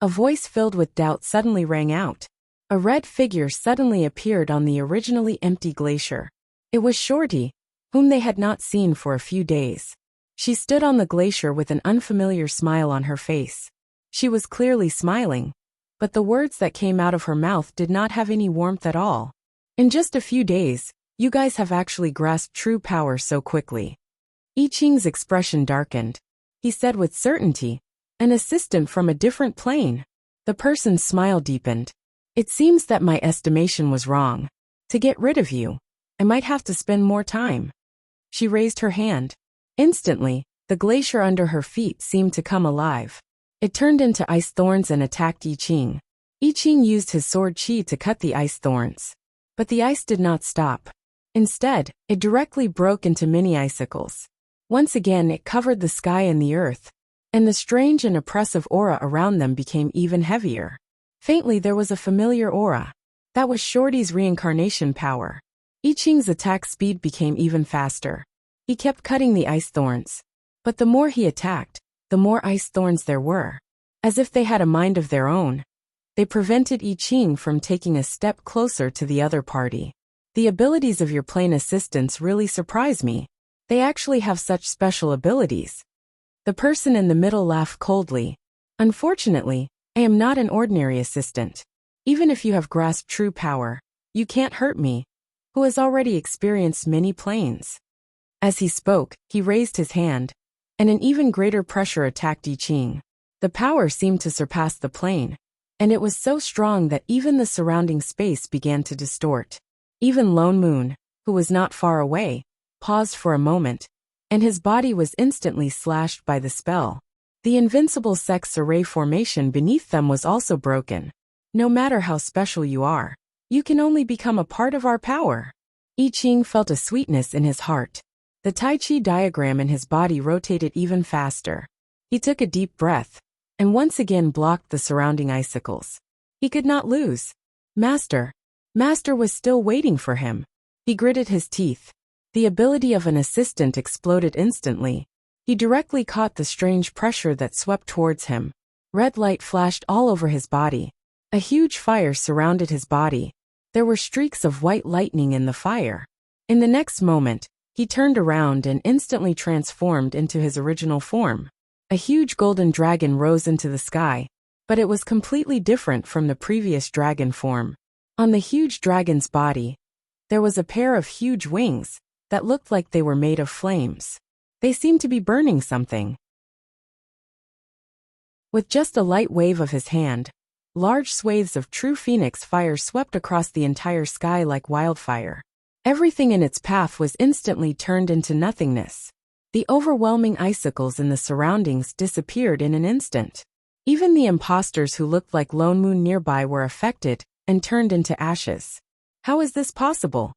A voice filled with doubt suddenly rang out. A red figure suddenly appeared on the originally empty glacier. It was Shorty, whom they had not seen for a few days. She stood on the glacier with an unfamiliar smile on her face. She was clearly smiling, but the words that came out of her mouth did not have any warmth at all. "In just a few days, you guys have actually grasped true power so quickly." I Ching's expression darkened. He said with certainty, "An assistant from a different plane." The person's smile deepened. "It seems that my estimation was wrong. To get rid of you, I might have to spend more time." She raised her hand. Instantly, the glacier under her feet seemed to come alive. It turned into ice thorns and attacked I Ching. I Ching used his sword chi to cut the ice thorns. But the ice did not stop. Instead, it directly broke into mini icicles. Once again it covered the sky and the earth, and the strange and oppressive aura around them became even heavier. Faintly there was a familiar aura. That was Shorty's reincarnation power. I Ching's attack speed became even faster. He kept cutting the ice thorns. But the more he attacked, the more ice thorns there were. As if they had a mind of their own. They prevented I Ching from taking a step closer to the other party. "The abilities of your plane assistants really surprise me. They actually have such special abilities." The person in the middle laughed coldly. "Unfortunately, I am not an ordinary assistant. Even if you have grasped true power, you can't hurt me, who has already experienced many planes." As he spoke, he raised his hand, and an even greater pressure attacked I Ching. The power seemed to surpass the plane, and it was so strong that even the surrounding space began to distort. Even Lone Moon, who was not far away, paused for a moment, and his body was instantly slashed by the spell. The invincible sex array formation beneath them was also broken. No matter how special you are, you can only become a part of our power. I Ching felt a sweetness in his heart. The Tai Chi diagram in his body rotated even faster. He took a deep breath, and once again blocked the surrounding icicles. He could not lose. Master was still waiting for him. He gritted his teeth. The ability of an assistant exploded instantly. He directly caught the strange pressure that swept towards him. Red light flashed all over his body. A huge fire surrounded his body. There were streaks of white lightning in the fire. In the next moment, he turned around and instantly transformed into his original form. A huge golden dragon rose into the sky, but it was completely different from the previous dragon form. On the huge dragon's body, there was a pair of huge wings that looked like they were made of flames. They seemed to be burning something. With just a light wave of his hand, large swathes of true phoenix fire swept across the entire sky like wildfire. Everything in its path was instantly turned into nothingness. The overwhelming icicles in the surroundings disappeared in an instant. Even the imposters who looked like Lone Moon nearby were affected and turned into ashes. How is this possible?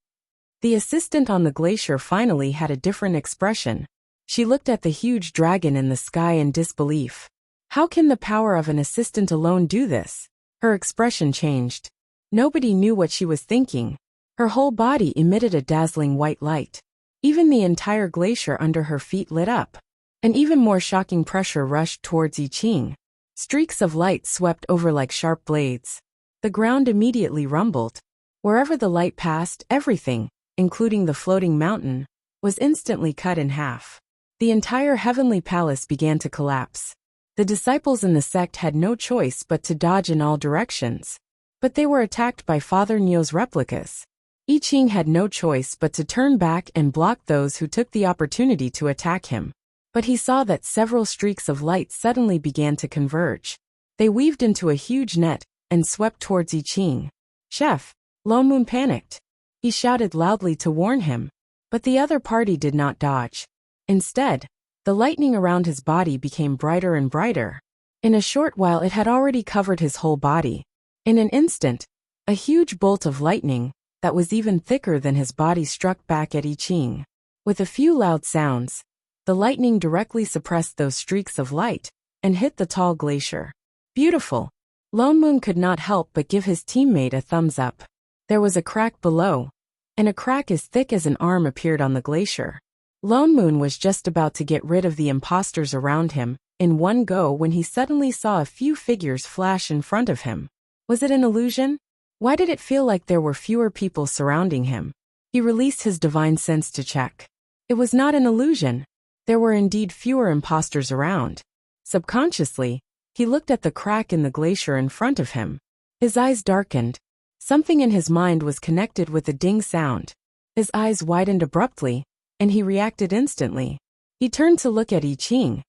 The assistant on the glacier finally had a different expression. She looked at the huge dragon in the sky in disbelief. How can the power of an assistant alone do this? Her expression changed. Nobody knew what she was thinking. Her whole body emitted a dazzling white light. Even the entire glacier under her feet lit up. An even more shocking pressure rushed towards I Ching. Streaks of light swept over like sharp blades. The ground immediately rumbled. Wherever the light passed, everything, including the floating mountain, was instantly cut in half. The entire heavenly palace began to collapse. The disciples in the sect had no choice but to dodge in all directions. But they were attacked by Father Neo's replicas. I Ching had no choice but to turn back and block those who took the opportunity to attack him. But he saw that several streaks of light suddenly began to converge. They weaved into a huge net and swept towards I Ching. "Chef!" Lone Moon panicked. He shouted loudly to warn him, but the other party did not dodge. Instead, the lightning around his body became brighter and brighter. In a short while it had already covered his whole body. In an instant, a huge bolt of lightning, that was even thicker than his body, struck back at I Ching. With a few loud sounds, the lightning directly suppressed those streaks of light and hit the tall glacier. Beautiful. Lone Moon could not help but give his teammate a thumbs up. There was a crack below, and a crack as thick as an arm appeared on the glacier. Lone Moon was just about to get rid of the imposters around him in one go when he suddenly saw a few figures flash in front of him. Was it an illusion? Why did it feel like there were fewer people surrounding him? He released his divine sense to check. It was not an illusion. There were indeed fewer imposters around. Subconsciously, he looked at the crack in the glacier in front of him. His eyes darkened. Something in his mind was connected with a ding sound. His eyes widened abruptly, and he reacted instantly. He turned to look at I Ching,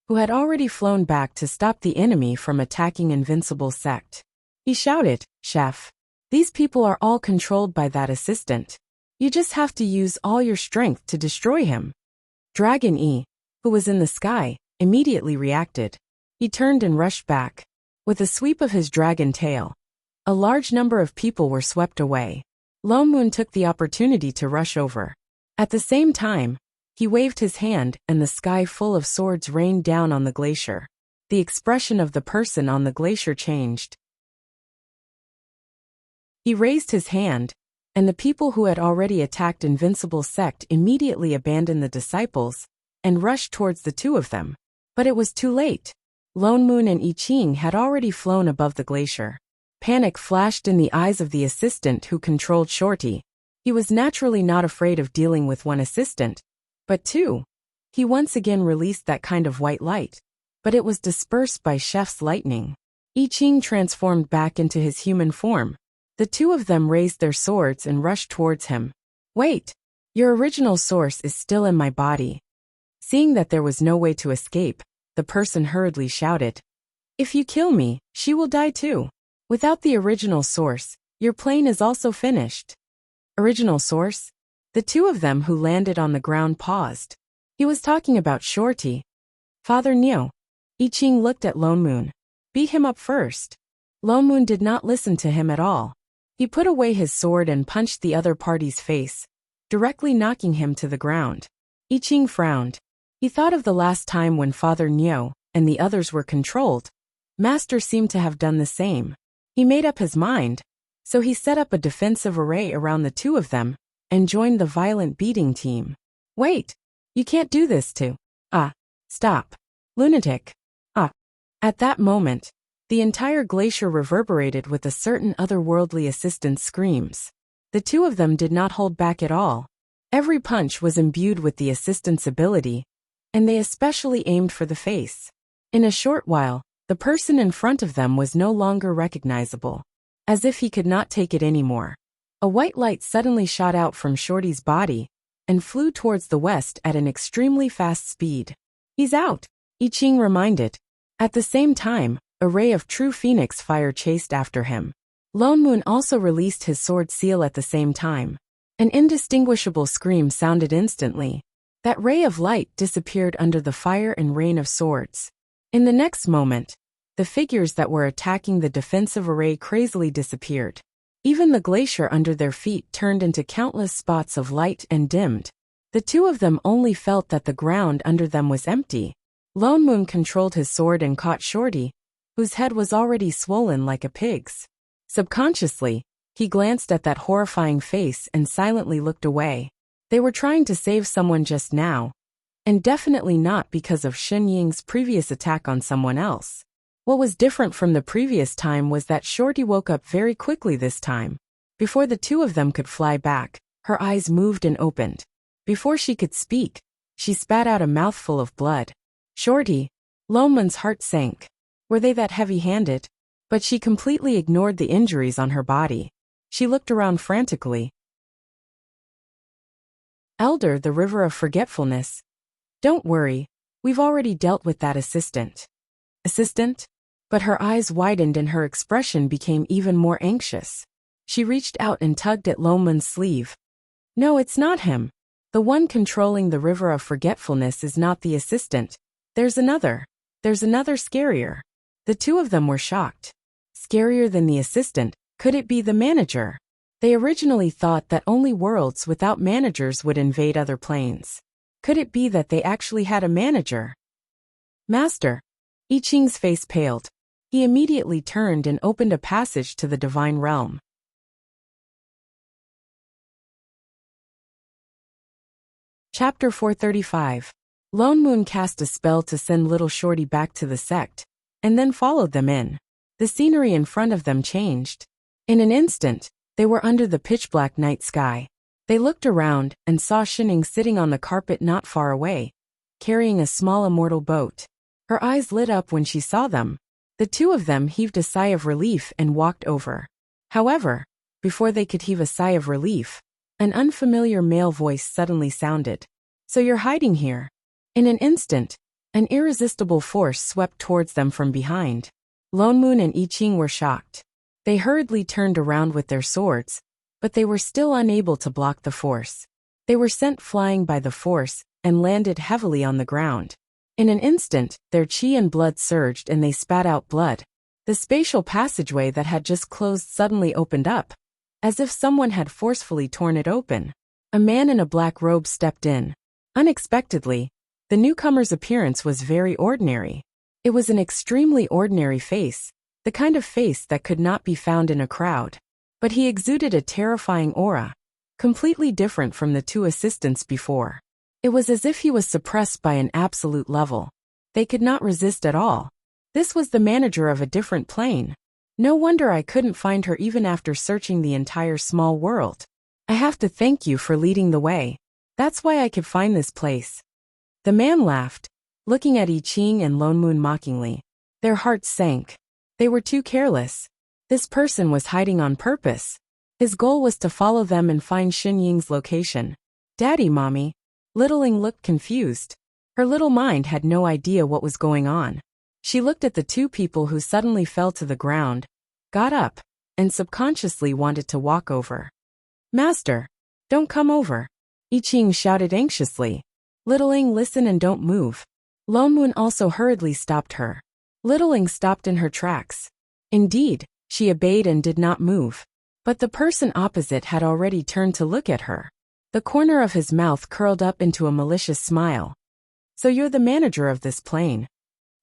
who had already flown back to stop the enemy from attacking Invincible Sect. He shouted, "Chef! These people are all controlled by that assistant. You just have to use all your strength to destroy him." Dragon E, who was in the sky, immediately reacted. He turned and rushed back. With a sweep of his dragon tail, a large number of people were swept away. Lone Moon took the opportunity to rush over. At the same time, he waved his hand and the sky full of swords rained down on the glacier. The expression of the person on the glacier changed. He raised his hand, and the people who had already attacked Invincible Sect immediately abandoned the disciples and rushed towards the two of them. But it was too late. Lone Moon and I Ching had already flown above the glacier. Panic flashed in the eyes of the assistant who controlled Shorty. He was naturally not afraid of dealing with one assistant, but two. He once again released that kind of white light, but it was dispersed by Chef's lightning. I Ching transformed back into his human form. The two of them raised their swords and rushed towards him. "Wait! Your original source is still in my body." Seeing that there was no way to escape, the person hurriedly shouted. If you kill me, she will die too. Without the original source, your plane is also finished. Original source? The two of them who landed on the ground paused. He was talking about Shorty. Father Neo. I Ching looked at Lone Moon. Beat him up first. Lone Moon did not listen to him at all. He put away his sword and punched the other party's face, directly knocking him to the ground. I Ching frowned. He thought of the last time when Father Neo and the others were controlled. Master seemed to have done the same. He made up his mind, so he set up a defensive array around the two of them and joined the violent beating team. Wait! You can't do this to. Stop. Lunatic. At that moment, the entire glacier reverberated with a certain otherworldly assistant's screams. The two of them did not hold back at all. Every punch was imbued with the assistant's ability, and they especially aimed for the face. In a short while, the person in front of them was no longer recognizable. As if he could not take it anymore. A white light suddenly shot out from Shorty's body and flew towards the west at an extremely fast speed. He's out, I Ching reminded. At the same time, a ray of true phoenix fire chased after him. Lone Moon also released his sword seal at the same time. An indistinguishable scream sounded instantly. That ray of light disappeared under the fire and rain of swords. In the next moment, the figures that were attacking the defensive array crazily disappeared. Even the glacier under their feet turned into countless spots of light and dimmed. The two of them only felt that the ground under them was empty. Lone Moon controlled his sword and caught Shorty, whose head was already swollen like a pig's. Subconsciously, he glanced at that horrifying face and silently looked away. They were trying to save someone just now, and definitely not because of Shen Ying's previous attack on someone else. What was different from the previous time was that Shorty woke up very quickly this time. Before the two of them could fly back, her eyes moved and opened. Before she could speak, she spat out a mouthful of blood. Shorty. Lone Moon's heart sank. Were they that heavy-handed? But she completely ignored the injuries on her body. She looked around frantically. Elder, the river of forgetfulness. Don't worry, we've already dealt with that assistant. Assistant? But her eyes widened and her expression became even more anxious. She reached out and tugged at Lone Moon's sleeve. No, it's not him. The one controlling the river of forgetfulness is not the assistant. There's another scarier. The two of them were shocked. Scarier than the assistant, could it be the manager? They originally thought that only worlds without managers would invade other planes. Could it be that they actually had a manager? Master. I Ching's face paled. He immediately turned and opened a passage to the divine realm. Chapter 435. Lone Moon cast a spell to send little Shorty back to the sect, and then followed them in. The scenery in front of them changed. In an instant, they were under the pitch-black night sky. They looked around and saw Shining sitting on the carpet not far away, carrying a small immortal boat. Her eyes lit up when she saw them. The two of them heaved a sigh of relief and walked over. However, before they could heave a sigh of relief, an unfamiliar male voice suddenly sounded. So you're hiding here. In an instant, an irresistible force swept towards them from behind. Lone Moon and I Ching were shocked. They hurriedly turned around with their swords, but they were still unable to block the force. They were sent flying by the force and landed heavily on the ground. In an instant, their chi and blood surged and they spat out blood. The spatial passageway that had just closed suddenly opened up, as if someone had forcefully torn it open. A man in a black robe stepped in. Unexpectedly, the newcomer's appearance was very ordinary. It was an extremely ordinary face, the kind of face that could not be found in a crowd. But he exuded a terrifying aura, completely different from the two assistants before. It was as if he was suppressed by an absolute level. They could not resist at all. This was the manager of a different plane. No wonder I couldn't find her even after searching the entire small world. I have to thank you for leading the way. That's why I could find this place. The man laughed, looking at I Ching and Lone Moon mockingly. Their hearts sank. They were too careless. This person was hiding on purpose. His goal was to follow them and find Shen Ying's location. Daddy, Mommy. Littling looked confused. Her little mind had no idea what was going on. She looked at the two people who suddenly fell to the ground, got up, and subconsciously wanted to walk over. Master, don't come over, I Ching shouted anxiously. Littling, listen and don't move. Lone Moon also hurriedly stopped her. Littling stopped in her tracks. Indeed, she obeyed and did not move. But the person opposite had already turned to look at her. The corner of his mouth curled up into a malicious smile. So you're the manager of this plane?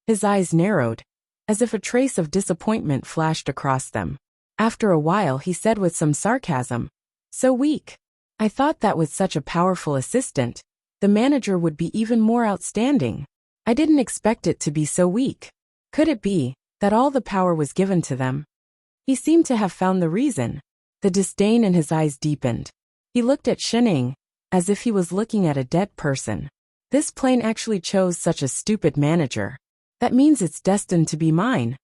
His eyes narrowed, as if a trace of disappointment flashed across them. After a while he said with some sarcasm, so weak. I thought that with such a powerful assistant, the manager would be even more outstanding. I didn't expect it to be so weak. Could it be that all the power was given to them? He seemed to have found the reason. The disdain in his eyes deepened. He looked at Shining, as if he was looking at a dead person. This plane actually chose such a stupid manager. That means it's destined to be mine.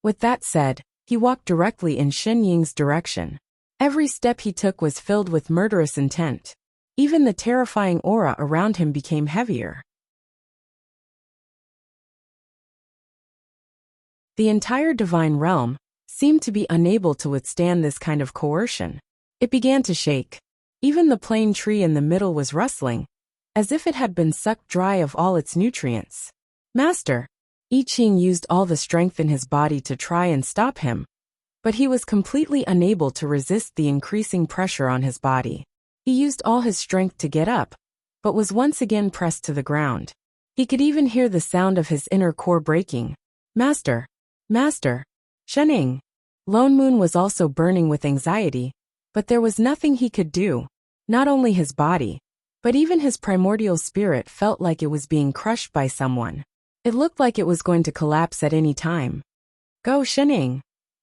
With that said, he walked directly in Xin Ying's direction. Every step he took was filled with murderous intent. Even the terrifying aura around him became heavier. The entire divine realm seemed to be unable to withstand this kind of coercion. It began to shake. Even the plane tree in the middle was rustling, as if it had been sucked dry of all its nutrients. Master, I Ching used all the strength in his body to try and stop him, but he was completely unable to resist the increasing pressure on his body. He used all his strength to get up, but was once again pressed to the ground. He could even hear the sound of his inner core breaking. Master! Master! Shening! Lone Moon was also burning with anxiety, but there was nothing he could do. Not only his body, but even his primordial spirit felt like it was being crushed by someone. It looked like it was going to collapse at any time. Go, Shening!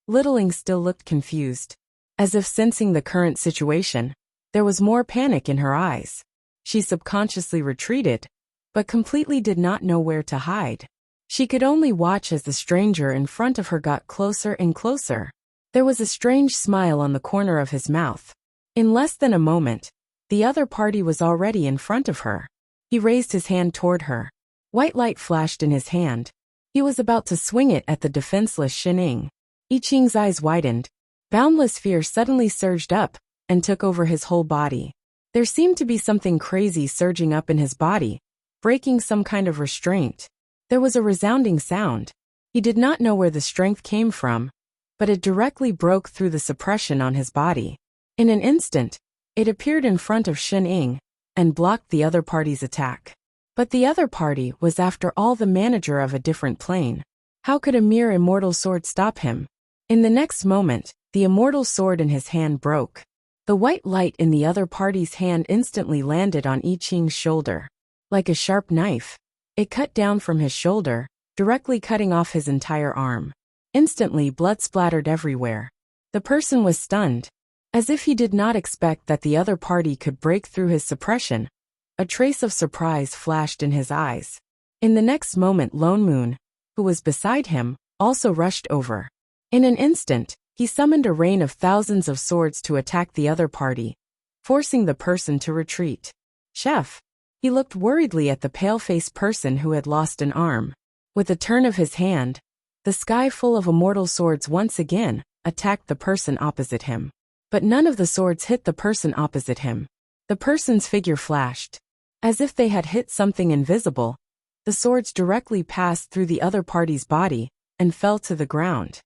Littling still looked confused. As if sensing the current situation, there was more panic in her eyes. She subconsciously retreated, but completely did not know where to hide. She could only watch as the stranger in front of her got closer and closer. There was a strange smile on the corner of his mouth. In less than a moment, the other party was already in front of her. He raised his hand toward her. White light flashed in his hand. He was about to swing it at the defenseless Shining. I Ching's eyes widened. Boundless fear suddenly surged up and took over his whole body. There seemed to be something crazy surging up in his body, breaking some kind of restraint. There was a resounding sound. He did not know where the strength came from, but it directly broke through the suppression on his body. In an instant, it appeared in front of Shining and blocked the other party's attack. But the other party was after all the manager of a different plane. How could a mere immortal sword stop him? In the next moment, the immortal sword in his hand broke. The white light in the other party's hand instantly landed on I Ching's shoulder. Like a sharp knife, it cut down from his shoulder, directly cutting off his entire arm. Instantly, blood splattered everywhere. The person was stunned. As if he did not expect that the other party could break through his suppression, a trace of surprise flashed in his eyes. In the next moment, Lone Moon, who was beside him, also rushed over. In an instant, he summoned a rain of thousands of swords to attack the other party, forcing the person to retreat. Chef! He looked worriedly at the pale-faced person who had lost an arm. With a turn of his hand, the sky full of immortal swords once again attacked the person opposite him. But none of the swords hit the person opposite him. The person's figure flashed. As if they had hit something invisible, the swords directly passed through the other party's body and fell to the ground.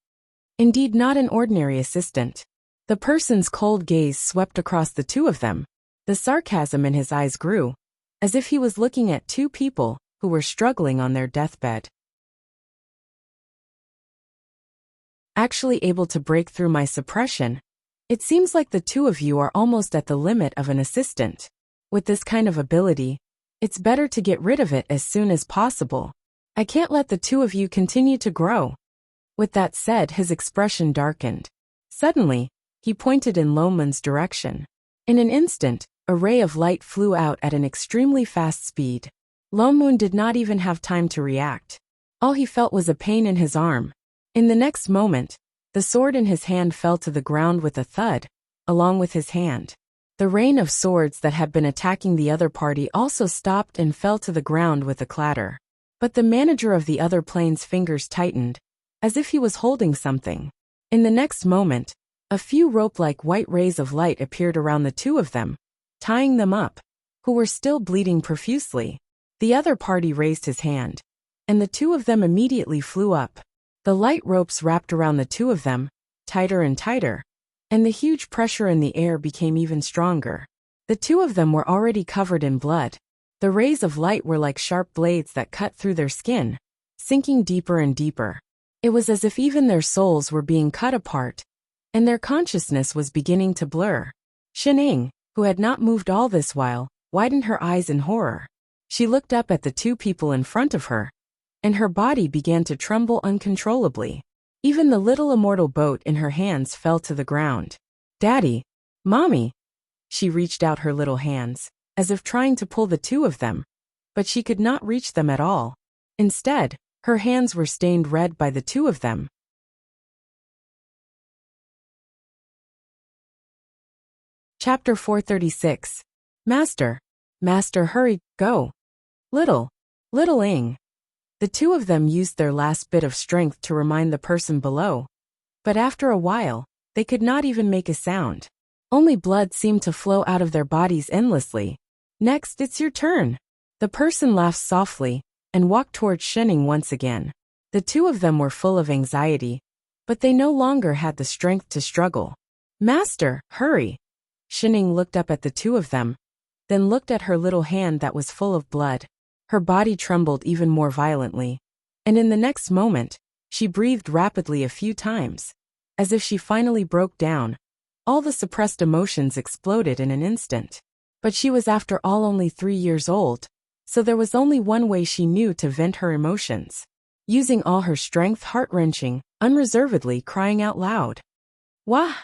Indeed, not an ordinary assistant. The person's cold gaze swept across the two of them. The sarcasm in his eyes grew, as if he was looking at two people who were struggling on their deathbed. Actually able to break through my suppression, it seems like the two of you are almost at the limit of an assistant. With this kind of ability, it's better to get rid of it as soon as possible. I can't let the two of you continue to grow. With that said, his expression darkened. Suddenly, he pointed in Lone Moon's direction. In an instant, a ray of light flew out at an extremely fast speed. Lone Moon did not even have time to react. All he felt was a pain in his arm. In the next moment, the sword in his hand fell to the ground with a thud, along with his hand. The rain of swords that had been attacking the other party also stopped and fell to the ground with a clatter. But the manager of the other plane's fingers tightened, as if he was holding something. In the next moment, a few rope-like white rays of light appeared around the two of them, tying them up, who were still bleeding profusely. The other party raised his hand, and the two of them immediately flew up. The light ropes wrapped around the two of them, tighter and tighter, and the huge pressure in the air became even stronger. The two of them were already covered in blood. The rays of light were like sharp blades that cut through their skin, sinking deeper and deeper. It was as if even their souls were being cut apart, and their consciousness was beginning to blur. Xining, who had not moved all this while, widened her eyes in horror. She looked up at the two people in front of her, and her body began to tremble uncontrollably. Even the little immortal boat in her hands fell to the ground. "Daddy! Mommy!" She reached out her little hands, as if trying to pull the two of them, but she could not reach them at all. Instead, her hands were stained red by the two of them. Chapter 436. Master! Master, hurry, go! Little Ing. The two of them used their last bit of strength to remind the person below, but after a while, they could not even make a sound. Only blood seemed to flow out of their bodies endlessly. "Next, it's your turn." The person laughed softly and walked towards Xining once again. The two of them were full of anxiety, but they no longer had the strength to struggle. "Master, hurry!" Xining looked up at the two of them, then looked at her little hand that was full of blood. Her body trembled even more violently, and in the next moment, she breathed rapidly a few times. As if she finally broke down, all the suppressed emotions exploded in an instant. But she was after all only 3 years old, so there was only one way she knew to vent her emotions. Using all her strength, heart-wrenching, unreservedly crying out loud. "Wah!"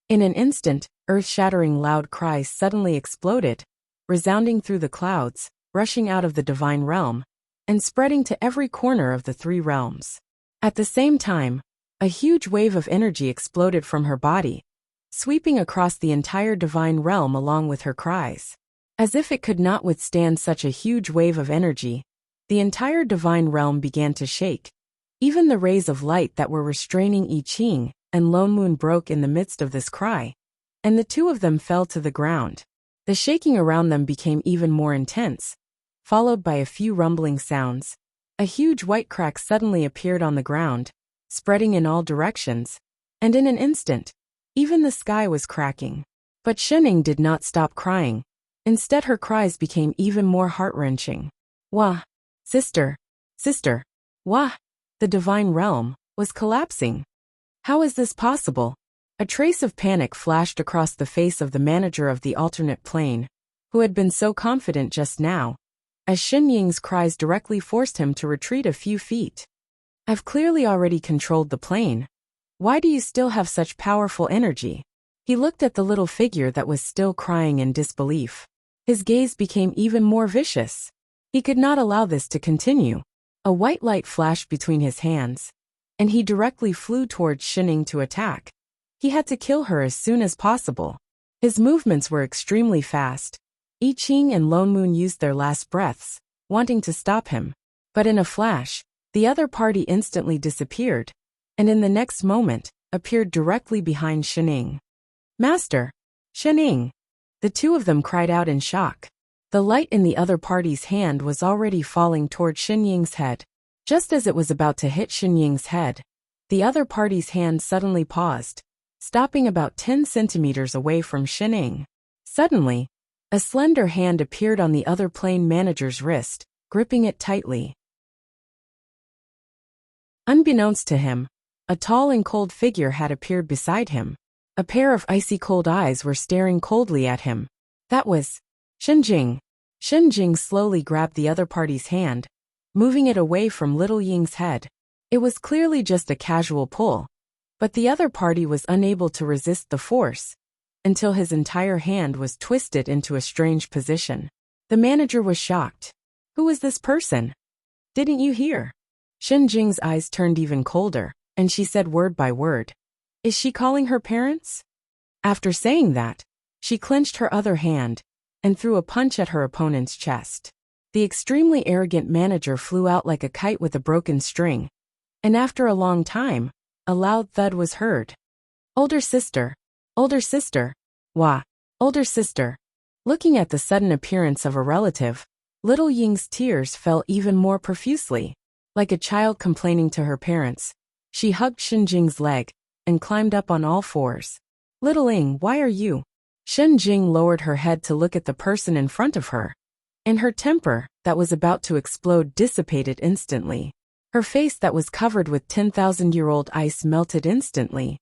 In an instant, earth-shattering loud cries suddenly exploded, resounding through the clouds, rushing out of the divine realm, and spreading to every corner of the 3 realms. At the same time, a huge wave of energy exploded from her body, sweeping across the entire divine realm along with her cries. As if it could not withstand such a huge wave of energy, the entire divine realm began to shake. Even the rays of light that were restraining I Ching and Lone Moon broke in the midst of this cry, and the two of them fell to the ground. The shaking around them became even more intense, followed by a few rumbling sounds. A huge white crack suddenly appeared on the ground, spreading in all directions, and in an instant, even the sky was cracking. But Xining did not stop crying. Instead, her cries became even more heart-wrenching. "Wah! Sister! Sister! Wah!" The divine realm was collapsing. How is this possible? A trace of panic flashed across the face of the manager of the alternate plane, who had been so confident just now, as Xinying's cries directly forced him to retreat a few feet. "I've clearly already controlled the plane. Why do you still have such powerful energy?" He looked at the little figure that was still crying in disbelief. His gaze became even more vicious. He could not allow this to continue. A white light flashed between his hands, and he directly flew towards Xining to attack. He had to kill her as soon as possible. His movements were extremely fast. I Ching and Lone Moon used their last breaths, wanting to stop him. But in a flash, the other party instantly disappeared, and in the next moment, appeared directly behind Xining. "Master! Xining!" The two of them cried out in shock. The light in the other party's hand was already falling toward Xinying's head. Just as it was about to hit Xinying's head, the other party's hand suddenly paused, stopping about 10 centimeters away from Xining. Suddenly, a slender hand appeared on the other plane manager's wrist, gripping it tightly. Unbeknownst to him, a tall and cold figure had appeared beside him. A pair of icy cold eyes were staring coldly at him. That was Shenjing. Shenjing slowly grabbed the other party's hand, moving it away from Little Ying's head. It was clearly just a casual pull, but the other party was unable to resist the force, until his entire hand was twisted into a strange position. The manager was shocked. "Who is this person? Didn't you hear?" Shenjing's eyes turned even colder, and she said word by word, "Is she calling her parents?" After saying that, she clenched her other hand and threw a punch at her opponent's chest. The extremely arrogant manager flew out like a kite with a broken string. And after a long time, a loud thud was heard. Older sister. Older sister. Wah. Older sister. Looking at the sudden appearance of a relative, little Ying's tears fell even more profusely. Like a child complaining to her parents, she hugged Shenjing's leg and climbed up on all fours. Little Ying, why are you? Shenjing lowered her head to look at the person in front of her. And her temper, that was about to explode, dissipated instantly. Her face that was covered with 10,000-year-old ice melted instantly.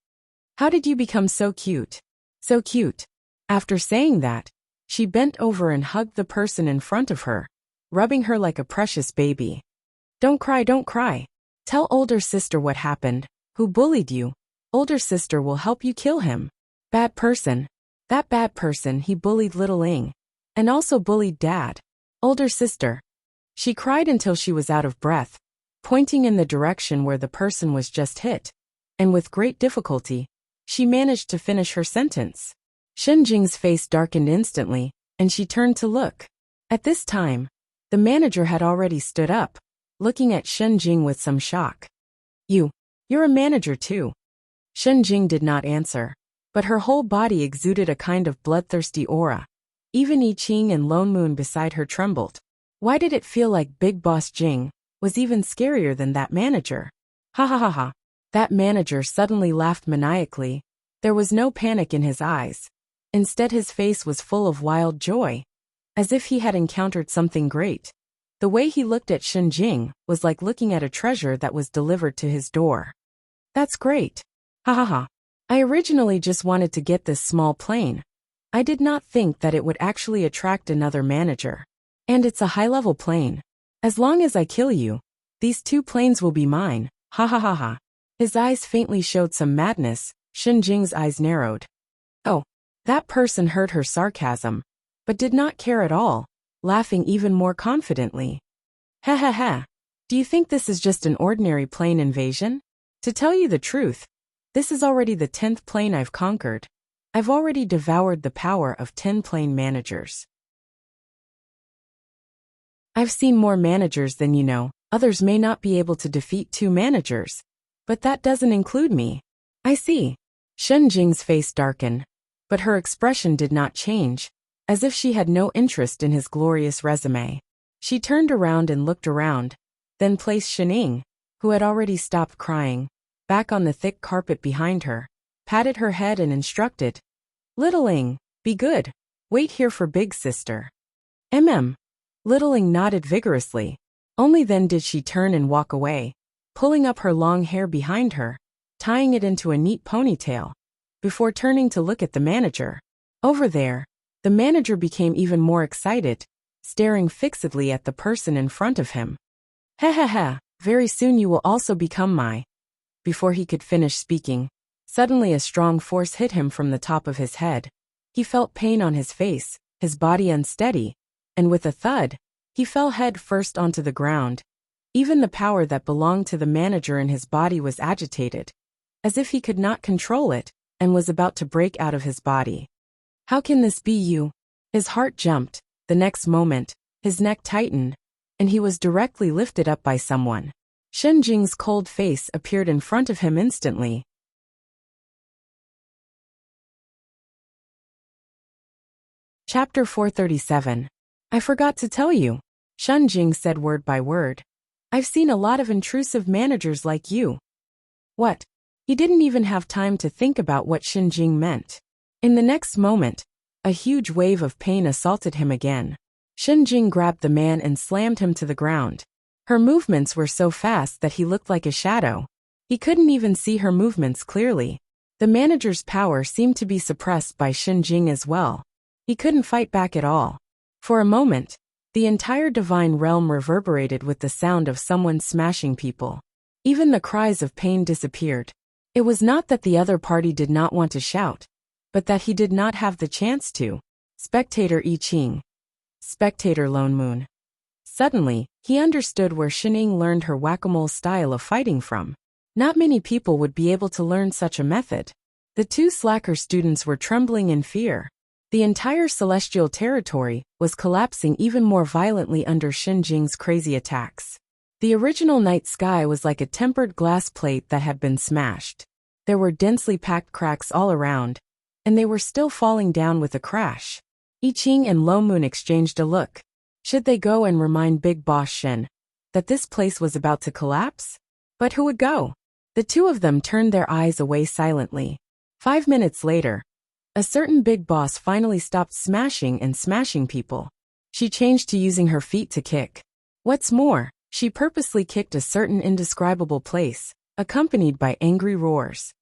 How did you become so cute? So cute. After saying that, she bent over and hugged the person in front of her, rubbing her like a precious baby. Don't cry, don't cry. Tell older sister what happened, who bullied you. Older sister will help you kill him. Bad person. That bad person, he bullied little Ying. And also bullied dad. Older sister. She cried until she was out of breath, pointing in the direction where the person was just hit. And with great difficulty, she managed to finish her sentence. Shenjing's face darkened instantly, and she turned to look. At this time, the manager had already stood up, looking at Shenjing with some shock. You're a manager too. Shenjing did not answer, but her whole body exuded a kind of bloodthirsty aura. Even I Ching and Lone Moon beside her trembled. Why did it feel like Big Boss Jing was even scarier than that manager? Ha ha ha ha. That manager suddenly laughed maniacally. There was no panic in his eyes. Instead, his face was full of wild joy, as if he had encountered something great. The way he looked at Shenjing was like looking at a treasure that was delivered to his door. That's great. Ha ha ha. I originally just wanted to get this small plane. I did not think that it would actually attract another manager. And it's a high-level plane. As long as I kill you, these 2 planes will be mine. Ha ha ha ha. His eyes faintly showed some madness. Shenjing's eyes narrowed. Oh. That person heard her sarcasm, but did not care at all, laughing even more confidently. Ha ha ha. Do you think this is just an ordinary plane invasion? To tell you the truth, this is already the 10th plane I've conquered. I've already devoured the power of 10 plane managers. I've seen more managers than you know. Others may not be able to defeat 2 managers, but that doesn't include me. I see. Shenjing's face darkened. But her expression did not change, as if she had no interest in his glorious resume. She turned around and looked around, then placed Shening, who had already stopped crying, back on the thick carpet behind her, patted her head and instructed, Little Ying, be good. Wait here for big sister. Little Ying nodded vigorously. Only then did she turn and walk away, pulling up her long hair behind her, tying it into a neat ponytail. Before turning to look at the manager. Over there, the manager became even more excited, staring fixedly at the person in front of him. Ha ha ha, very soon you will also become my. Before he could finish speaking, suddenly a strong force hit him from the top of his head. He felt pain on his face, his body unsteady, and with a thud, he fell head first onto the ground. Even the power that belonged to the manager in his body was agitated, as if he could not control it, and was about to break out of his body. How can this be you? His heart jumped. The next moment, his neck tightened, and he was directly lifted up by someone. Shenjing's cold face appeared in front of him instantly. Chapter 437. I forgot to tell you. Shenjing said word by word. I've seen a lot of intrusive managers like you. What? He didn't even have time to think about what Shenjing meant. In the next moment, a huge wave of pain assaulted him again. Shenjing grabbed the man and slammed him to the ground. Her movements were so fast that he looked like a shadow. He couldn't even see her movements clearly. The manager's power seemed to be suppressed by Shenjing as well. He couldn't fight back at all. For a moment, the entire divine realm reverberated with the sound of someone smashing people. Even the cries of pain disappeared. It was not that the other party did not want to shout, but that he did not have the chance to. Spectator I Ching. Spectator Lone Moon. Suddenly, he understood where Shening learned her whack-a-mole style of fighting from. Not many people would be able to learn such a method. The 2 slacker students were trembling in fear. The entire celestial territory was collapsing even more violently under Xin Jing's crazy attacks. The original night sky was like a tempered glass plate that had been smashed. There were densely packed cracks all around, and they were still falling down with a crash. I Ching and Lo Moon exchanged a look. Should they go and remind Big Boss Shen that this place was about to collapse? But who would go? The two of them turned their eyes away silently. 5 minutes later, a certain big boss finally stopped smashing and smashing people. She changed to using her feet to kick. What's more, she purposely kicked a certain indescribable place, accompanied by angry roars.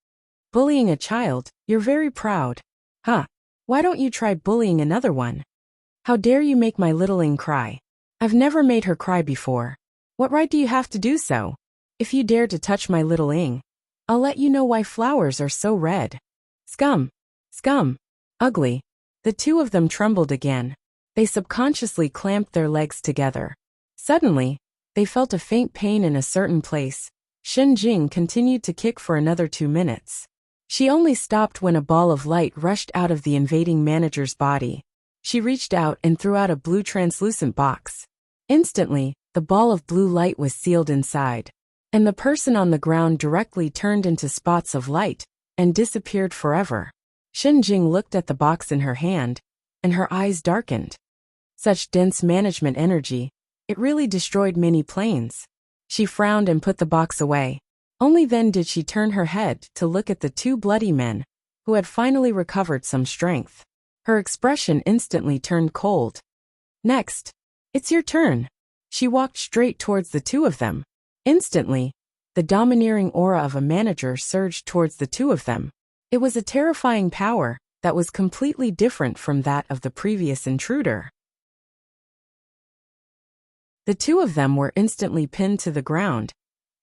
Bullying a child, you're very proud. Huh? Why don't you try bullying another one? How dare you make my littling cry? I've never made her cry before. What right do you have to do so? If you dare to touch my little Ing, I'll let you know why flowers are so red. Scum! Scum! Ugly! The two of them trembled again. They subconsciously clamped their legs together. Suddenly, they felt a faint pain in a certain place. Shen Jing continued to kick for another 2 minutes. She only stopped when a ball of light rushed out of the invading manager's body. She reached out and threw out a blue translucent box. Instantly, the ball of blue light was sealed inside, and the person on the ground directly turned into spots of light and disappeared forever. Shen Jing looked at the box in her hand, and her eyes darkened. Such dense management energy, it really destroyed many planes. She frowned and put the box away. Only then did she turn her head to look at the two bloody men, who had finally recovered some strength. Her expression instantly turned cold. Next, it's your turn. She walked straight towards the two of them. Instantly, the domineering aura of a manager surged towards the two of them. It was a terrifying power that was completely different from that of the previous intruder. The two of them were instantly pinned to the ground,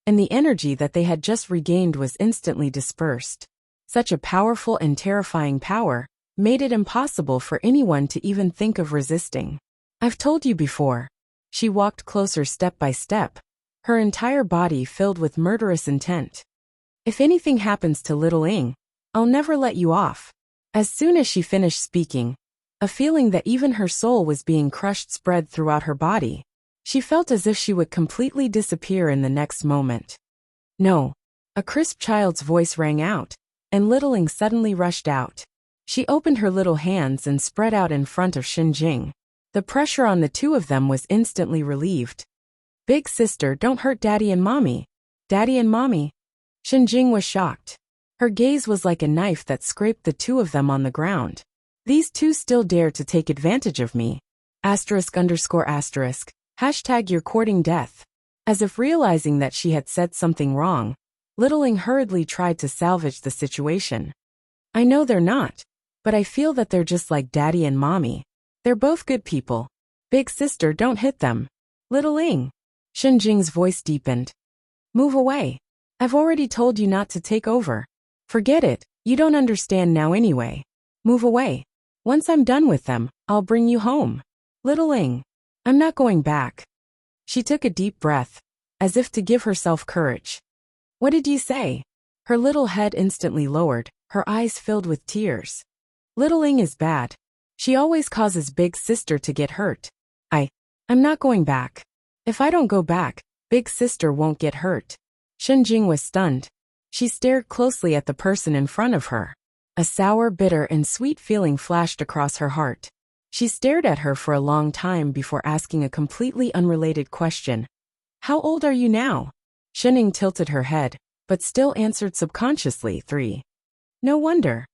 and the energy that they had just regained was instantly dispersed. Such a powerful and terrifying power made it impossible for anyone to even think of resisting. I've told you before. She walked closer step by step, her entire body filled with murderous intent. If anything happens to little Ing, I'll never let you off. As soon as she finished speaking, a feeling that even her soul was being crushed spread throughout her body. She felt as if she would completely disappear in the next moment. No. A crisp child's voice rang out, and little Ing suddenly rushed out. She opened her little hands and spread out in front of Shen Jing. The pressure on the two of them was instantly relieved. Big sister, don't hurt Daddy and Mommy. Daddy and Mommy. Shen Jing was shocked. Her gaze was like a knife that scraped the two of them on the ground. These two still dare to take advantage of me. *_*. Hashtag you're courting death. As if realizing that she had said something wrong, little Ing hurriedly tried to salvage the situation. I know they're not, but I feel that they're just like Daddy and Mommy. They're both good people. Big sister, don't hit them. Little Ing. Shen Jing's voice deepened. Move away. I've already told you not to take over. Forget it, you don't understand now anyway. Move away. Once I'm done with them, I'll bring you home. Little Ing. I'm not going back. She took a deep breath, as if to give herself courage. What did you say? Her little head instantly lowered, her eyes filled with tears. Little Ing is bad. She always causes Big Sister to get hurt. I'm not going back. If I don't go back, Big Sister won't get hurt. Shen Jing was stunned. She stared closely at the person in front of her. A sour, bitter, and sweet feeling flashed across her heart. She stared at her for a long time before asking a completely unrelated question. How old are you now? Shen Jing tilted her head, but still answered subconsciously, 3. No wonder.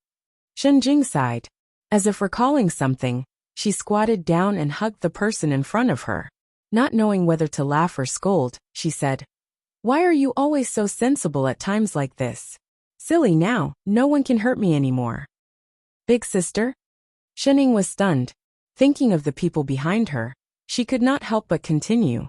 Shen Jing sighed. As if recalling something, she squatted down and hugged the person in front of her. Not knowing whether to laugh or scold, she said, Why are you always so sensible at times like this? Silly now, no one can hurt me anymore. Big sister? Shen Jing was stunned. Thinking of the people behind her, she could not help but continue.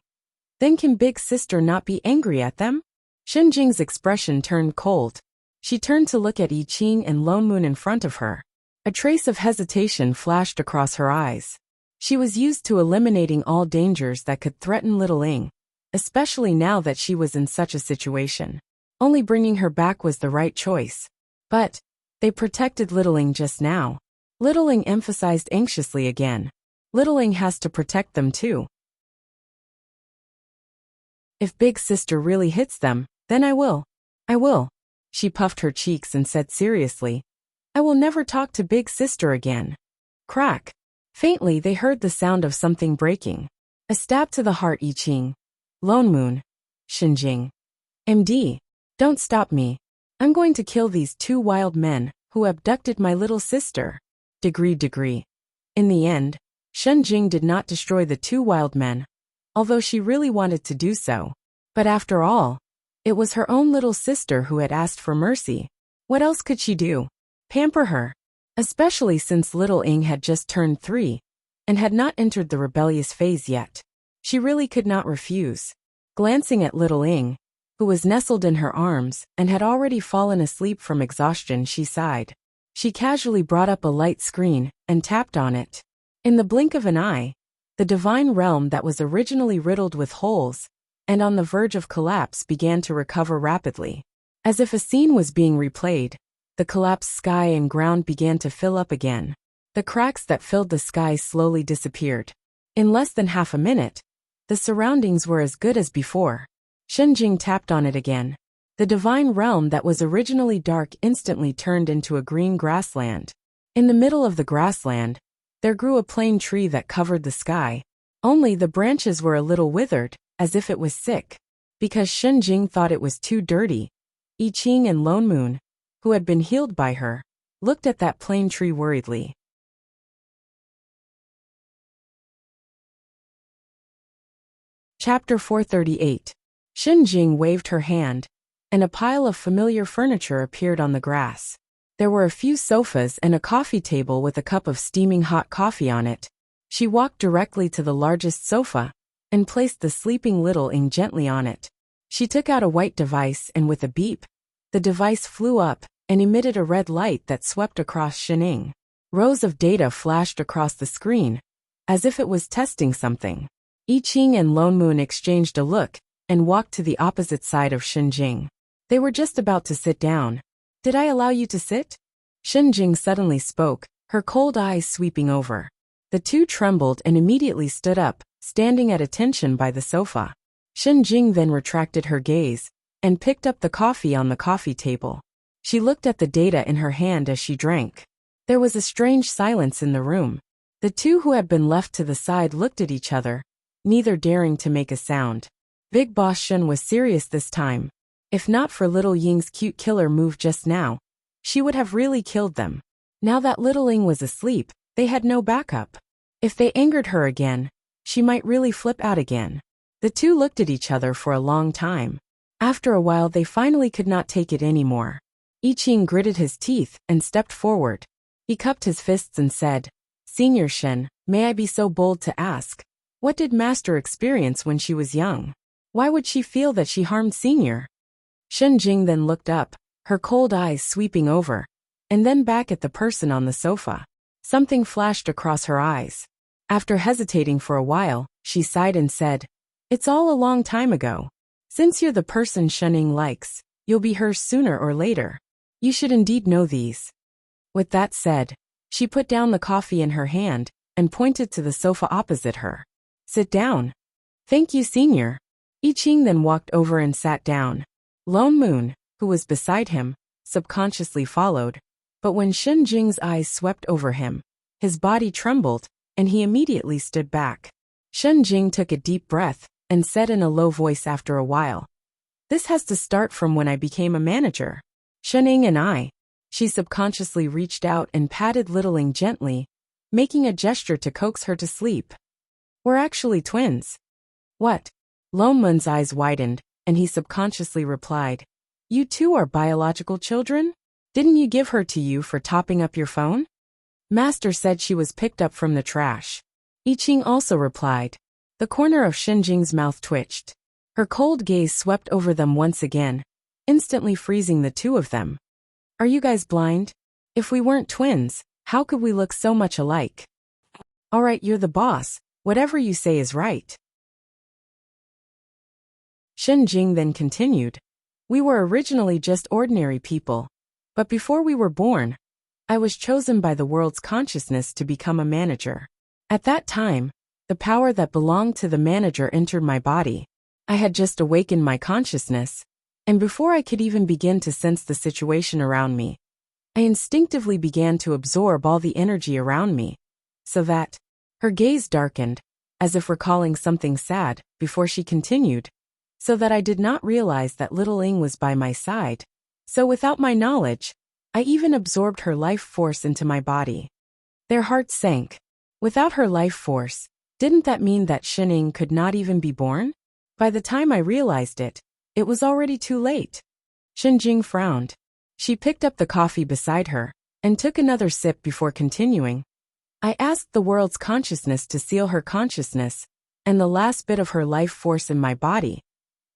Then can Big Sister not be angry at them? Shen Jing's expression turned cold. She turned to look at I Ching and Lo Moon in front of her. A trace of hesitation flashed across her eyes. She was used to eliminating all dangers that could threaten little Ing, especially now that she was in such a situation. Only bringing her back was the right choice. But they protected little Ing just now. Littling emphasized anxiously again. Littling has to protect them too. If big sister really hits them, then I will. I will. She puffed her cheeks and said seriously, I will never talk to big sister again. Crack. Faintly they heard the sound of something breaking. A stab to the heart. I Ching. Lone Moon. Shinjing. MD. Don't stop me. I'm going to kill these two wild men who abducted my little sister. Degree. In the end, Shenjing did not destroy the two wild men, although she really wanted to do so. But after all, it was her own little sister who had asked for mercy. What else could she do? Pamper her. Especially since little Ing had just turned 3 and had not entered the rebellious phase yet. She really could not refuse. Glancing at little Ing, who was nestled in her arms and had already fallen asleep from exhaustion, she sighed. She casually brought up a light screen and tapped on it. In the blink of an eye, the divine realm that was originally riddled with holes and on the verge of collapse began to recover rapidly. As if a scene was being replayed, the collapsed sky and ground began to fill up again. The cracks that filled the sky slowly disappeared. In less than half a minute, the surroundings were as good as before. Shenjing tapped on it again. The divine realm that was originally dark instantly turned into a green grassland. In the middle of the grassland, there grew a plane tree that covered the sky. Only the branches were a little withered, as if it was sick. Because Shenjing thought it was too dirty, I Ching and Lone Moon, who had been healed by her, looked at that plane tree worriedly. Chapter 438. Shenjing waved her hand, and a pile of familiar furniture appeared on the grass. There were a few sofas and a coffee table with a cup of steaming hot coffee on it. She walked directly to the largest sofa and placed the sleeping little Ing gently on it. She took out a white device and with a beep, the device flew up and emitted a red light that swept across Shenjing. Rows of data flashed across the screen, as if it was testing something. I Ching and Lone Moon exchanged a look and walked to the opposite side of Shenjing. They were just about to sit down. Did I allow you to sit? Shenjing suddenly spoke, her cold eyes sweeping over. The two trembled and immediately stood up, standing at attention by the sofa. Shenjing then retracted her gaze and picked up the coffee on the coffee table. She looked at the data in her hand as she drank. There was a strange silence in the room. The two who had been left to the side looked at each other, neither daring to make a sound. Big Boss Shen was serious this time. If not for little Ying's cute killer move just now, she would have really killed them. Now that little Ing was asleep, they had no backup. If they angered her again, she might really flip out again. The two looked at each other for a long time. After a while they finally could not take it anymore. I Ching gritted his teeth and stepped forward. He cupped his fists and said, Senior Shen, may I be so bold to ask, what did Master experience when she was young? Why would she feel that she harmed Senior? Shenjing then looked up, her cold eyes sweeping over, and then back at the person on the sofa. Something flashed across her eyes. After hesitating for a while, she sighed and said, It's all a long time ago. Since you're the person Shenjing likes, you'll be hers sooner or later. You should indeed know these. With that said, she put down the coffee in her hand and pointed to the sofa opposite her. Sit down. Thank you, Senior. I Ching then walked over and sat down. Lone Moon, who was beside him, subconsciously followed, but when Shenjing's eyes swept over him, his body trembled, and he immediately stood back. Shenjing took a deep breath and said in a low voice after a while, This has to start from when I became a manager. Shenjing and I. She subconsciously reached out and patted little Ing gently, making a gesture to coax her to sleep. We're actually twins. What? Lone Moon's eyes widened, and he subconsciously replied, You too are biological children? Didn't you give her to you for topping up your phone? Master said she was picked up from the trash. I Ching also replied. The corner of Shenjing's mouth twitched. Her cold gaze swept over them once again, instantly freezing the two of them. Are you guys blind? If we weren't twins, how could we look so much alike? Alright, you're the boss. Whatever you say is right. Shenjing then continued. We were originally just ordinary people. But before we were born, I was chosen by the world's consciousness to become a manager. At that time, the power that belonged to the manager entered my body. I had just awakened my consciousness, and before I could even begin to sense the situation around me, I instinctively began to absorb all the energy around me, so that her gaze darkened, as if recalling something sad, before she continued, so that I did not realize that little Ing was by my side. So without my knowledge, I even absorbed her life force into my body. Their hearts sank. Without her life force, didn't that mean that Xining could not even be born? By the time I realized it, it was already too late. Shenjing frowned. She picked up the coffee beside her, and took another sip before continuing. I asked the world's consciousness to seal her consciousness, and the last bit of her life force in my body,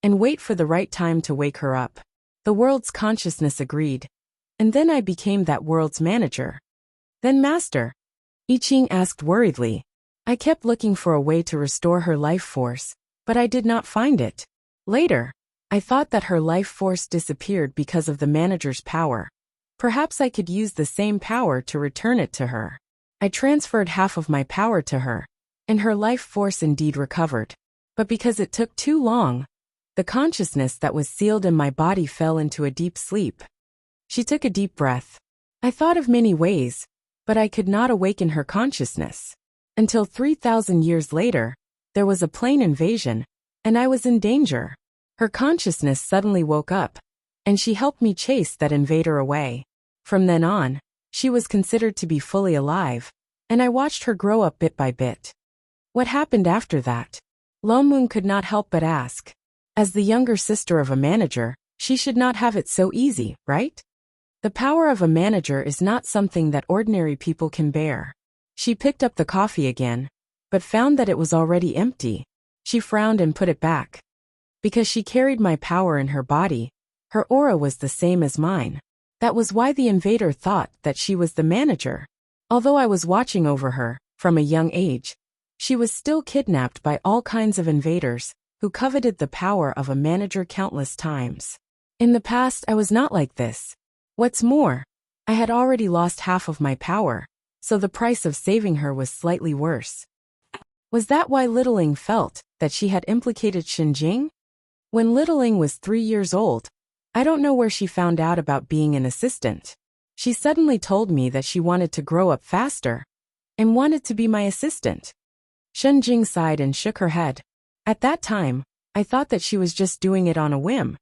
and wait for the right time to wake her up. The world's consciousness agreed, and then I became that world's manager. Then Master? I Ching asked worriedly. I kept looking for a way to restore her life force, but I did not find it. Later, I thought that her life force disappeared because of the manager's power. Perhaps I could use the same power to return it to her. I transferred half of my power to her, and her life force indeed recovered. But because it took too long, the consciousness that was sealed in my body fell into a deep sleep. She took a deep breath. I thought of many ways, but I could not awaken her consciousness. Until 3,000 years later, there was a plane invasion, and I was in danger. Her consciousness suddenly woke up, and she helped me chase that invader away. From then on, she was considered to be fully alive, and I watched her grow up bit by bit. What happened after that? Lone Moon could not help but ask. As the younger sister of a manager, she should not have it so easy, right? The power of a manager is not something that ordinary people can bear. She picked up the coffee again, but found that it was already empty. She frowned and put it back. Because she carried my power in her body, her aura was the same as mine. That was why the invader thought that she was the manager. Although I was watching over her, from a young age, she was still kidnapped by all kinds of invaders, who coveted the power of a manager countless times. In the past, I was not like this. What's more, I had already lost half of my power, so the price of saving her was slightly worse. Was that why Little Ing felt that she had implicated Shenjing? When Little Ing was 3 years old, I don't know where she found out about being an assistant. She suddenly told me that she wanted to grow up faster, and wanted to be my assistant. Shenjing sighed and shook her head. At that time, I thought that she was just doing it on a whim.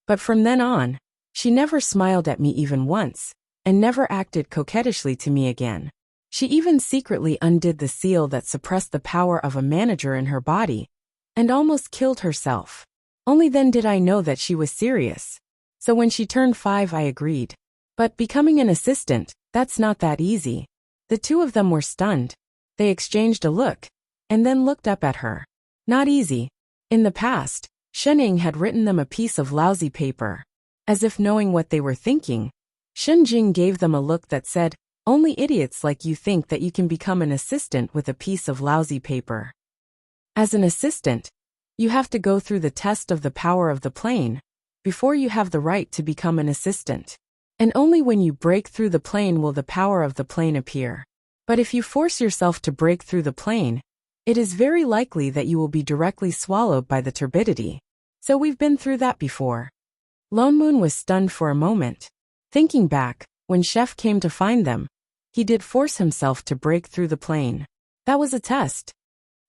But from then on, she never smiled at me even once, and never acted coquettishly to me again. She even secretly undid the seal that suppressed the power of a manager in her body, and almost killed herself. Only then did I know that she was serious. So when she turned 5, I agreed. But becoming an assistant, that's not that easy. The two of them were stunned. They exchanged a look, and then looked up at her. Not easy. In the past, Shenning had written them a piece of lousy paper. As if knowing what they were thinking, Shenjing gave them a look that said, "Only idiots like you think that you can become an assistant with a piece of lousy paper." As an assistant, you have to go through the test of the power of the plane, before you have the right to become an assistant. And only when you break through the plane will the power of the plane appear. But if you force yourself to break through the plane, it is very likely that you will be directly swallowed by the turbidity. So we've been through that before. Lone Moon was stunned for a moment. Thinking back, when Chef came to find them, he did force himself to break through the plane. That was a test.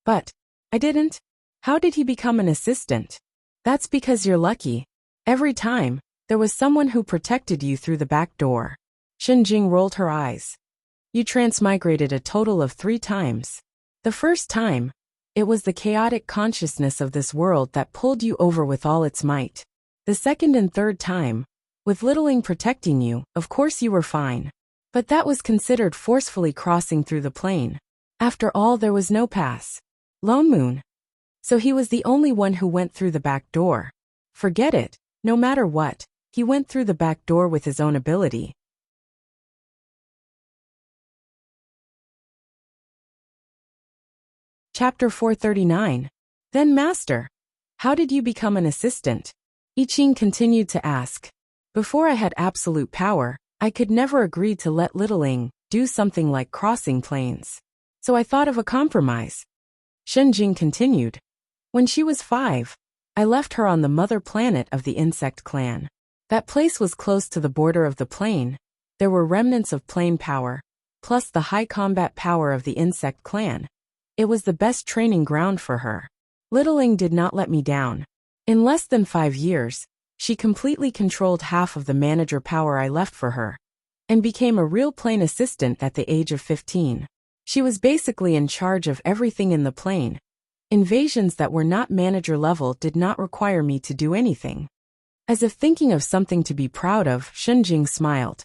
But I didn't. How did he become an assistant? That's because you're lucky. Every time, there was someone who protected you through the back door. Shenjing rolled her eyes. You transmigrated a total of 3 times. The first time, it was the chaotic consciousness of this world that pulled you over with all its might. The second and third time, with Little Ing protecting you, of course you were fine. But that was considered forcefully crossing through the plane. After all, there was no pass. Lone Moon. So he was the only one who went through the back door. Forget it, no matter what, he went through the back door with his own ability. Chapter 439. Then Master, how did you become an assistant? I Ching continued to ask. Before I had absolute power, I could never agree to let little Ing do something like crossing planes. So I thought of a compromise. Shenjing continued. When she was 5, I left her on the mother planet of the insect clan. That place was close to the border of the plane. There were remnants of plane power, plus the high combat power of the insect clan. It was the best training ground for her. Little Ing did not let me down. In less than 5 years, she completely controlled half of the manager power I left for her, and became a real plane assistant at the age of 15. She was basically in charge of everything in the plane. Invasions that were not manager level did not require me to do anything. As if thinking of something to be proud of, Shenjing smiled.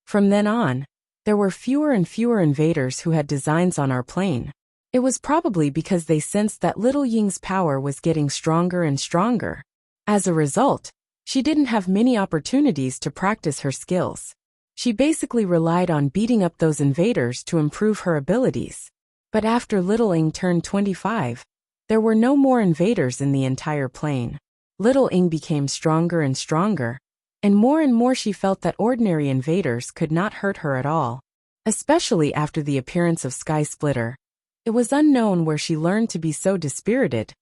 From then on, there were fewer and fewer invaders who had designs on our plane. It was probably because they sensed that little Ying's power was getting stronger and stronger. As a result, she didn't have many opportunities to practice her skills. She basically relied on beating up those invaders to improve her abilities. But after little Ing turned 25, there were no more invaders in the entire plane. Little Ing became stronger and stronger, and more she felt that ordinary invaders could not hurt her at all. Especially after the appearance of Sky Splitter. It was unknown where she learned to be so dispirited,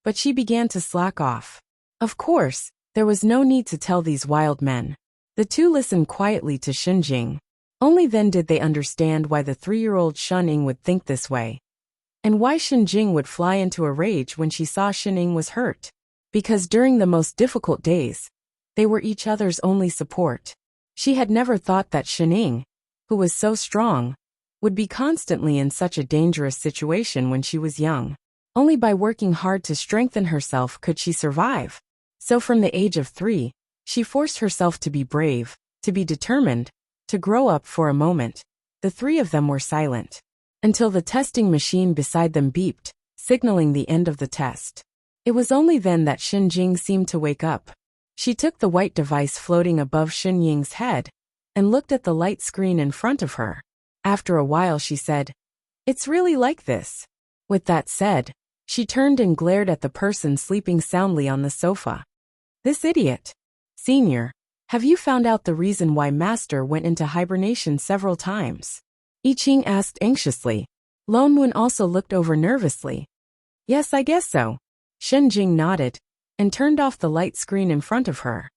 but she began to slack off. Of course, there was no need to tell these wild men. The two listened quietly to Shenjing. Only then did they understand why the 3-year-old Shen-Ing would think this way. And why Shenjing would fly into a rage when she saw Shen-Ing was hurt. Because during the most difficult days, they were each other's only support. She had never thought that Shen-Ing, who was so strong, would be constantly in such a dangerous situation when she was young. Only by working hard to strengthen herself could she survive. So from the age of 3, she forced herself to be brave, to be determined, to grow up. For a moment. The 3 of them were silent. Until the testing machine beside them beeped, signaling the end of the test. It was only then that Shenjing seemed to wake up. She took the white device floating above Shenying's head, and looked at the light screen in front of her. After a while she said, "It's really like this." With that said, she turned and glared at the person sleeping soundly on the sofa. "This idiot. Senior, have you found out the reason why Master went into hibernation several times?" I Ching asked anxiously. Lone Moon also looked over nervously. "Yes, I guess so." Shenjing nodded, and turned off the light screen in front of her.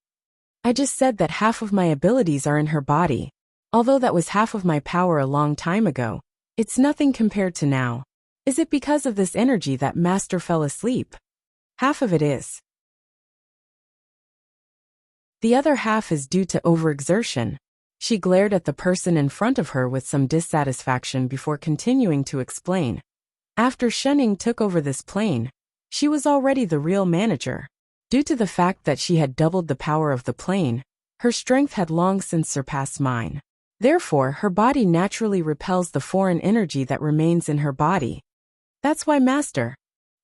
"I just said that half of my abilities are in her body. Although that was half of my power a long time ago, it's nothing compared to now. Is it because of this energy that Master fell asleep?" "Half of it is. The other half is due to overexertion." She glared at the person in front of her with some dissatisfaction before continuing to explain. After Shen-Ing took over this plane, she was already the real manager. Due to the fact that she had doubled the power of the plane, her strength had long since surpassed mine. Therefore, her body naturally repels the foreign energy that remains in her body. "That's why Master."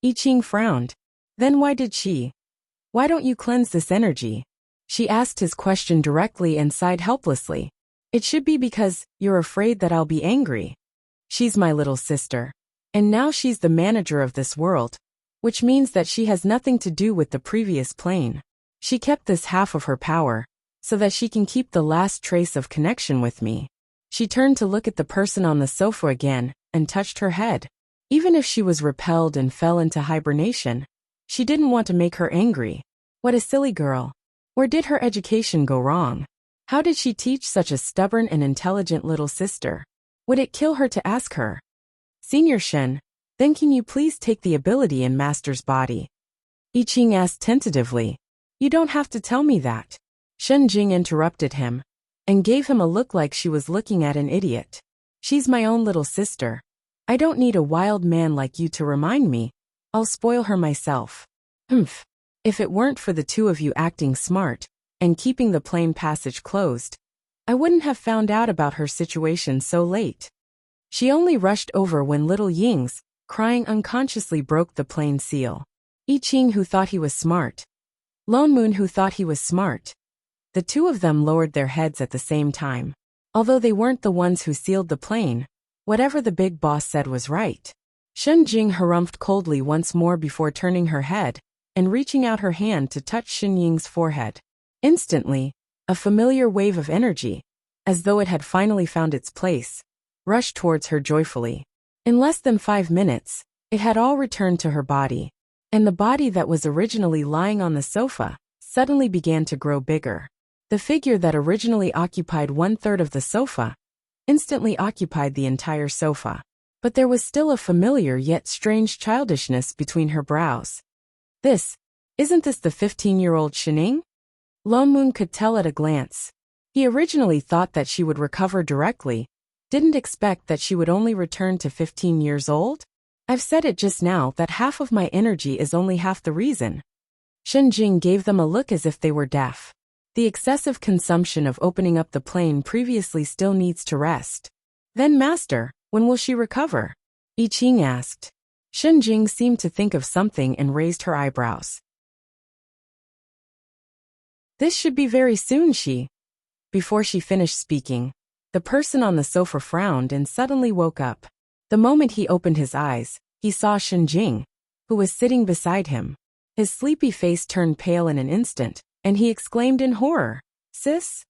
I Ching frowned. "Then why did she? Why don't you cleanse this energy?" She asked his question directly and sighed helplessly. "It should be because you're afraid that I'll be angry. She's my little sister. And now she's the manager of this world, which means that she has nothing to do with the previous plane. She kept this half of her power, so that she can keep the last trace of connection with me." She turned to look at the person on the sofa again, and touched her head. Even if she was repelled and fell into hibernation, she didn't want to make her angry. What a silly girl. Where did her education go wrong? How did she teach such a stubborn and intelligent little sister? Would it kill her to ask her? "Senior Shen, then can you please take the ability in Master's body?" I Ching asked tentatively. "You don't have to tell me that." Shenjing interrupted him, and gave him a look like she was looking at an idiot. "She's my own little sister. I don't need a wild man like you to remind me. I'll spoil her myself." "Humph. If it weren't for the 2 of you acting smart, and keeping the plane passage closed, I wouldn't have found out about her situation so late." She only rushed over when little Ying's crying unconsciously broke the plane seal. I Ching, who thought he was smart. Lone Moon, who thought he was smart. The 2 of them lowered their heads at the same time. Although they weren't the ones who sealed the plane, whatever the big boss said was right. Shenjing harumphed coldly once more before turning her head, and reaching out her hand to touch Shenying's forehead. Instantly, A familiar wave of energy, as though it had finally found its place, rushed towards her joyfully. In less than 5 minutes, it had all returned to her body, and the body that was originally lying on the sofa suddenly began to grow bigger. The figure that originally occupied 1/3 of the sofa instantly occupied the entire sofa. But there was still a familiar yet strange childishness between her brows. Isn't this the 15-year-old Shining? Lone Moon could tell at a glance. He originally thought that she would recover directly, didn't expect that she would only return to 15 years old. I've said it just now that half of my energy is only half the reason. Shenjing gave them a look as if they were deaf. The excessive consumption of opening up the plane previously still needs to rest. Then Master, when will she recover? I Ching asked. Shenjing seemed to think of something and raised her eyebrows. This should be very soon, she. Before she finished speaking, the person on the sofa frowned and suddenly woke up. The moment he opened his eyes, he saw Shenjing, who was sitting beside him. His sleepy face turned pale in an instant, and he exclaimed in horror, "Sis?"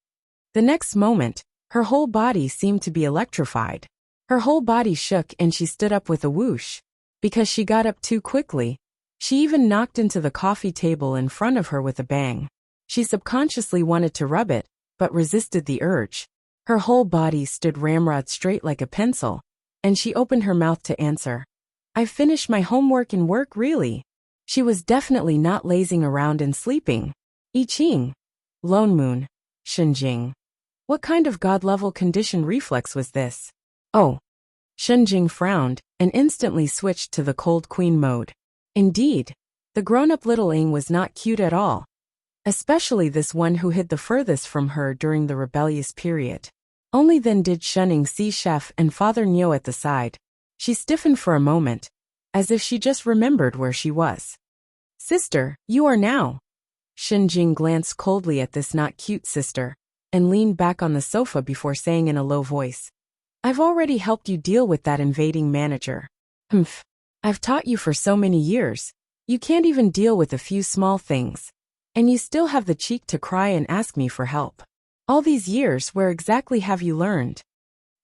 The next moment, her whole body seemed to be electrified. Her whole body shook and she stood up with a whoosh. Because she got up too quickly, she even knocked into the coffee table in front of her with a bang. She subconsciously wanted to rub it, but resisted the urge. Her whole body stood ramrod straight like a pencil, and she opened her mouth to answer. "I've finished my homework and work really." She was definitely not lazing around and sleeping. I Ching, Lone Moon, Shenjing. What kind of god-level condition reflex was this? Oh. Shenjing frowned and instantly switched to the cold queen mode. Indeed, the grown-up little Ing was not cute at all. Especially this one who hid the furthest from her during the rebellious period. Only then did Shenning see Chef and Father Nyo at the side. She stiffened for a moment, as if she just remembered where she was. "Sister, you are now." Shenjing glanced coldly at this not cute sister, and leaned back on the sofa before saying in a low voice, "I've already helped you deal with that invading manager. Humph. I've taught you for so many years. You can't even deal with a few small things. And you still have the cheek to cry and ask me for help. All these years, where exactly have you learned?"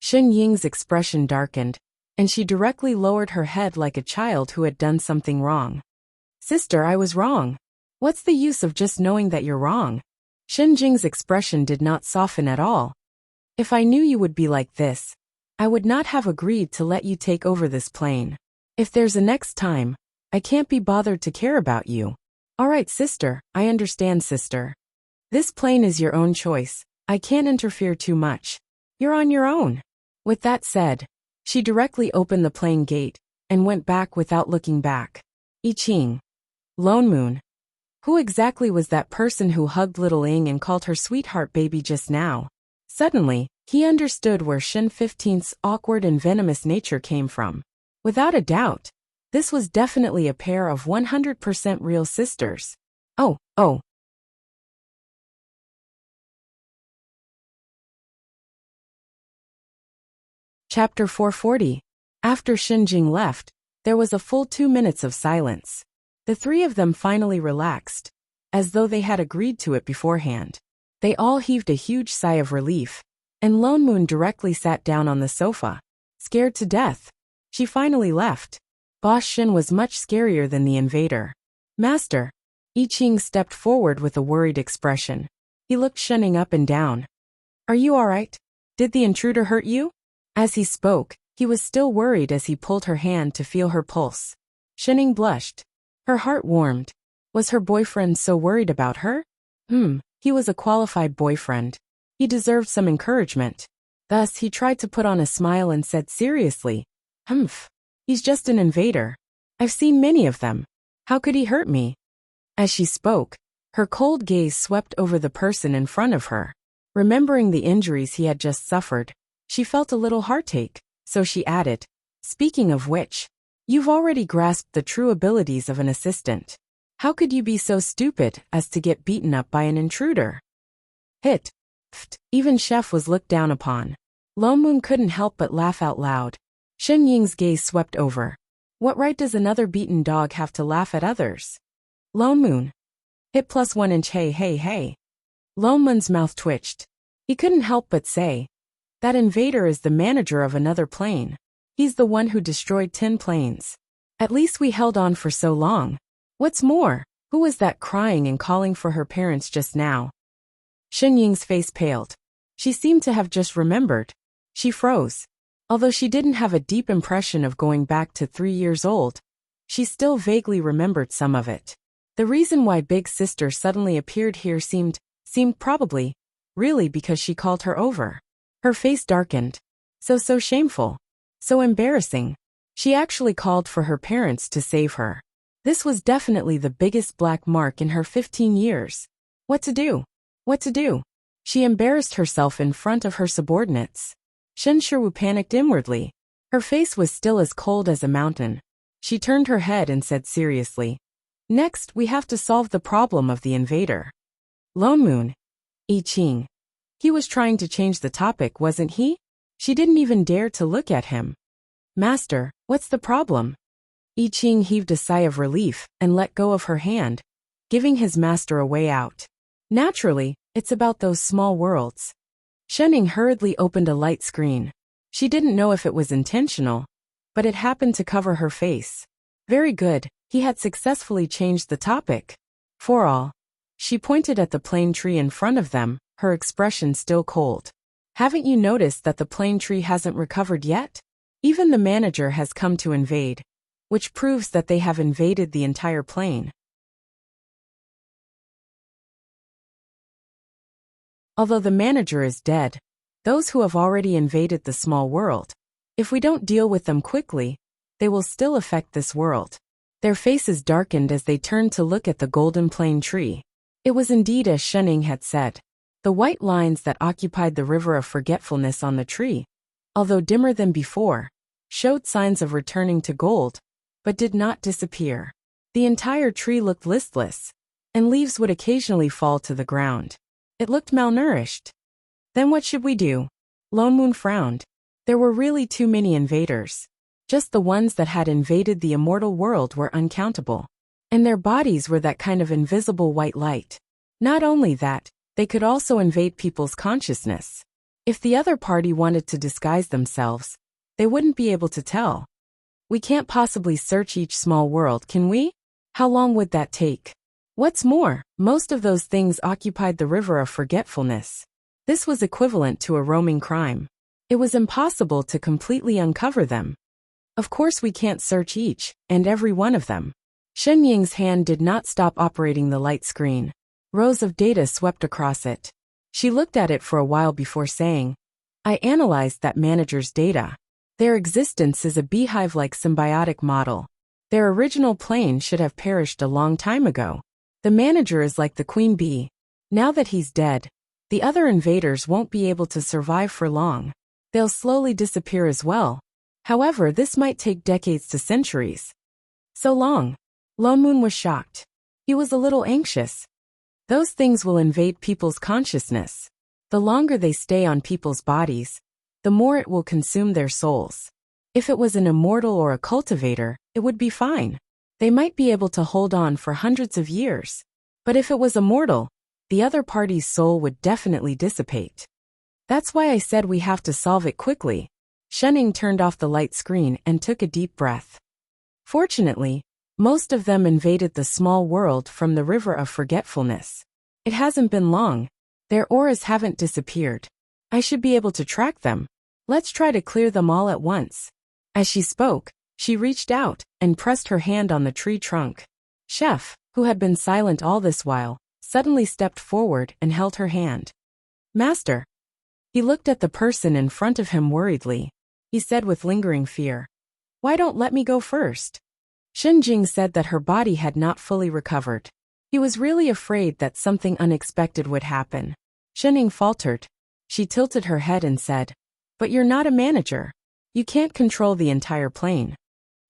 Shen Ying's expression darkened, and she directly lowered her head like a child who had done something wrong. "Sister, I was wrong. What's the use of just knowing that you're wrong?" Shen Jing's expression did not soften at all. "If I knew you would be like this, I would not have agreed to let you take over this plane. If there's a next time, I can't be bothered to care about you." "All right, sister, I understand, sister. This plane is your own choice. I can't interfere too much. You're on your own." With that said, she directly opened the plane gate and went back without looking back. I Ching, Lone Moon. Who exactly was that person who hugged little Ing and called her sweetheart baby just now? Suddenly, he understood where Shen 15th's awkward and venomous nature came from. Without a doubt, this was definitely a pair of 100% real sisters. Oh. Chapter 440. After Shenjing left, there was a full 2 minutes of silence. The three of them finally relaxed, as though they had agreed to it beforehand. They all heaved a huge sigh of relief, and Lone Moon directly sat down on the sofa, scared to death. She finally left. Boss Shin was much scarier than the invader. "Master." I Ching stepped forward with a worried expression. He looked Shenning up and down. "Are you alright? Did the intruder hurt you?" As he spoke, he was still worried as he pulled her hand to feel her pulse. Shenning blushed. Her heart warmed. Was her boyfriend so worried about her? He was a qualified boyfriend. He deserved some encouragement. Thus, he tried to put on a smile and said seriously, "He's just an invader. I've seen many of them. How could he hurt me?" As she spoke, her cold gaze swept over the person in front of her. Remembering the injuries he had just suffered, she felt a little heartache, so she added, "Speaking of which, you've already grasped the true abilities of an assistant. How could you be so stupid as to get beaten up by an intruder?" Even Chef was looked down upon. Lone Moon couldn't help but laugh out loud. Shen Ying's gaze swept over. What right does another beaten dog have to laugh at others? Lone Moon. +1 inch hey. Loman's mouth twitched. He couldn't help but say, "That invader is the manager of another plane. He's the one who destroyed 10 planes. At least we held on for so long. What's more, who was that crying and calling for her parents just now?" Shen Ying's face paled. She seemed to have just remembered. She froze. Although she didn't have a deep impression of going back to 3 years old, she still vaguely remembered some of it. The reason why Big Sister suddenly appeared here seemed probably, really because she called her over. Her face darkened. So shameful. So embarrassing. She actually called for her parents to save her. This was definitely the biggest black mark in her 15 years. What to do? What to do? She embarrassed herself in front of her subordinates. Shen Shiwu panicked inwardly. Her face was still as cold as a mountain. She turned her head and said seriously, "Next, we have to solve the problem of the invader." Lone Moon. I Ching. He was trying to change the topic, wasn't he? She didn't even dare to look at him. "Master, what's the problem?" I Ching heaved a sigh of relief and let go of her hand, giving his master a way out. "Naturally, it's about those small worlds." Shenning hurriedly opened a light screen. She didn't know if it was intentional, but it happened to cover her face. Very good, he had successfully changed the topic. For all. She pointed at the plane tree in front of them, her expression still cold. "Haven't you noticed that the plane tree hasn't recovered yet? Even the manager has come to invade, which proves that they have invaded the entire plane." Although the manager is dead, those who have already invaded the small world, if we don't deal with them quickly, they will still affect this world. Their faces darkened as they turned to look at the golden plane tree. It was indeed as Shenning had said. The white lines that occupied the river of forgetfulness on the tree, although dimmer than before, showed signs of returning to gold, but did not disappear. The entire tree looked listless, and leaves would occasionally fall to the ground. It looked malnourished. Then what should we do? Lone Moon frowned. There were really too many invaders. Just the ones that had invaded the immortal world were uncountable. And their bodies were that kind of invisible white light. Not only that, they could also invade people's consciousness. If the other party wanted to disguise themselves, they wouldn't be able to tell. We can't possibly search each small world, can we? How long would that take? What's more, most of those things occupied the river of forgetfulness. This was equivalent to a roaming crime. It was impossible to completely uncover them. Of course we can't search each and every one of them. Shen Ying's hand did not stop operating the light screen. Rows of data swept across it. She looked at it for a while before saying, "I analyzed that manager's data. Their existence is a beehive-like symbiotic model. Their original plane should have perished a long time ago. The manager is like the queen bee. Now that he's dead, the other invaders won't be able to survive for long. They'll slowly disappear as well. However, this might take decades to centuries." "So long?" Lone Moon was shocked. He was a little anxious. Those things will invade people's consciousness. The longer they stay on people's bodies, the more it will consume their souls. If it was an immortal or a cultivator, it would be fine. They might be able to hold on for hundreds of years. But if it was a mortal, the other party's soul would definitely dissipate. That's why I said we have to solve it quickly. Shenning turned off the light screen and took a deep breath. Fortunately, most of them invaded the small world from the river of forgetfulness. It hasn't been long. Their auras haven't disappeared. I should be able to track them. Let's try to clear them all at once. As she spoke, she reached out and pressed her hand on the tree trunk. Chef, who had been silent all this while, suddenly stepped forward and held her hand. "Master." He looked at the person in front of him worriedly. He said with lingering fear, "Why don't let me go first?" Shen Jing said that her body had not fully recovered. He was really afraid that something unexpected would happen. Shenning faltered. She tilted her head and said, "But you're not a manager. You can't control the entire plane."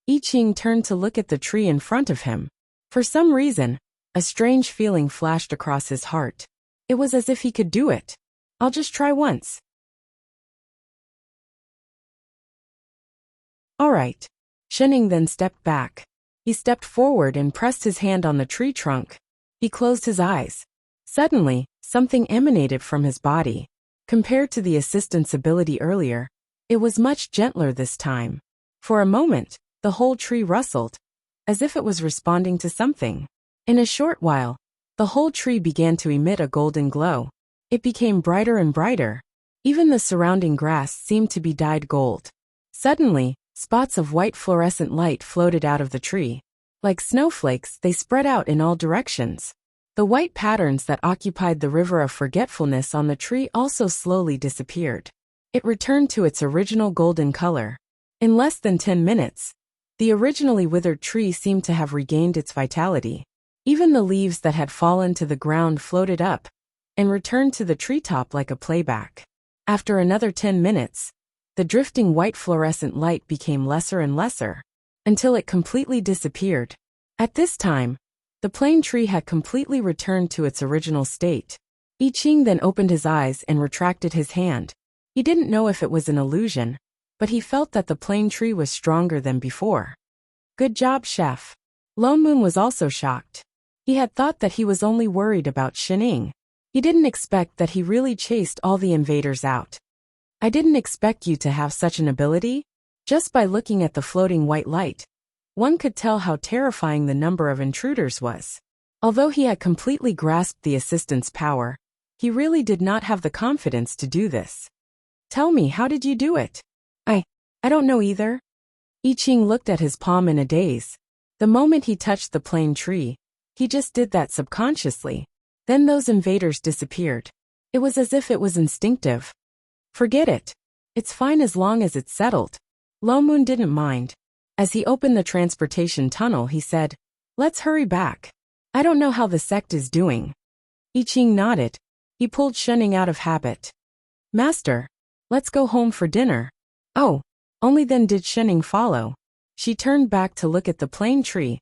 I Ching turned to look at the tree in front of him. For some reason, a strange feeling flashed across his heart. It was as if he could do it. "I'll just try once." "All right." Shenning then stepped back. He stepped forward and pressed his hand on the tree trunk. He closed his eyes. Suddenly, Something emanated from his body. Compared to the assistant's ability earlier, it was much gentler this time. For a moment, the whole tree rustled, as if it was responding to something. In a short while, the whole tree began to emit a golden glow. It became brighter and brighter. Even the surrounding grass seemed to be dyed gold. Suddenly, spots of white fluorescent light floated out of the tree. Like snowflakes, they spread out in all directions. The white patterns that occupied the river of forgetfulness on the tree also slowly disappeared. It returned to its original golden color. In less than 10 minutes, the originally withered tree seemed to have regained its vitality. Even the leaves that had fallen to the ground floated up and returned to the treetop like a playback. After another 10 minutes, the drifting white fluorescent light became lesser and lesser, until it completely disappeared. At this time, the plane tree had completely returned to its original state. I Ching then opened his eyes and retracted his hand. He didn't know if it was an illusion, but he felt that the plane tree was stronger than before. Good job, chef. Lone Moon was also shocked. He had thought that he was only worried about Shining. He didn't expect that he really chased all the invaders out. I didn't expect you to have such an ability. Just by looking at the floating white light, one could tell how terrifying the number of intruders was. Although he had completely grasped the assistant's power, he really did not have the confidence to do this. Tell me, how did you do it? I don't know either. I Ching looked at his palm in a daze. The moment he touched the plane tree, he just did that subconsciously. Then those invaders disappeared. It was as if it was instinctive. Forget it. It's fine as long as it's settled. Lone Moon didn't mind. As he opened the transportation tunnel, he said, "Let's hurry back. I don't know how the sect is doing." I Ching nodded. He pulled Shining out of habit. "Master, let's go home for dinner." Oh, only then did Shining follow. She turned back to look at the plane tree,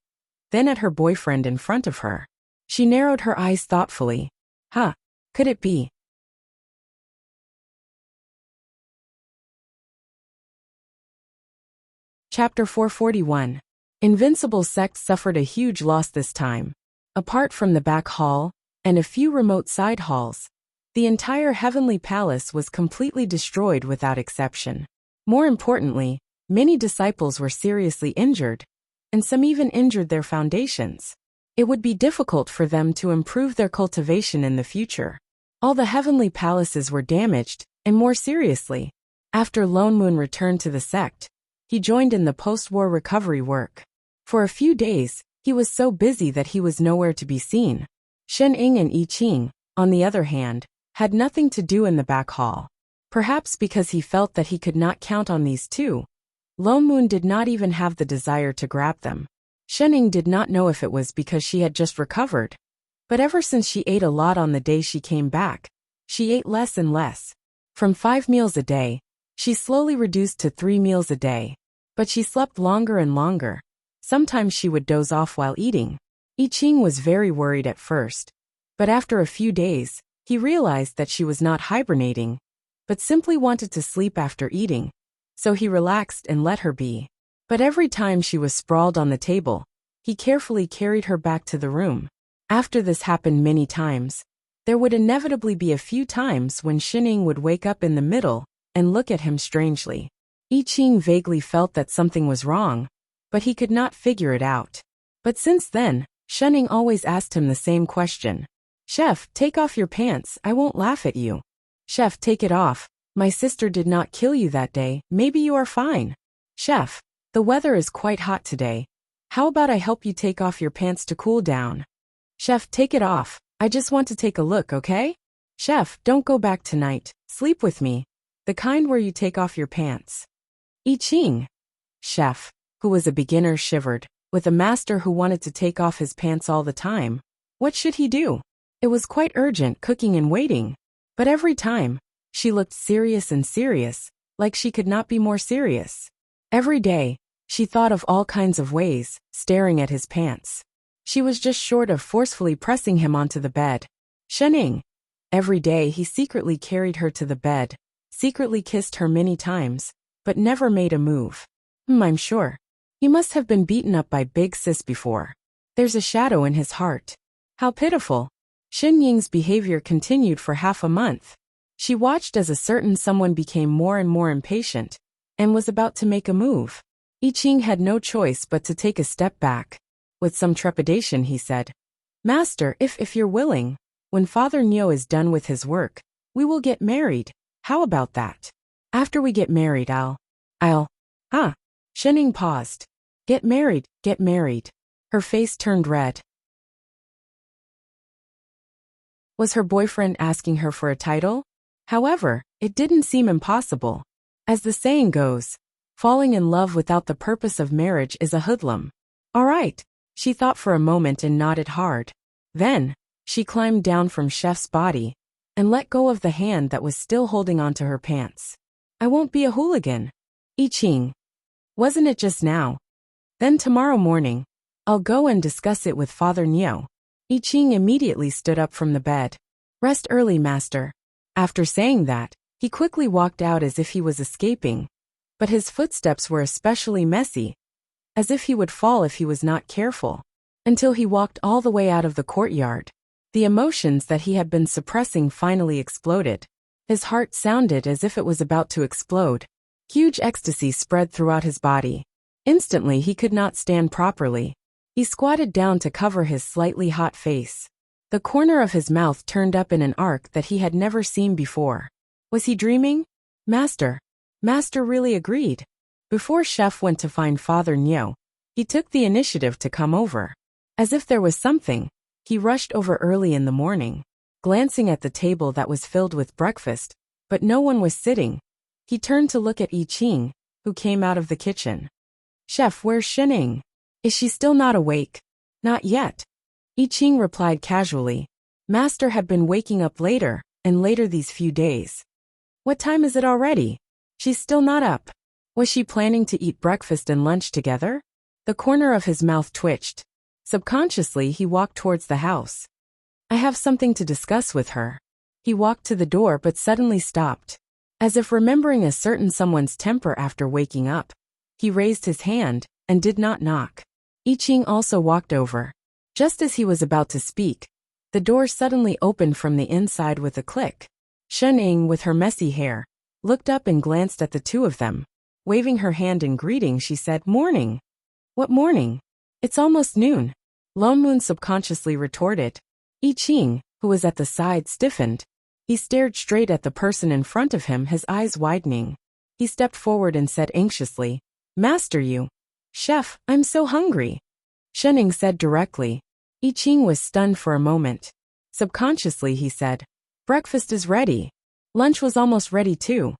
then at her boyfriend in front of her. She narrowed her eyes thoughtfully. Could it be? Chapter 441. Invincible sect suffered a huge loss this time. Apart from the back hall and a few remote side halls, the entire heavenly palace was completely destroyed without exception. More importantly, many disciples were seriously injured, and some even injured their foundations. It would be difficult for them to improve their cultivation in the future. All the heavenly palaces were damaged, and more seriously. After Lone Moon returned to the sect, he joined in the post-war recovery work. For a few days, he was so busy that he was nowhere to be seen. Shen Ying and I Ching, on the other hand, had nothing to do in the back hall. Perhaps because he felt that he could not count on these two, Lone Moon did not even have the desire to grab them. Shen Ying did not know if it was because she had just recovered, but ever since she ate a lot on the day she came back, she ate less and less. From 5 meals a day, she slowly reduced to 3 meals a day. But she slept longer and longer. Sometimes she would doze off while eating. I Ching was very worried at first, but after a few days, he realized that she was not hibernating, but simply wanted to sleep after eating, so he relaxed and let her be. But every time she was sprawled on the table, he carefully carried her back to the room. After this happened many times, there would inevitably be a few times when Shining would wake up in the middle and look at him strangely. I Ching vaguely felt that something was wrong, but he could not figure it out. But since then, Shining always asked him the same question. "Chef, take off your pants, I won't laugh at you." "Chef, take it off. My sister did not kill you that day, maybe you are fine." "Chef, the weather is quite hot today. How about I help you take off your pants to cool down?" "Chef, take it off. I just want to take a look, okay?" "Chef, don't go back tonight. Sleep with me. The kind where you take off your pants." I Ching. Chef, who was a beginner, shivered. With a master who wanted to take off his pants all the time, what should he do? It was quite urgent, cooking and waiting. But every time, she looked serious and serious, like she could not be more serious. Every day, she thought of all kinds of ways, staring at his pants. She was just short of forcefully pressing him onto the bed. Shining. Every day he secretly carried her to the bed, secretly kissed her many times, but never made a move. I'm sure. He must have been beaten up by Big Sis before. There's a shadow in his heart. How pitiful. Xin Ying's behavior continued for half a month. She watched as a certain someone became more and more impatient, and was about to make a move. I Ching had no choice but to take a step back. With some trepidation he said, "Master, if you're willing, when Father Niu is done with his work, we will get married. How about that? After we get married Huh? Xin Ying paused. Get married. Her face turned red. Was her boyfriend asking her for a title? However, it didn't seem impossible. As the saying goes, falling in love without the purpose of marriage is a hoodlum. All right, she thought for a moment and nodded hard. Then, she climbed down from Chef's body and let go of the hand that was still holding onto her pants. I won't be a hooligan. I Ching. Wasn't it just now? Then tomorrow morning, I'll go and discuss it with Father Niu. I Ching immediately stood up from the bed. Rest early, master. After saying that, he quickly walked out as if he was escaping, but his footsteps were especially messy, as if he would fall if he was not careful, until he walked all the way out of the courtyard. The emotions that he had been suppressing finally exploded. His heart sounded as if it was about to explode. Huge ecstasy spread throughout his body. Instantly he could not stand properly. He squatted down to cover his slightly hot face. The corner of his mouth turned up in an arc that he had never seen before. Was he dreaming? Master really agreed. Before Chef went to find Father Niu, he took the initiative to come over. As if there was something, he rushed over early in the morning, glancing at the table that was filled with breakfast, but no one was sitting. He turned to look at I Ching, who came out of the kitchen. Chef, where's Xin Ying? Is she still not awake? Not yet. I Ching replied casually. Master had been waking up later and later these few days. What time is it already? She's still not up. Was she planning to eat breakfast and lunch together? The corner of his mouth twitched. Subconsciously he walked towards the house. I have something to discuss with her. He walked to the door but suddenly stopped. As if remembering a certain someone's temper after waking up, he raised his hand and did not knock. I Ching also walked over. Just as he was about to speak, the door suddenly opened from the inside with a click. Xin Ying, with her messy hair, looked up and glanced at the two of them. Waving her hand in greeting, she said, "Morning." What morning? It's almost noon. Lone Moon subconsciously retorted. I Ching, who was at the side, stiffened. He stared straight at the person in front of him, his eyes widening. He stepped forward and said anxiously, "Master, you." "Chef, I'm so hungry," Xin Ying said directly. I Ching was stunned for a moment. Subconsciously he said, "Breakfast is ready. Lunch was almost ready too."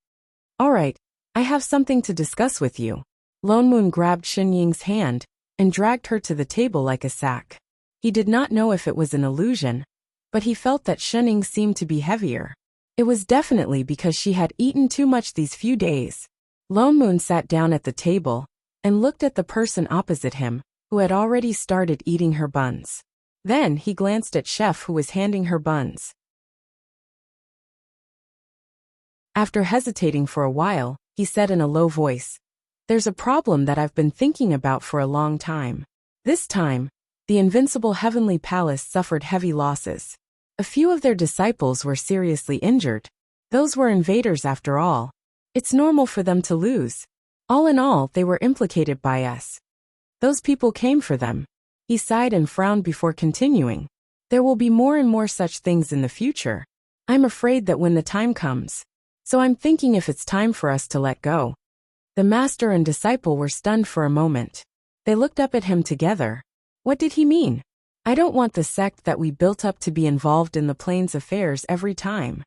"All right, I have something to discuss with you." Lone Moon grabbed Xin Ying's hand and dragged her to the table like a sack. He did not know if it was an illusion, but he felt that Xin Ying seemed to be heavier. It was definitely because she had eaten too much these few days. Lone Moon sat down at the table and looked at the person opposite him, who had already started eating her buns. Then he glanced at Chef, who was handing her buns. After hesitating for a while, he said in a low voice, "There's a problem that I've been thinking about for a long time. This time, the invincible heavenly palace suffered heavy losses. A few of their disciples were seriously injured. Those were invaders after all. It's normal for them to lose. All in all, they were implicated by us. Those people came for them." He sighed and frowned before continuing. "There will be more and more such things in the future. I'm afraid that when the time comes. So I'm thinking if it's time for us to let go." The master and disciple were stunned for a moment. They looked up at him together. What did he mean? "I don't want the sect that we built up to be involved in the plane's affairs every time."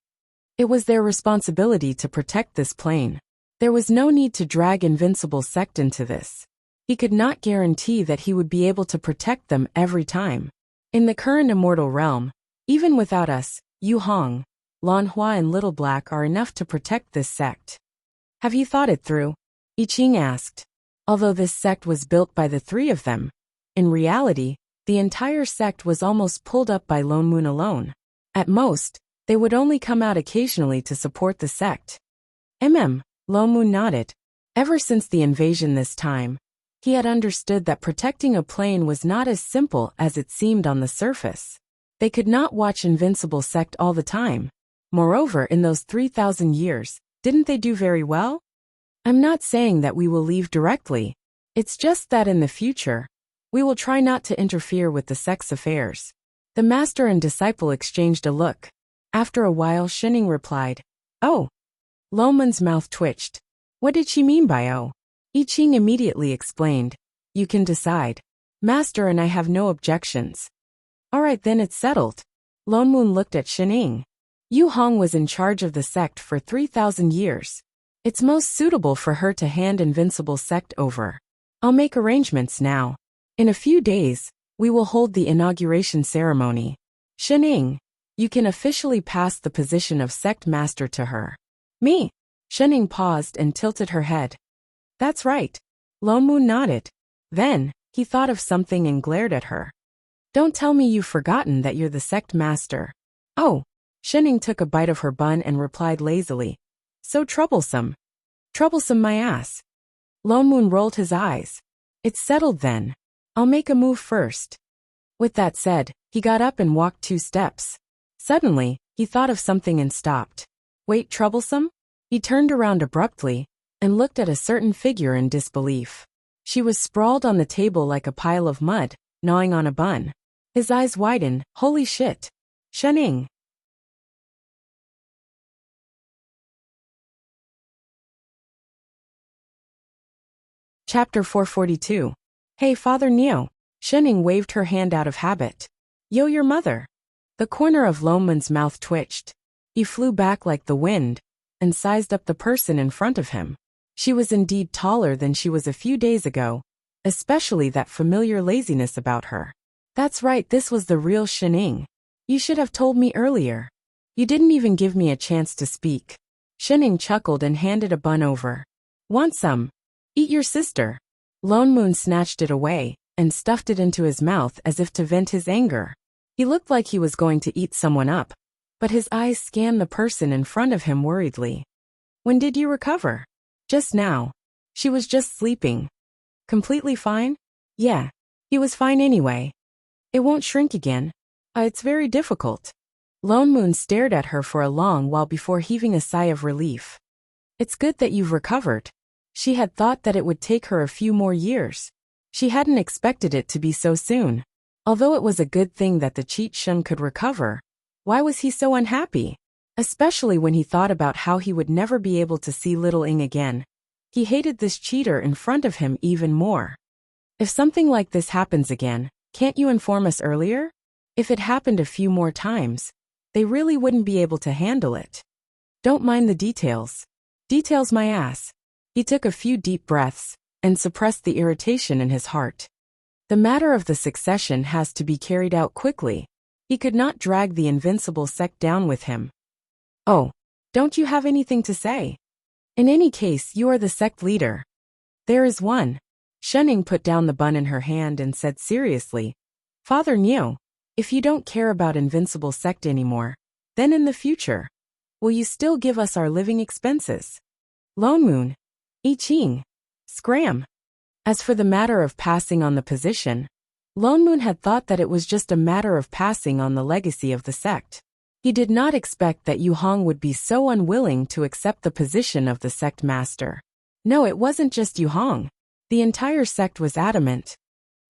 It was their responsibility to protect this plane. There was no need to drag Invincible sect into this. He could not guarantee that he would be able to protect them every time. In the current immortal realm, even without us, Yu Hong, Lan Hua and Little Black are enough to protect this sect. "Have you thought it through?" I Ching asked. Although this sect was built by the three of them, in reality, the entire sect was almost pulled up by Lone Moon alone. At most, they would only come out occasionally to support the sect. Lone Moon nodded. Ever since the invasion this time, he had understood that protecting a plane was not as simple as it seemed on the surface. They could not watch Invincible Sect all the time. Moreover, in those 3,000 years, didn't they do very well? I'm not saying that we will leave directly. It's just that in the future, we will try not to interfere with the sect's affairs. The master and disciple exchanged a look. After a while, Shining replied, "Oh." Lomun's mouth twitched. What did she mean by "oh"? I Ching immediately explained, "You can decide. Master and I have no objections." All right, then it's settled. Lomun looked at Shining. Yu Hong was in charge of the sect for 3,000 years. It's most suitable for her to hand Invincible Sect over. I'll make arrangements now. In a few days, we will hold the inauguration ceremony. Shining, you can officially pass the position of sect master to her. Me? Shining paused and tilted her head. That's right. Lomun nodded. Then, he thought of something and glared at her. Don't tell me you've forgotten that you're the sect master. Oh. Shining took a bite of her bun and replied lazily. So troublesome. Troublesome my ass. Lomun rolled his eyes. It's settled then. I'll make a move first. With that said, he got up and walked 2 steps. Suddenly, he thought of something and stopped. Wait, troublesome? He turned around abruptly and looked at a certain figure in disbelief. She was sprawled on the table like a pile of mud, gnawing on a bun. His eyes widened. Holy shit. Shining. Chapter 442. Hey, Father Neo. Shining waved her hand out of habit. Yo, your mother. The corner of Lomun's mouth twitched. He flew back like the wind and sized up the person in front of him. She was indeed taller than she was a few days ago, especially that familiar laziness about her. That's right, this was the real Shining. You should have told me earlier. You didn't even give me a chance to speak. Shining chuckled and handed a bun over. Want some? Eat your sister. Lomun snatched it away and stuffed it into his mouth as if to vent his anger. He looked like he was going to eat someone up, but his eyes scanned the person in front of him worriedly. When did you recover? Just now. She was just sleeping. Completely fine? Yeah. He was fine anyway. It won't shrink again. It's very difficult. Lomun stared at her for a long while before heaving a sigh of relief. It's good that you've recovered. She had thought that it would take her a few more years. She hadn't expected it to be so soon. Although it was a good thing that the cheat Shun could recover, why was he so unhappy? Especially when he thought about how he would never be able to see little Ing again. He hated this cheater in front of him even more. If something like this happens again, can't you inform us earlier? If it happened a few more times, they really wouldn't be able to handle it. Don't mind the details. Details my ass. He took a few deep breaths and suppressed the irritation in his heart. The matter of the succession has to be carried out quickly. He could not drag the Invincible Sect down with him. Oh, don't you have anything to say? In any case, you are the sect leader. There is one. Shining put down the bun in her hand and said seriously, Father Neo, if you don't care about Invincible Sect anymore, then in the future, will you still give us our living expenses? Lomun. I Ching. Scram. As for the matter of passing on the position, Lomun had thought that it was just a matter of passing on the legacy of the sect. He did not expect that Yu Hong would be so unwilling to accept the position of the sect master. No, it wasn't just Yu Hong. The entire sect was adamant.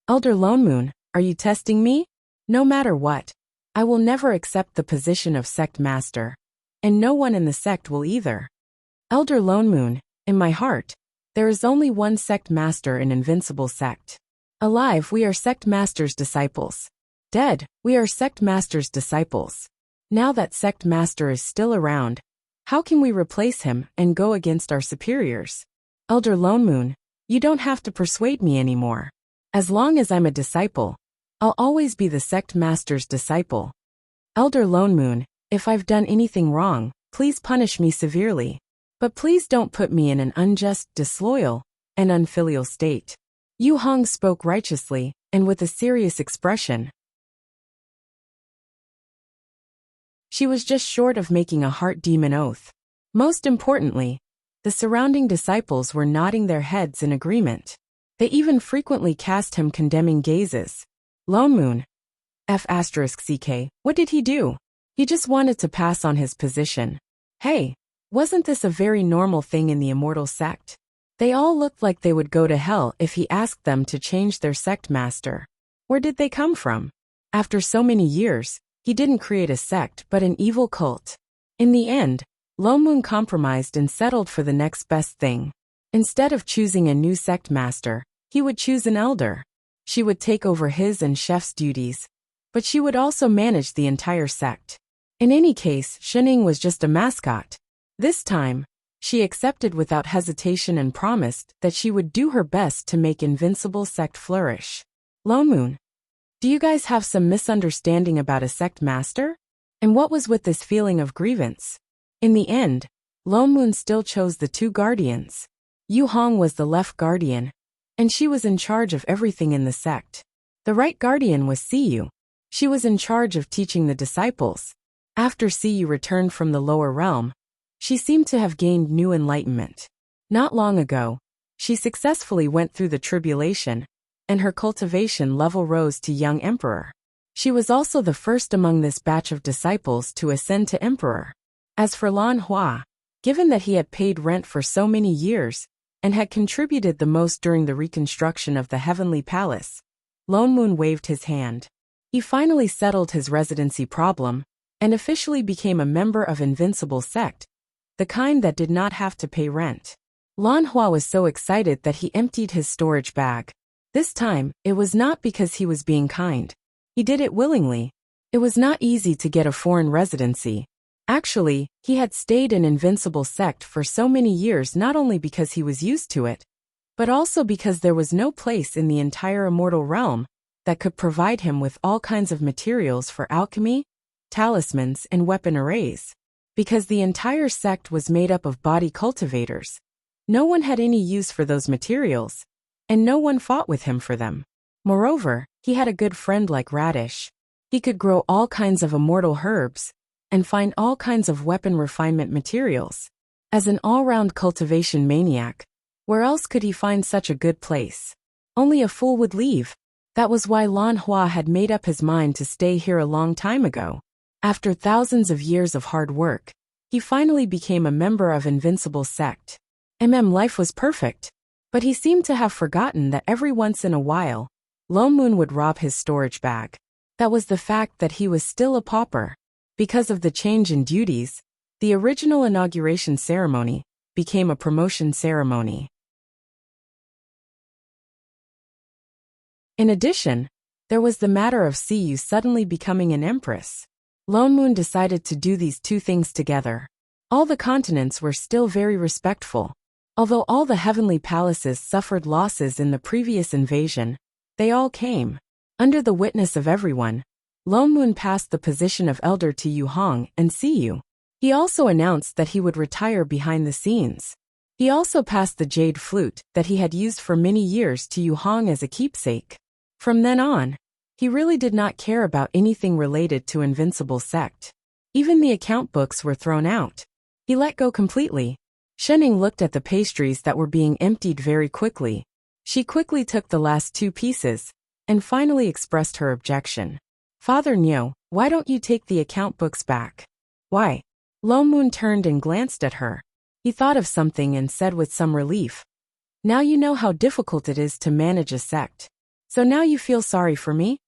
Elder Lomun, are you testing me? No matter what, I will never accept the position of sect master. And no one in the sect will either. Elder Lomun, in my heart, there is only one sect master in Invincible Sect. Alive, we are sect master's disciples. Dead, we are sect master's disciples. Now that sect master is still around, how can we replace him and go against our superiors? Elder Lomun, you don't have to persuade me anymore. As long as I'm a disciple, I'll always be the sect master's disciple. Elder Lomun, if I've done anything wrong, please punish me severely. But please don't put me in an unjust, disloyal, and unfilial state. Yu Hong spoke righteously, and with a serious expression. She was just short of making a heart demon oath. Most importantly, the surrounding disciples were nodding their heads in agreement. They even frequently cast him condemning gazes. Lomun. F***ck. What did he do? He just wanted to pass on his position. Hey, wasn't this a very normal thing in the immortal sect? They all looked like they would go to hell if he asked them to change their sect master. Where did they come from? After so many years, he didn't create a sect but an evil cult. In the end, Lone Moon compromised and settled for the next best thing. Instead of choosing a new sect master, he would choose an elder. She would take over his and Chef's duties, but she would also manage the entire sect. In any case, Shining was just a mascot. This time, she accepted without hesitation and promised that she would do her best to make Invincible Sect flourish. Lone Moon, do you guys have some misunderstanding about a sect master? And what was with this feeling of grievance? In the end, Lone Moon still chose the two guardians. Yu Hong was the left guardian, and she was in charge of everything in the sect. The right guardian was Siyu. She was in charge of teaching the disciples. After Siyu returned from the lower realm, she seemed to have gained new enlightenment. Not long ago, she successfully went through the tribulation, and her cultivation level rose to young emperor. She was also the first among this batch of disciples to ascend to emperor. As for Lan Hua, given that he had paid rent for so many years, and had contributed the most during the reconstruction of the Heavenly Palace, Lone Moon waved his hand. He finally settled his residency problem, and officially became a member of Invincible Sect, the kind that did not have to pay rent. Lan Hua was so excited that he emptied his storage bag. This time, it was not because he was being kind. He did it willingly. It was not easy to get a foreign residency. Actually, he had stayed in Invincible Sect for so many years not only because he was used to it, but also because there was no place in the entire immortal realm that could provide him with all kinds of materials for alchemy, talismans, and weapon arrays. Because the entire sect was made up of body cultivators, no one had any use for those materials, and no one fought with him for them. Moreover, he had a good friend like Radish. He could grow all kinds of immortal herbs, and find all kinds of weapon refinement materials. As an all-round cultivation maniac, where else could he find such a good place? Only a fool would leave. That was why Lan Hua had made up his mind to stay here a long time ago. After thousands of years of hard work, he finally became a member of Invincible Sect. Life was perfect, but he seemed to have forgotten that every once in a while, Lone Moon would rob his storage bag. That was the fact that he was still a pauper. Because of the change in duties, the original inauguration ceremony became a promotion ceremony. In addition, there was the matter of Siyu suddenly becoming an empress. Lone Moon decided to do these two things together. All the continents were still very respectful. Although all the heavenly palaces suffered losses in the previous invasion, they all came. Under the witness of everyone, Lone Moon passed the position of elder to Yu Hong and Siyu. He also announced that he would retire behind the scenes. He also passed the jade flute that he had used for many years to Yu Hong as a keepsake. From then on, he really did not care about anything related to Invincible Sect. Even the account books were thrown out. He let go completely. Shening looked at the pastries that were being emptied very quickly. She quickly took the last two pieces, and finally expressed her objection. Father Nyo, why don't you take the account books back? Why? Lone Moon turned and glanced at her. He thought of something and said with some relief, now you know how difficult it is to manage a sect. So now you feel sorry for me?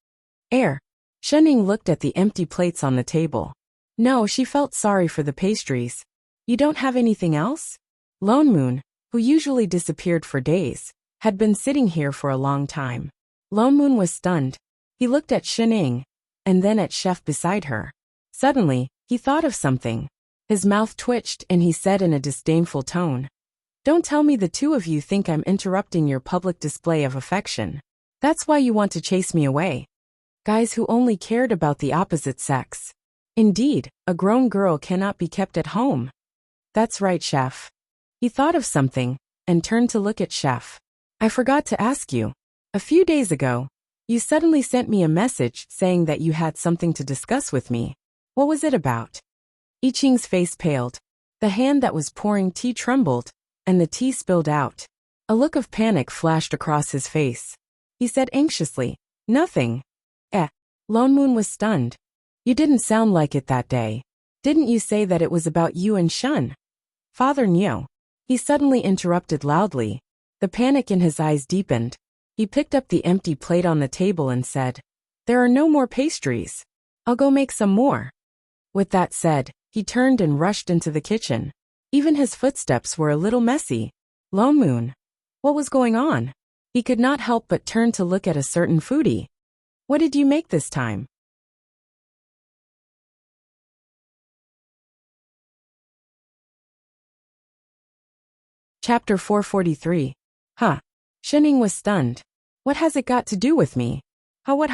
Shening looked at the empty plates on the table. No, she felt sorry for the pastries. You don't have anything else? Lone Moon, who usually disappeared for days, had been sitting here for a long time. Lone Moon was stunned. He looked at Shening, and then at Chef beside her. Suddenly, he thought of something. His mouth twitched and he said in a disdainful tone, don't tell me the two of you think I'm interrupting your public display of affection. That's why you want to chase me away. Guys who only cared about the opposite sex. Indeed, a grown girl cannot be kept at home. That's right, Chef. He thought of something, and turned to look at Chef. I forgot to ask you. A few days ago, you suddenly sent me a message saying that you had something to discuss with me. What was it about? I Ching's face paled. The hand that was pouring tea trembled, and the tea spilled out. A look of panic flashed across his face. He said anxiously, nothing. Lone Moon was stunned. You didn't sound like it that day. Didn't you say that it was about you and Shun? Father Nyo. He suddenly interrupted loudly. The panic in his eyes deepened. He picked up the empty plate on the table and said, "There are no more pastries. I'll go make some more." With that said, he turned and rushed into the kitchen. Even his footsteps were a little messy. Lone Moon. What was going on? He could not help but turn to look at a certain foodie. What did you make this time? Chapter 443. Huh. Shining was stunned. What has it got to do with me? What?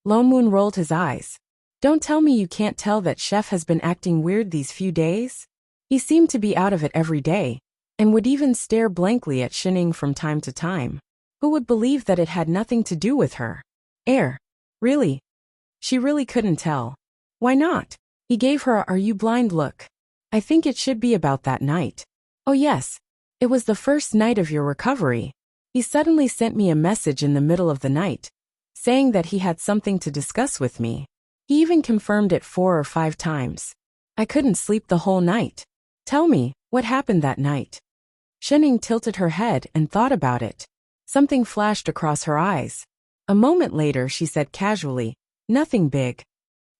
Lone Moon rolled his eyes. Don't tell me you can't tell that Chef has been acting weird these few days? He seemed to be out of it every day, and would even stare blankly at Shining from time to time. Who would believe that it had nothing to do with her? Really? She really couldn't tell. Why not? He gave her a "are you blind" look. I think it should be about that night. Oh yes. It was the first night of your recovery. He suddenly sent me a message in the middle of the night, saying that he had something to discuss with me. He even confirmed it 4 or 5 times. I couldn't sleep the whole night. Tell me, what happened that night? Shining tilted her head and thought about it. Something flashed across her eyes. A moment later she said casually, "Nothing big."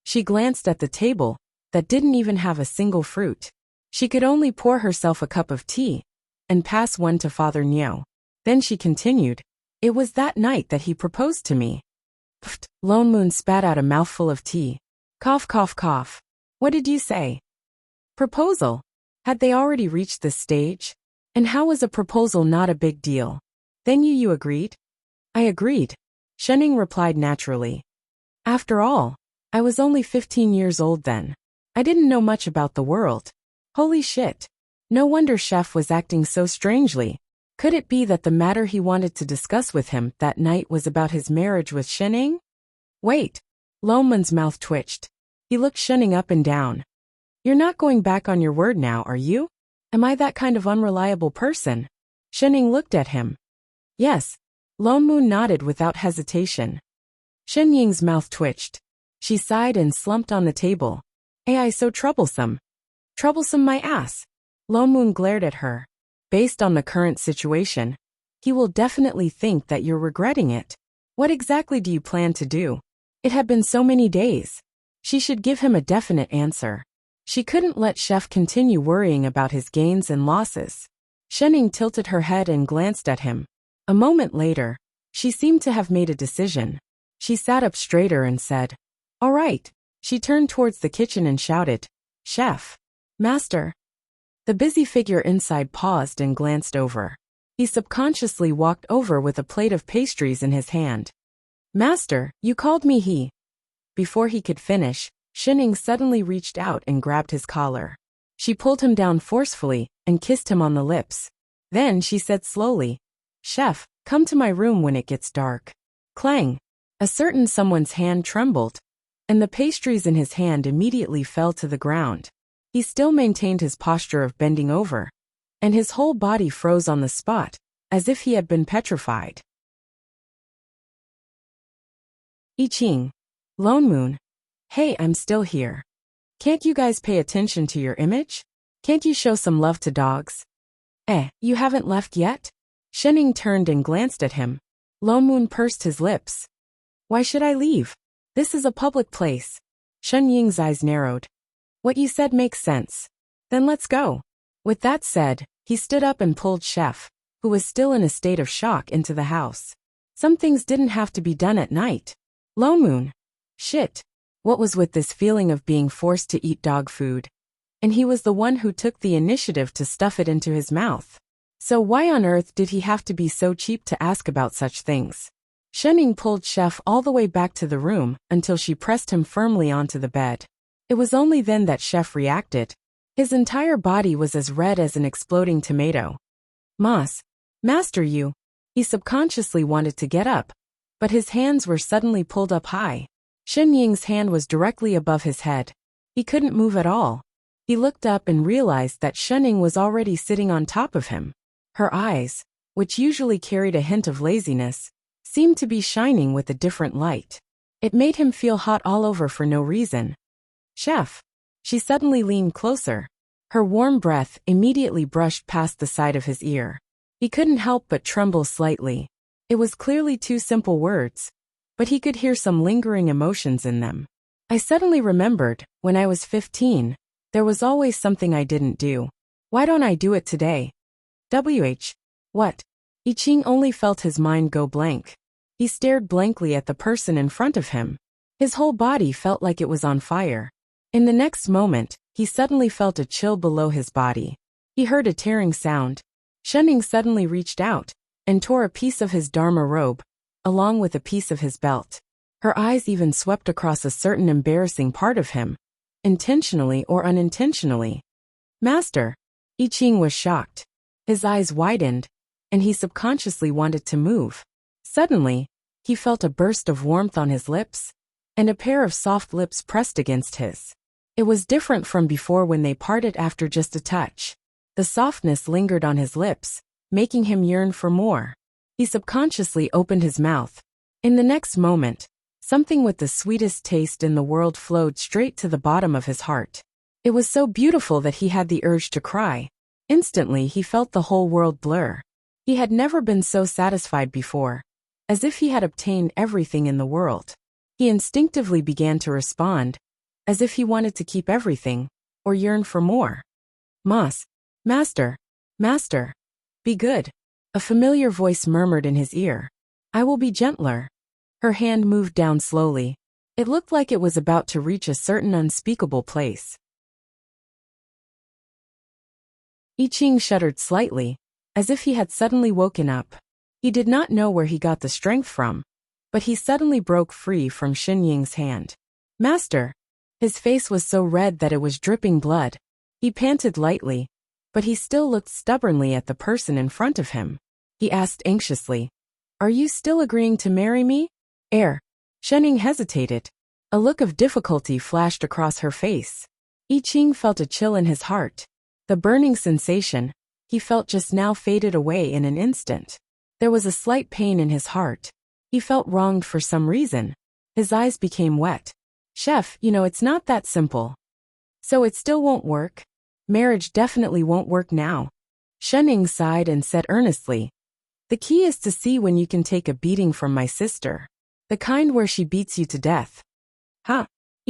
She glanced at the table, that didn't even have a single fruit. She could only pour herself a cup of tea, and pass one to Father Nyo. Then she continued, "It was that night that he proposed to me." Pfft, Lone Moon spat out a mouthful of tea. Cough, cough, cough. What did you say? Proposal? Had they already reached this stage? And how was a proposal not a big deal? Then you agreed? I agreed. Shining replied naturally. After all, I was only 15 years old then. I didn't know much about the world. Holy shit. No wonder Chef was acting so strangely. Could it be that the matter he wanted to discuss with him that night was about his marriage with Shining? Wait. Lone Moon's mouth twitched. He looked Shining up and down. You're not going back on your word now, are you? Am I that kind of unreliable person? Shining looked at him. Yes. Lone Moon nodded without hesitation. Shen Ying's mouth twitched. She sighed and slumped on the table. AI so troublesome. Troublesome my ass. Lone Moon glared at her. Based on the current situation, he will definitely think that you're regretting it. What exactly do you plan to do? It had been so many days. She should give him a definite answer. She couldn't let Chef continue worrying about his gains and losses. Shining tilted her head and glanced at him. A moment later, she seemed to have made a decision. She sat up straighter and said, "All right." She turned towards the kitchen and shouted, "Chef! Master!" The busy figure inside paused and glanced over. He subconsciously walked over with a plate of pastries in his hand. "Master, you called me he." Before he could finish, Shining suddenly reached out and grabbed his collar. She pulled him down forcefully and kissed him on the lips. Then she said slowly, "Chef, come to my room when it gets dark." Clang! A certain someone's hand trembled, and the pastries in his hand immediately fell to the ground. He still maintained his posture of bending over, and his whole body froze on the spot, as if he had been petrified. I Ching. Lone Moon. Hey, I'm still here. Can't you guys pay attention to your image? Can't you show some love to dogs? You haven't left yet? Shining turned and glanced at him. Lone Moon pursed his lips. Why should I leave? This is a public place. Shen Ying's eyes narrowed. What you said makes sense. Then let's go. With that said, he stood up and pulled Chef, who was still in a state of shock, into the house. Some things didn't have to be done at night. Lone Moon. Shit. What was with this feeling of being forced to eat dog food? And he was the one who took the initiative to stuff it into his mouth. So why on earth did he have to be so cheap to ask about such things? Shining pulled Chef all the way back to the room until she pressed him firmly onto the bed. It was only then that Chef reacted. His entire body was as red as an exploding tomato. Master you. He subconsciously wanted to get up, but his hands were suddenly pulled up high. Shen Ying's hand was directly above his head. He couldn't move at all. He looked up and realized that Shen Ying was already sitting on top of him. Her eyes, which usually carried a hint of laziness, seemed to be shining with a different light. It made him feel hot all over for no reason. Chef. She suddenly leaned closer. Her warm breath immediately brushed past the side of his ear. He couldn't help but tremble slightly. It was clearly two simple words, but he could hear some lingering emotions in them. I suddenly remembered, when I was 15, there was always something I didn't do. Why don't I do it today? What? I Ching only felt his mind go blank. He stared blankly at the person in front of him. His whole body felt like it was on fire. In the next moment, he suddenly felt a chill below his body. He heard a tearing sound. Shenning suddenly reached out and tore a piece of his Dharma robe, along with a piece of his belt. Her eyes even swept across a certain embarrassing part of him, intentionally or unintentionally. Master. I Ching was shocked. His eyes widened, and he subconsciously wanted to move. Suddenly, he felt a burst of warmth on his lips, and a pair of soft lips pressed against his. It was different from before when they parted after just a touch. The softness lingered on his lips, making him yearn for more. He subconsciously opened his mouth. In the next moment, something with the sweetest taste in the world flowed straight to the bottom of his heart. It was so beautiful that he had the urge to cry. Instantly, he felt the whole world blur. He had never been so satisfied before, as if he had obtained everything in the world. He instinctively began to respond, as if he wanted to keep everything, or yearn for more. Master, be good. A familiar voice murmured in his ear. I will be gentler. Her hand moved down slowly. It looked like it was about to reach a certain unspeakable place. I Ching shuddered slightly, as if he had suddenly woken up. He did not know where he got the strength from, but he suddenly broke free from Shen Ying's hand. Master! His face was so red that it was dripping blood. He panted lightly, but he still looked stubbornly at the person in front of him. He asked anxiously, Are you still agreeing to marry me? Shen Ying hesitated. A look of difficulty flashed across her face. I Ching felt a chill in his heart. The burning sensation he felt just now faded away in an instant. There was a slight pain in his heart. He felt wronged for some reason. His eyes became wet. Chef, it's not that simple. So it still won't work? Marriage definitely won't work now. Shen Ying sighed and said earnestly, The key is to see when you can take a beating from my sister. The kind where she beats you to death. I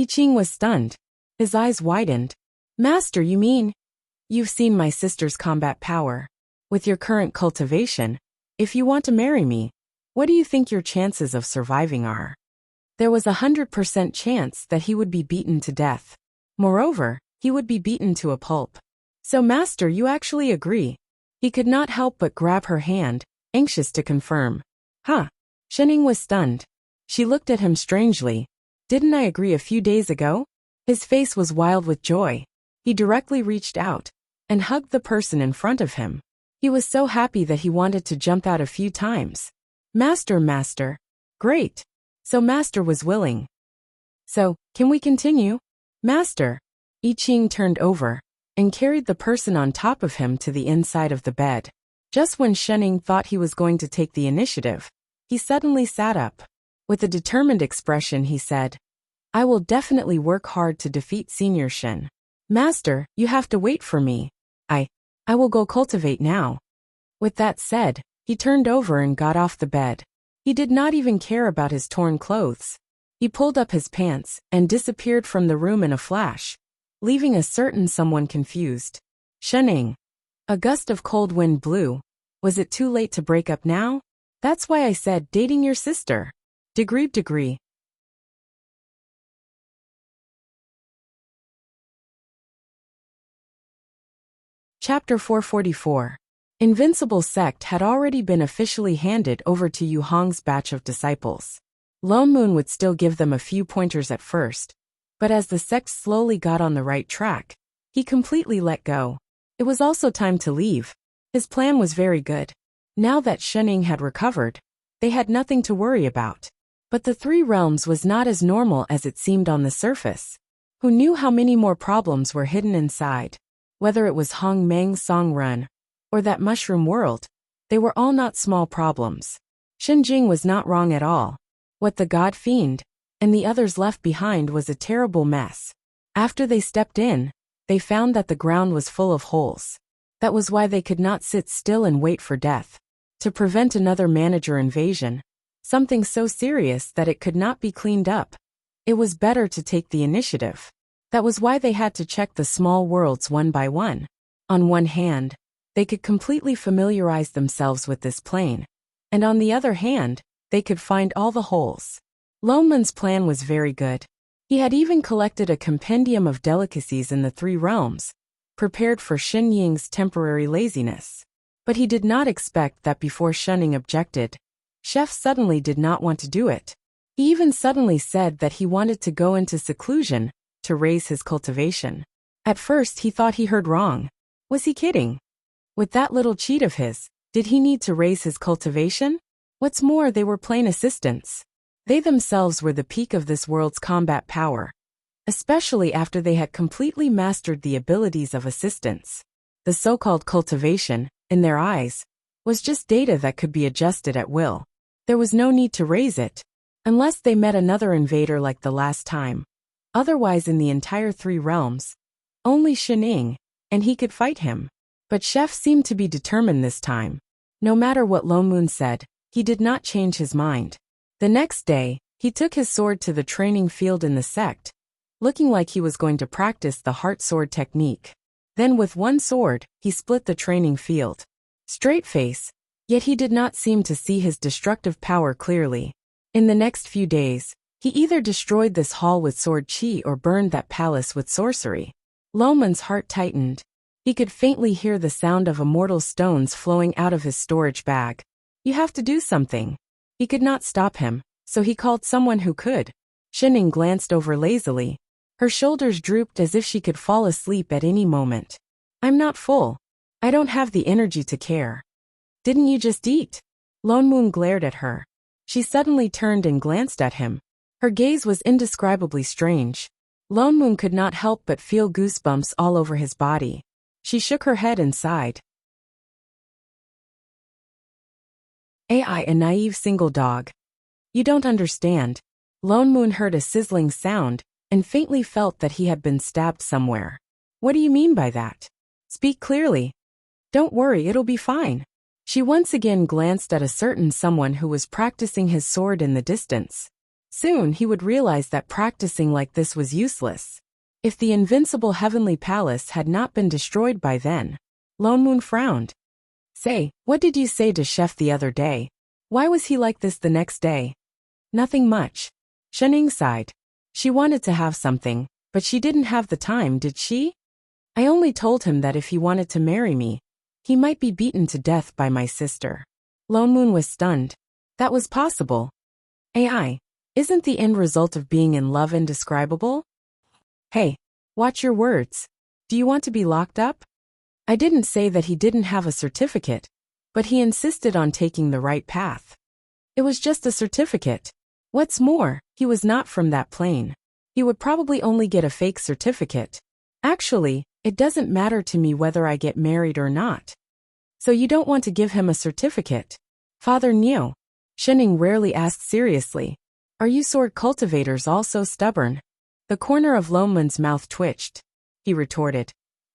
Ching was stunned. His eyes widened. Master, you mean? You've seen my sister's combat power. With your current cultivation, if you want to marry me, what do you think your chances of surviving are? There was 100% chance that he would be beaten to death. Moreover, he would be beaten to a pulp. So master, you actually agree? He could not help but grab her hand, anxious to confirm. Shen Ying was stunned. She looked at him strangely. Didn't I agree a few days ago? His face was wild with joy. He directly reached out and hugged the person in front of him. He was so happy that he wanted to jump out a few times. Master. Great. So master was willing. So, can we continue? Master. I Ching turned over and carried the person on top of him to the inside of the bed. Just when Shen Ying thought he was going to take the initiative, he suddenly sat up. With a determined expression he said, I will definitely work hard to defeat Senior Shen. Master, you have to wait for me. I will go cultivate now. With that said, he turned over and got off the bed. He did not even care about his torn clothes. He pulled up his pants and disappeared from the room in a flash, leaving a certain someone confused. Shen Ying. A gust of cold wind blew. Was it too late to break up now? That's why I said dating your sister. Degree. Chapter 444. Invincible sect had already been officially handed over to Yu Hong's batch of disciples. Lone Moon would still give them a few pointers at first, but as the sect slowly got on the right track, he completely let go. It was also time to leave. His plan was very good. Now that Shen Ying had recovered, they had nothing to worry about. But the Three Realms was not as normal as it seemed on the surface. Who knew how many more problems were hidden inside? Whether it was Hong Meng Song Run, or that mushroom world, they were all not small problems. Shen Jing was not wrong at all. What the god fiend? and the others left behind was a terrible mess. After they stepped in, they found that the ground was full of holes. That was why they could not sit still and wait for death. To prevent another manager invasion, something so serious that it could not be cleaned up, it was better to take the initiative. That was why they had to check the small worlds one by one. On one hand, they could completely familiarize themselves with this plane, and on the other hand, they could find all the holes. Loneman's plan was very good. He had even collected a compendium of delicacies in the 3 realms, prepared for Xin Ying's temporary laziness. But he did not expect that before Shunning objected, Chef suddenly did not want to do it. He even suddenly said that he wanted to go into seclusion to raise his cultivation. At first he thought he heard wrong. Was he kidding? With that little cheat of his, did he need to raise his cultivation? What's more, they were plain assistants. They themselves were the peak of this world's combat power, especially after they had completely mastered the abilities of assistants. The so-called cultivation, in their eyes, was just data that could be adjusted at will. There was no need to raise it, unless they met another invader like the last time. Otherwise, in the entire 3 realms, only Shining, and he could fight him. But Chef seemed to be determined this time. No matter what Lone Moon said, he did not change his mind. The next day, he took his sword to the training field in the sect, looking like he was going to practice the heart sword technique. Then with one sword, he split the training field. Straight face, yet he did not seem to see his destructive power clearly. In the next few days, he either destroyed this hall with sword chi or burned that palace with sorcery. Loman's heart tightened. He could faintly hear the sound of immortal stones flowing out of his storage bag. You have to do something. He could not stop him, so he called someone who could. Shining glanced over lazily. Her shoulders drooped as if she could fall asleep at any moment. I'm not full. I don't have the energy to care. Didn't you just eat? Lone Moon glared at her. She suddenly turned and glanced at him. Her gaze was indescribably strange. Lone Moon could not help but feel goosebumps all over his body. She shook her head and sighed. AI, a naive single dog. You don't understand. Lone Moon heard a sizzling sound and faintly felt that he had been stabbed somewhere. What do you mean by that? Speak clearly. Don't worry, it'll be fine. She once again glanced at a certain someone who was practicing his sword in the distance. Soon he would realize that practicing like this was useless. If the invincible heavenly palace had not been destroyed by then. Lone Moon frowned. Say, what did you say to Chef the other day? Why was he like this the next day? Nothing much. Shining sighed. She wanted to have something, but she didn't have the time, did she? I only told him that if he wanted to marry me, he might be beaten to death by my sister. Lone Moon was stunned. That was possible. AI, isn't the end result of being in love indescribable? Hey, watch your words. Do you want to be locked up? I didn't say that he didn't have a certificate, but he insisted on taking the right path. It was just a certificate. What's more, he was not from that plane. He would probably only get a fake certificate. Actually, it doesn't matter to me whether I get married or not. So you don't want to give him a certificate? Father Neo. Shining rarely asked seriously. Are you sword cultivators all so stubborn? The corner of Loman's mouth twitched. He retorted.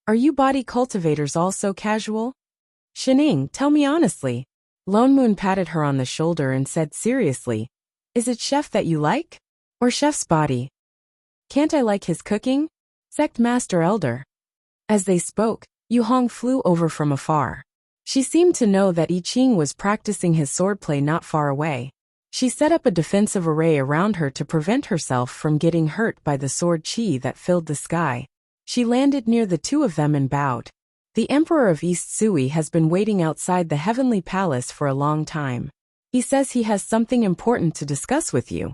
Are you body cultivators all so casual? Shining, tell me honestly. Lone Moon patted her on the shoulder and said seriously. Is it Chef that you like? Or Chef's body? Can't I like his cooking? Sect Master Elder. As they spoke, Yu Hong flew over from afar. She seemed to know that I Ching was practicing his swordplay not far away. She set up a defensive array around her to prevent herself from getting hurt by the sword chi that filled the sky. She landed near the two of them and bowed. The Emperor of East Sui has been waiting outside the Heavenly Palace for a long time. He says he has something important to discuss with you.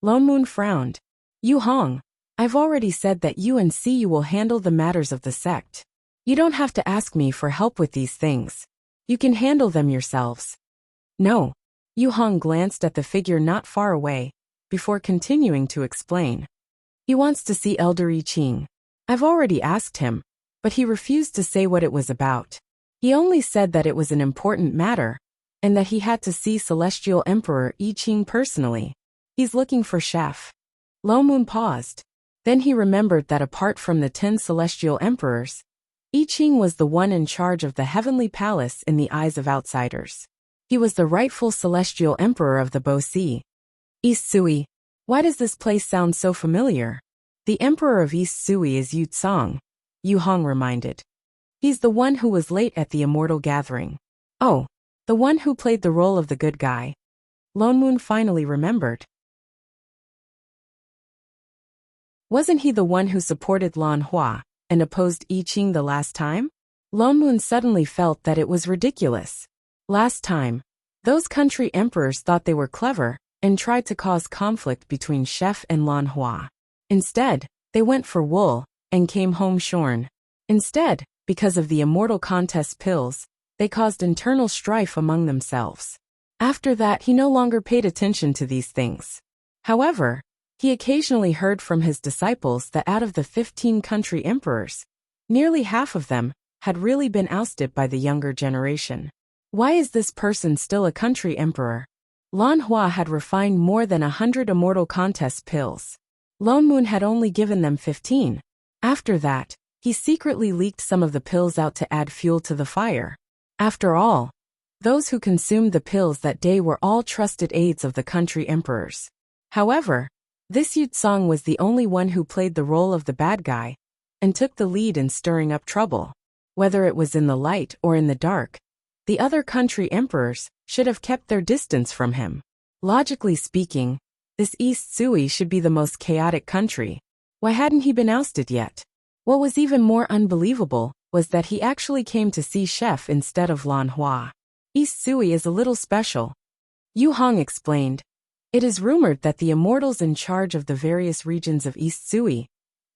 Lone Moon frowned. Yu Hong, I've already said that you and Siyu will handle the matters of the sect. You don't have to ask me for help with these things. You can handle them yourselves. No. Yu Hong glanced at the figure not far away, before continuing to explain. He wants to see Elder I Ching. I've already asked him, but he refused to say what it was about. He only said that it was an important matter, and that he had to see Celestial Emperor I Ching personally. He's looking for Chef. Lo Moon paused. Then he remembered that apart from the 10 celestial emperors, I Ching was the one in charge of the heavenly palace in the eyes of outsiders. He was the rightful celestial emperor of the Bo Sea. East Sui. Why does this place sound so familiar? The emperor of East Sui is Yu Tsong, Yu Hong reminded. He's the one who was late at the immortal gathering. Oh, the one who played the role of the good guy. Lo Moon finally remembered. Wasn't he the one who supported Lan Hua and opposed I Ching the last time? Lo Moon suddenly felt that it was ridiculous. Last time, those country emperors thought they were clever and tried to cause conflict between Chef and Lan Hua. Instead, they went for wool and came home shorn. Instead, because of the immortal contest pills, they caused internal strife among themselves. After that, he no longer paid attention to these things. However, he occasionally heard from his disciples that out of the 15 country emperors, nearly half of them had really been ousted by the younger generation. Why is this person still a country emperor? Lan Hua had refined more than 100 immortal contest pills. Lo Moon had only given them 15. After that, he secretly leaked some of the pills out to add fuel to the fire. After all, those who consumed the pills that day were all trusted aides of the country emperors. However, this Yu Tsong was the only one who played the role of the bad guy and took the lead in stirring up trouble. Whether it was in the light or in the dark, the other country emperors should have kept their distance from him. Logically speaking, this East Sui should be the most chaotic country. Why hadn't he been ousted yet? What was even more unbelievable was that he actually came to see Chef instead of Lan Hua. East Sui is a little special. Yu Hong explained. It is rumored that the immortals in charge of the various regions of East Sui,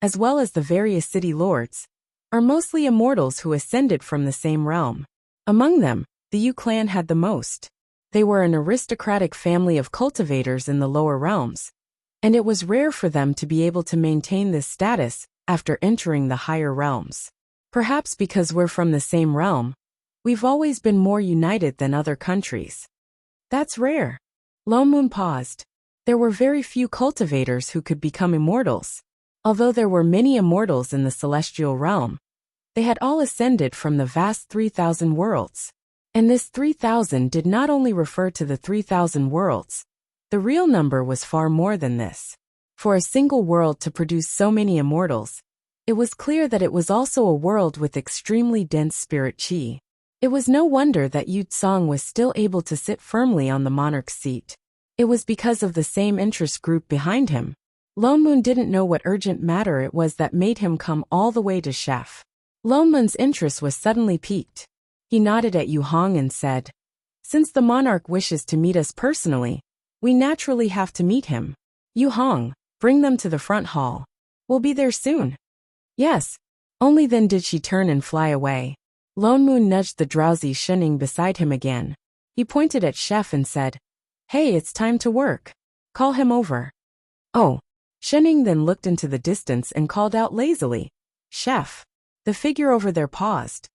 as well as the various city lords, are mostly immortals who ascended from the same realm. Among them, the Yu clan had the most. They were an aristocratic family of cultivators in the lower realms, and it was rare for them to be able to maintain this status after entering the higher realms. Perhaps because we're from the same realm, we've always been more united than other countries. That's rare. Lo Moon paused. There were very few cultivators who could become immortals. Although there were many immortals in the celestial realm, they had all ascended from the vast 3,000 worlds. And this 3,000 did not only refer to the 3,000 worlds. The real number was far more than this. For a single world to produce so many immortals, it was clear that it was also a world with extremely dense spirit qi. It was no wonder that Yu Tsong was still able to sit firmly on the monarch's seat. It was because of the same interest group behind him. Lo Moon didn't know what urgent matter it was that made him come all the way to Chef. Lo Moon's interest was suddenly piqued. He nodded at Yu Hong and said, "Since the monarch wishes to meet us personally, we naturally have to meet him. Yu Hong, bring them to the front hall. We'll be there soon." Yes. Only then did she turn and fly away. Lo Moon nudged the drowsy Shening beside him again. He pointed at Chef and said, "Hey, it's time to work. Call him over." Oh. Shening then looked into the distance and called out lazily, "Chef." The figure over there paused.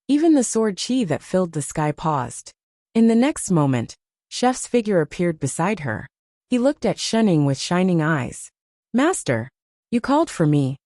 Even the sword qi that filled the sky paused. In the next moment, Chef's figure appeared beside her. He looked at Shening with shining eyes. "Master, you called for me.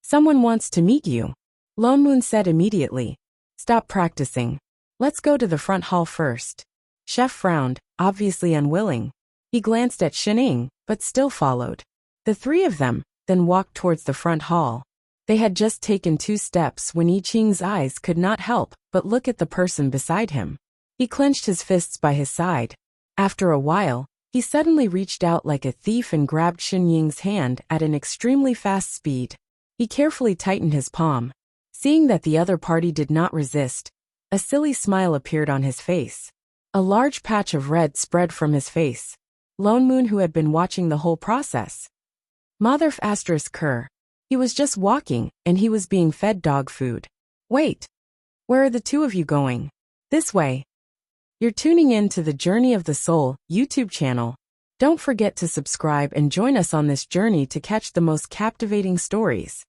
Someone wants to meet you." Lo Moon said immediately. "Stop practicing. Let's go to the front hall first." Chef frowned, obviously unwilling. He glanced at Shening, but still followed. The three of them then walked towards the front hall. They had just taken 2 steps when I Ching's eyes could not help but look at the person beside him. He clenched his fists by his side. After a while, he suddenly reached out like a thief and grabbed Xin Ying's hand at an extremely fast speed. He carefully tightened his palm. Seeing that the other party did not resist, a silly smile appeared on his face. A large patch of red spread from his face. Lo Moon, who had been watching the whole process. Motherf ***. He was just walking, and he was being fed dog food. Wait. Where are the two of you going? This way. You're tuning in to the Journey of the Soul YouTube channel. Don't forget to subscribe and join us on this journey to catch the most captivating stories.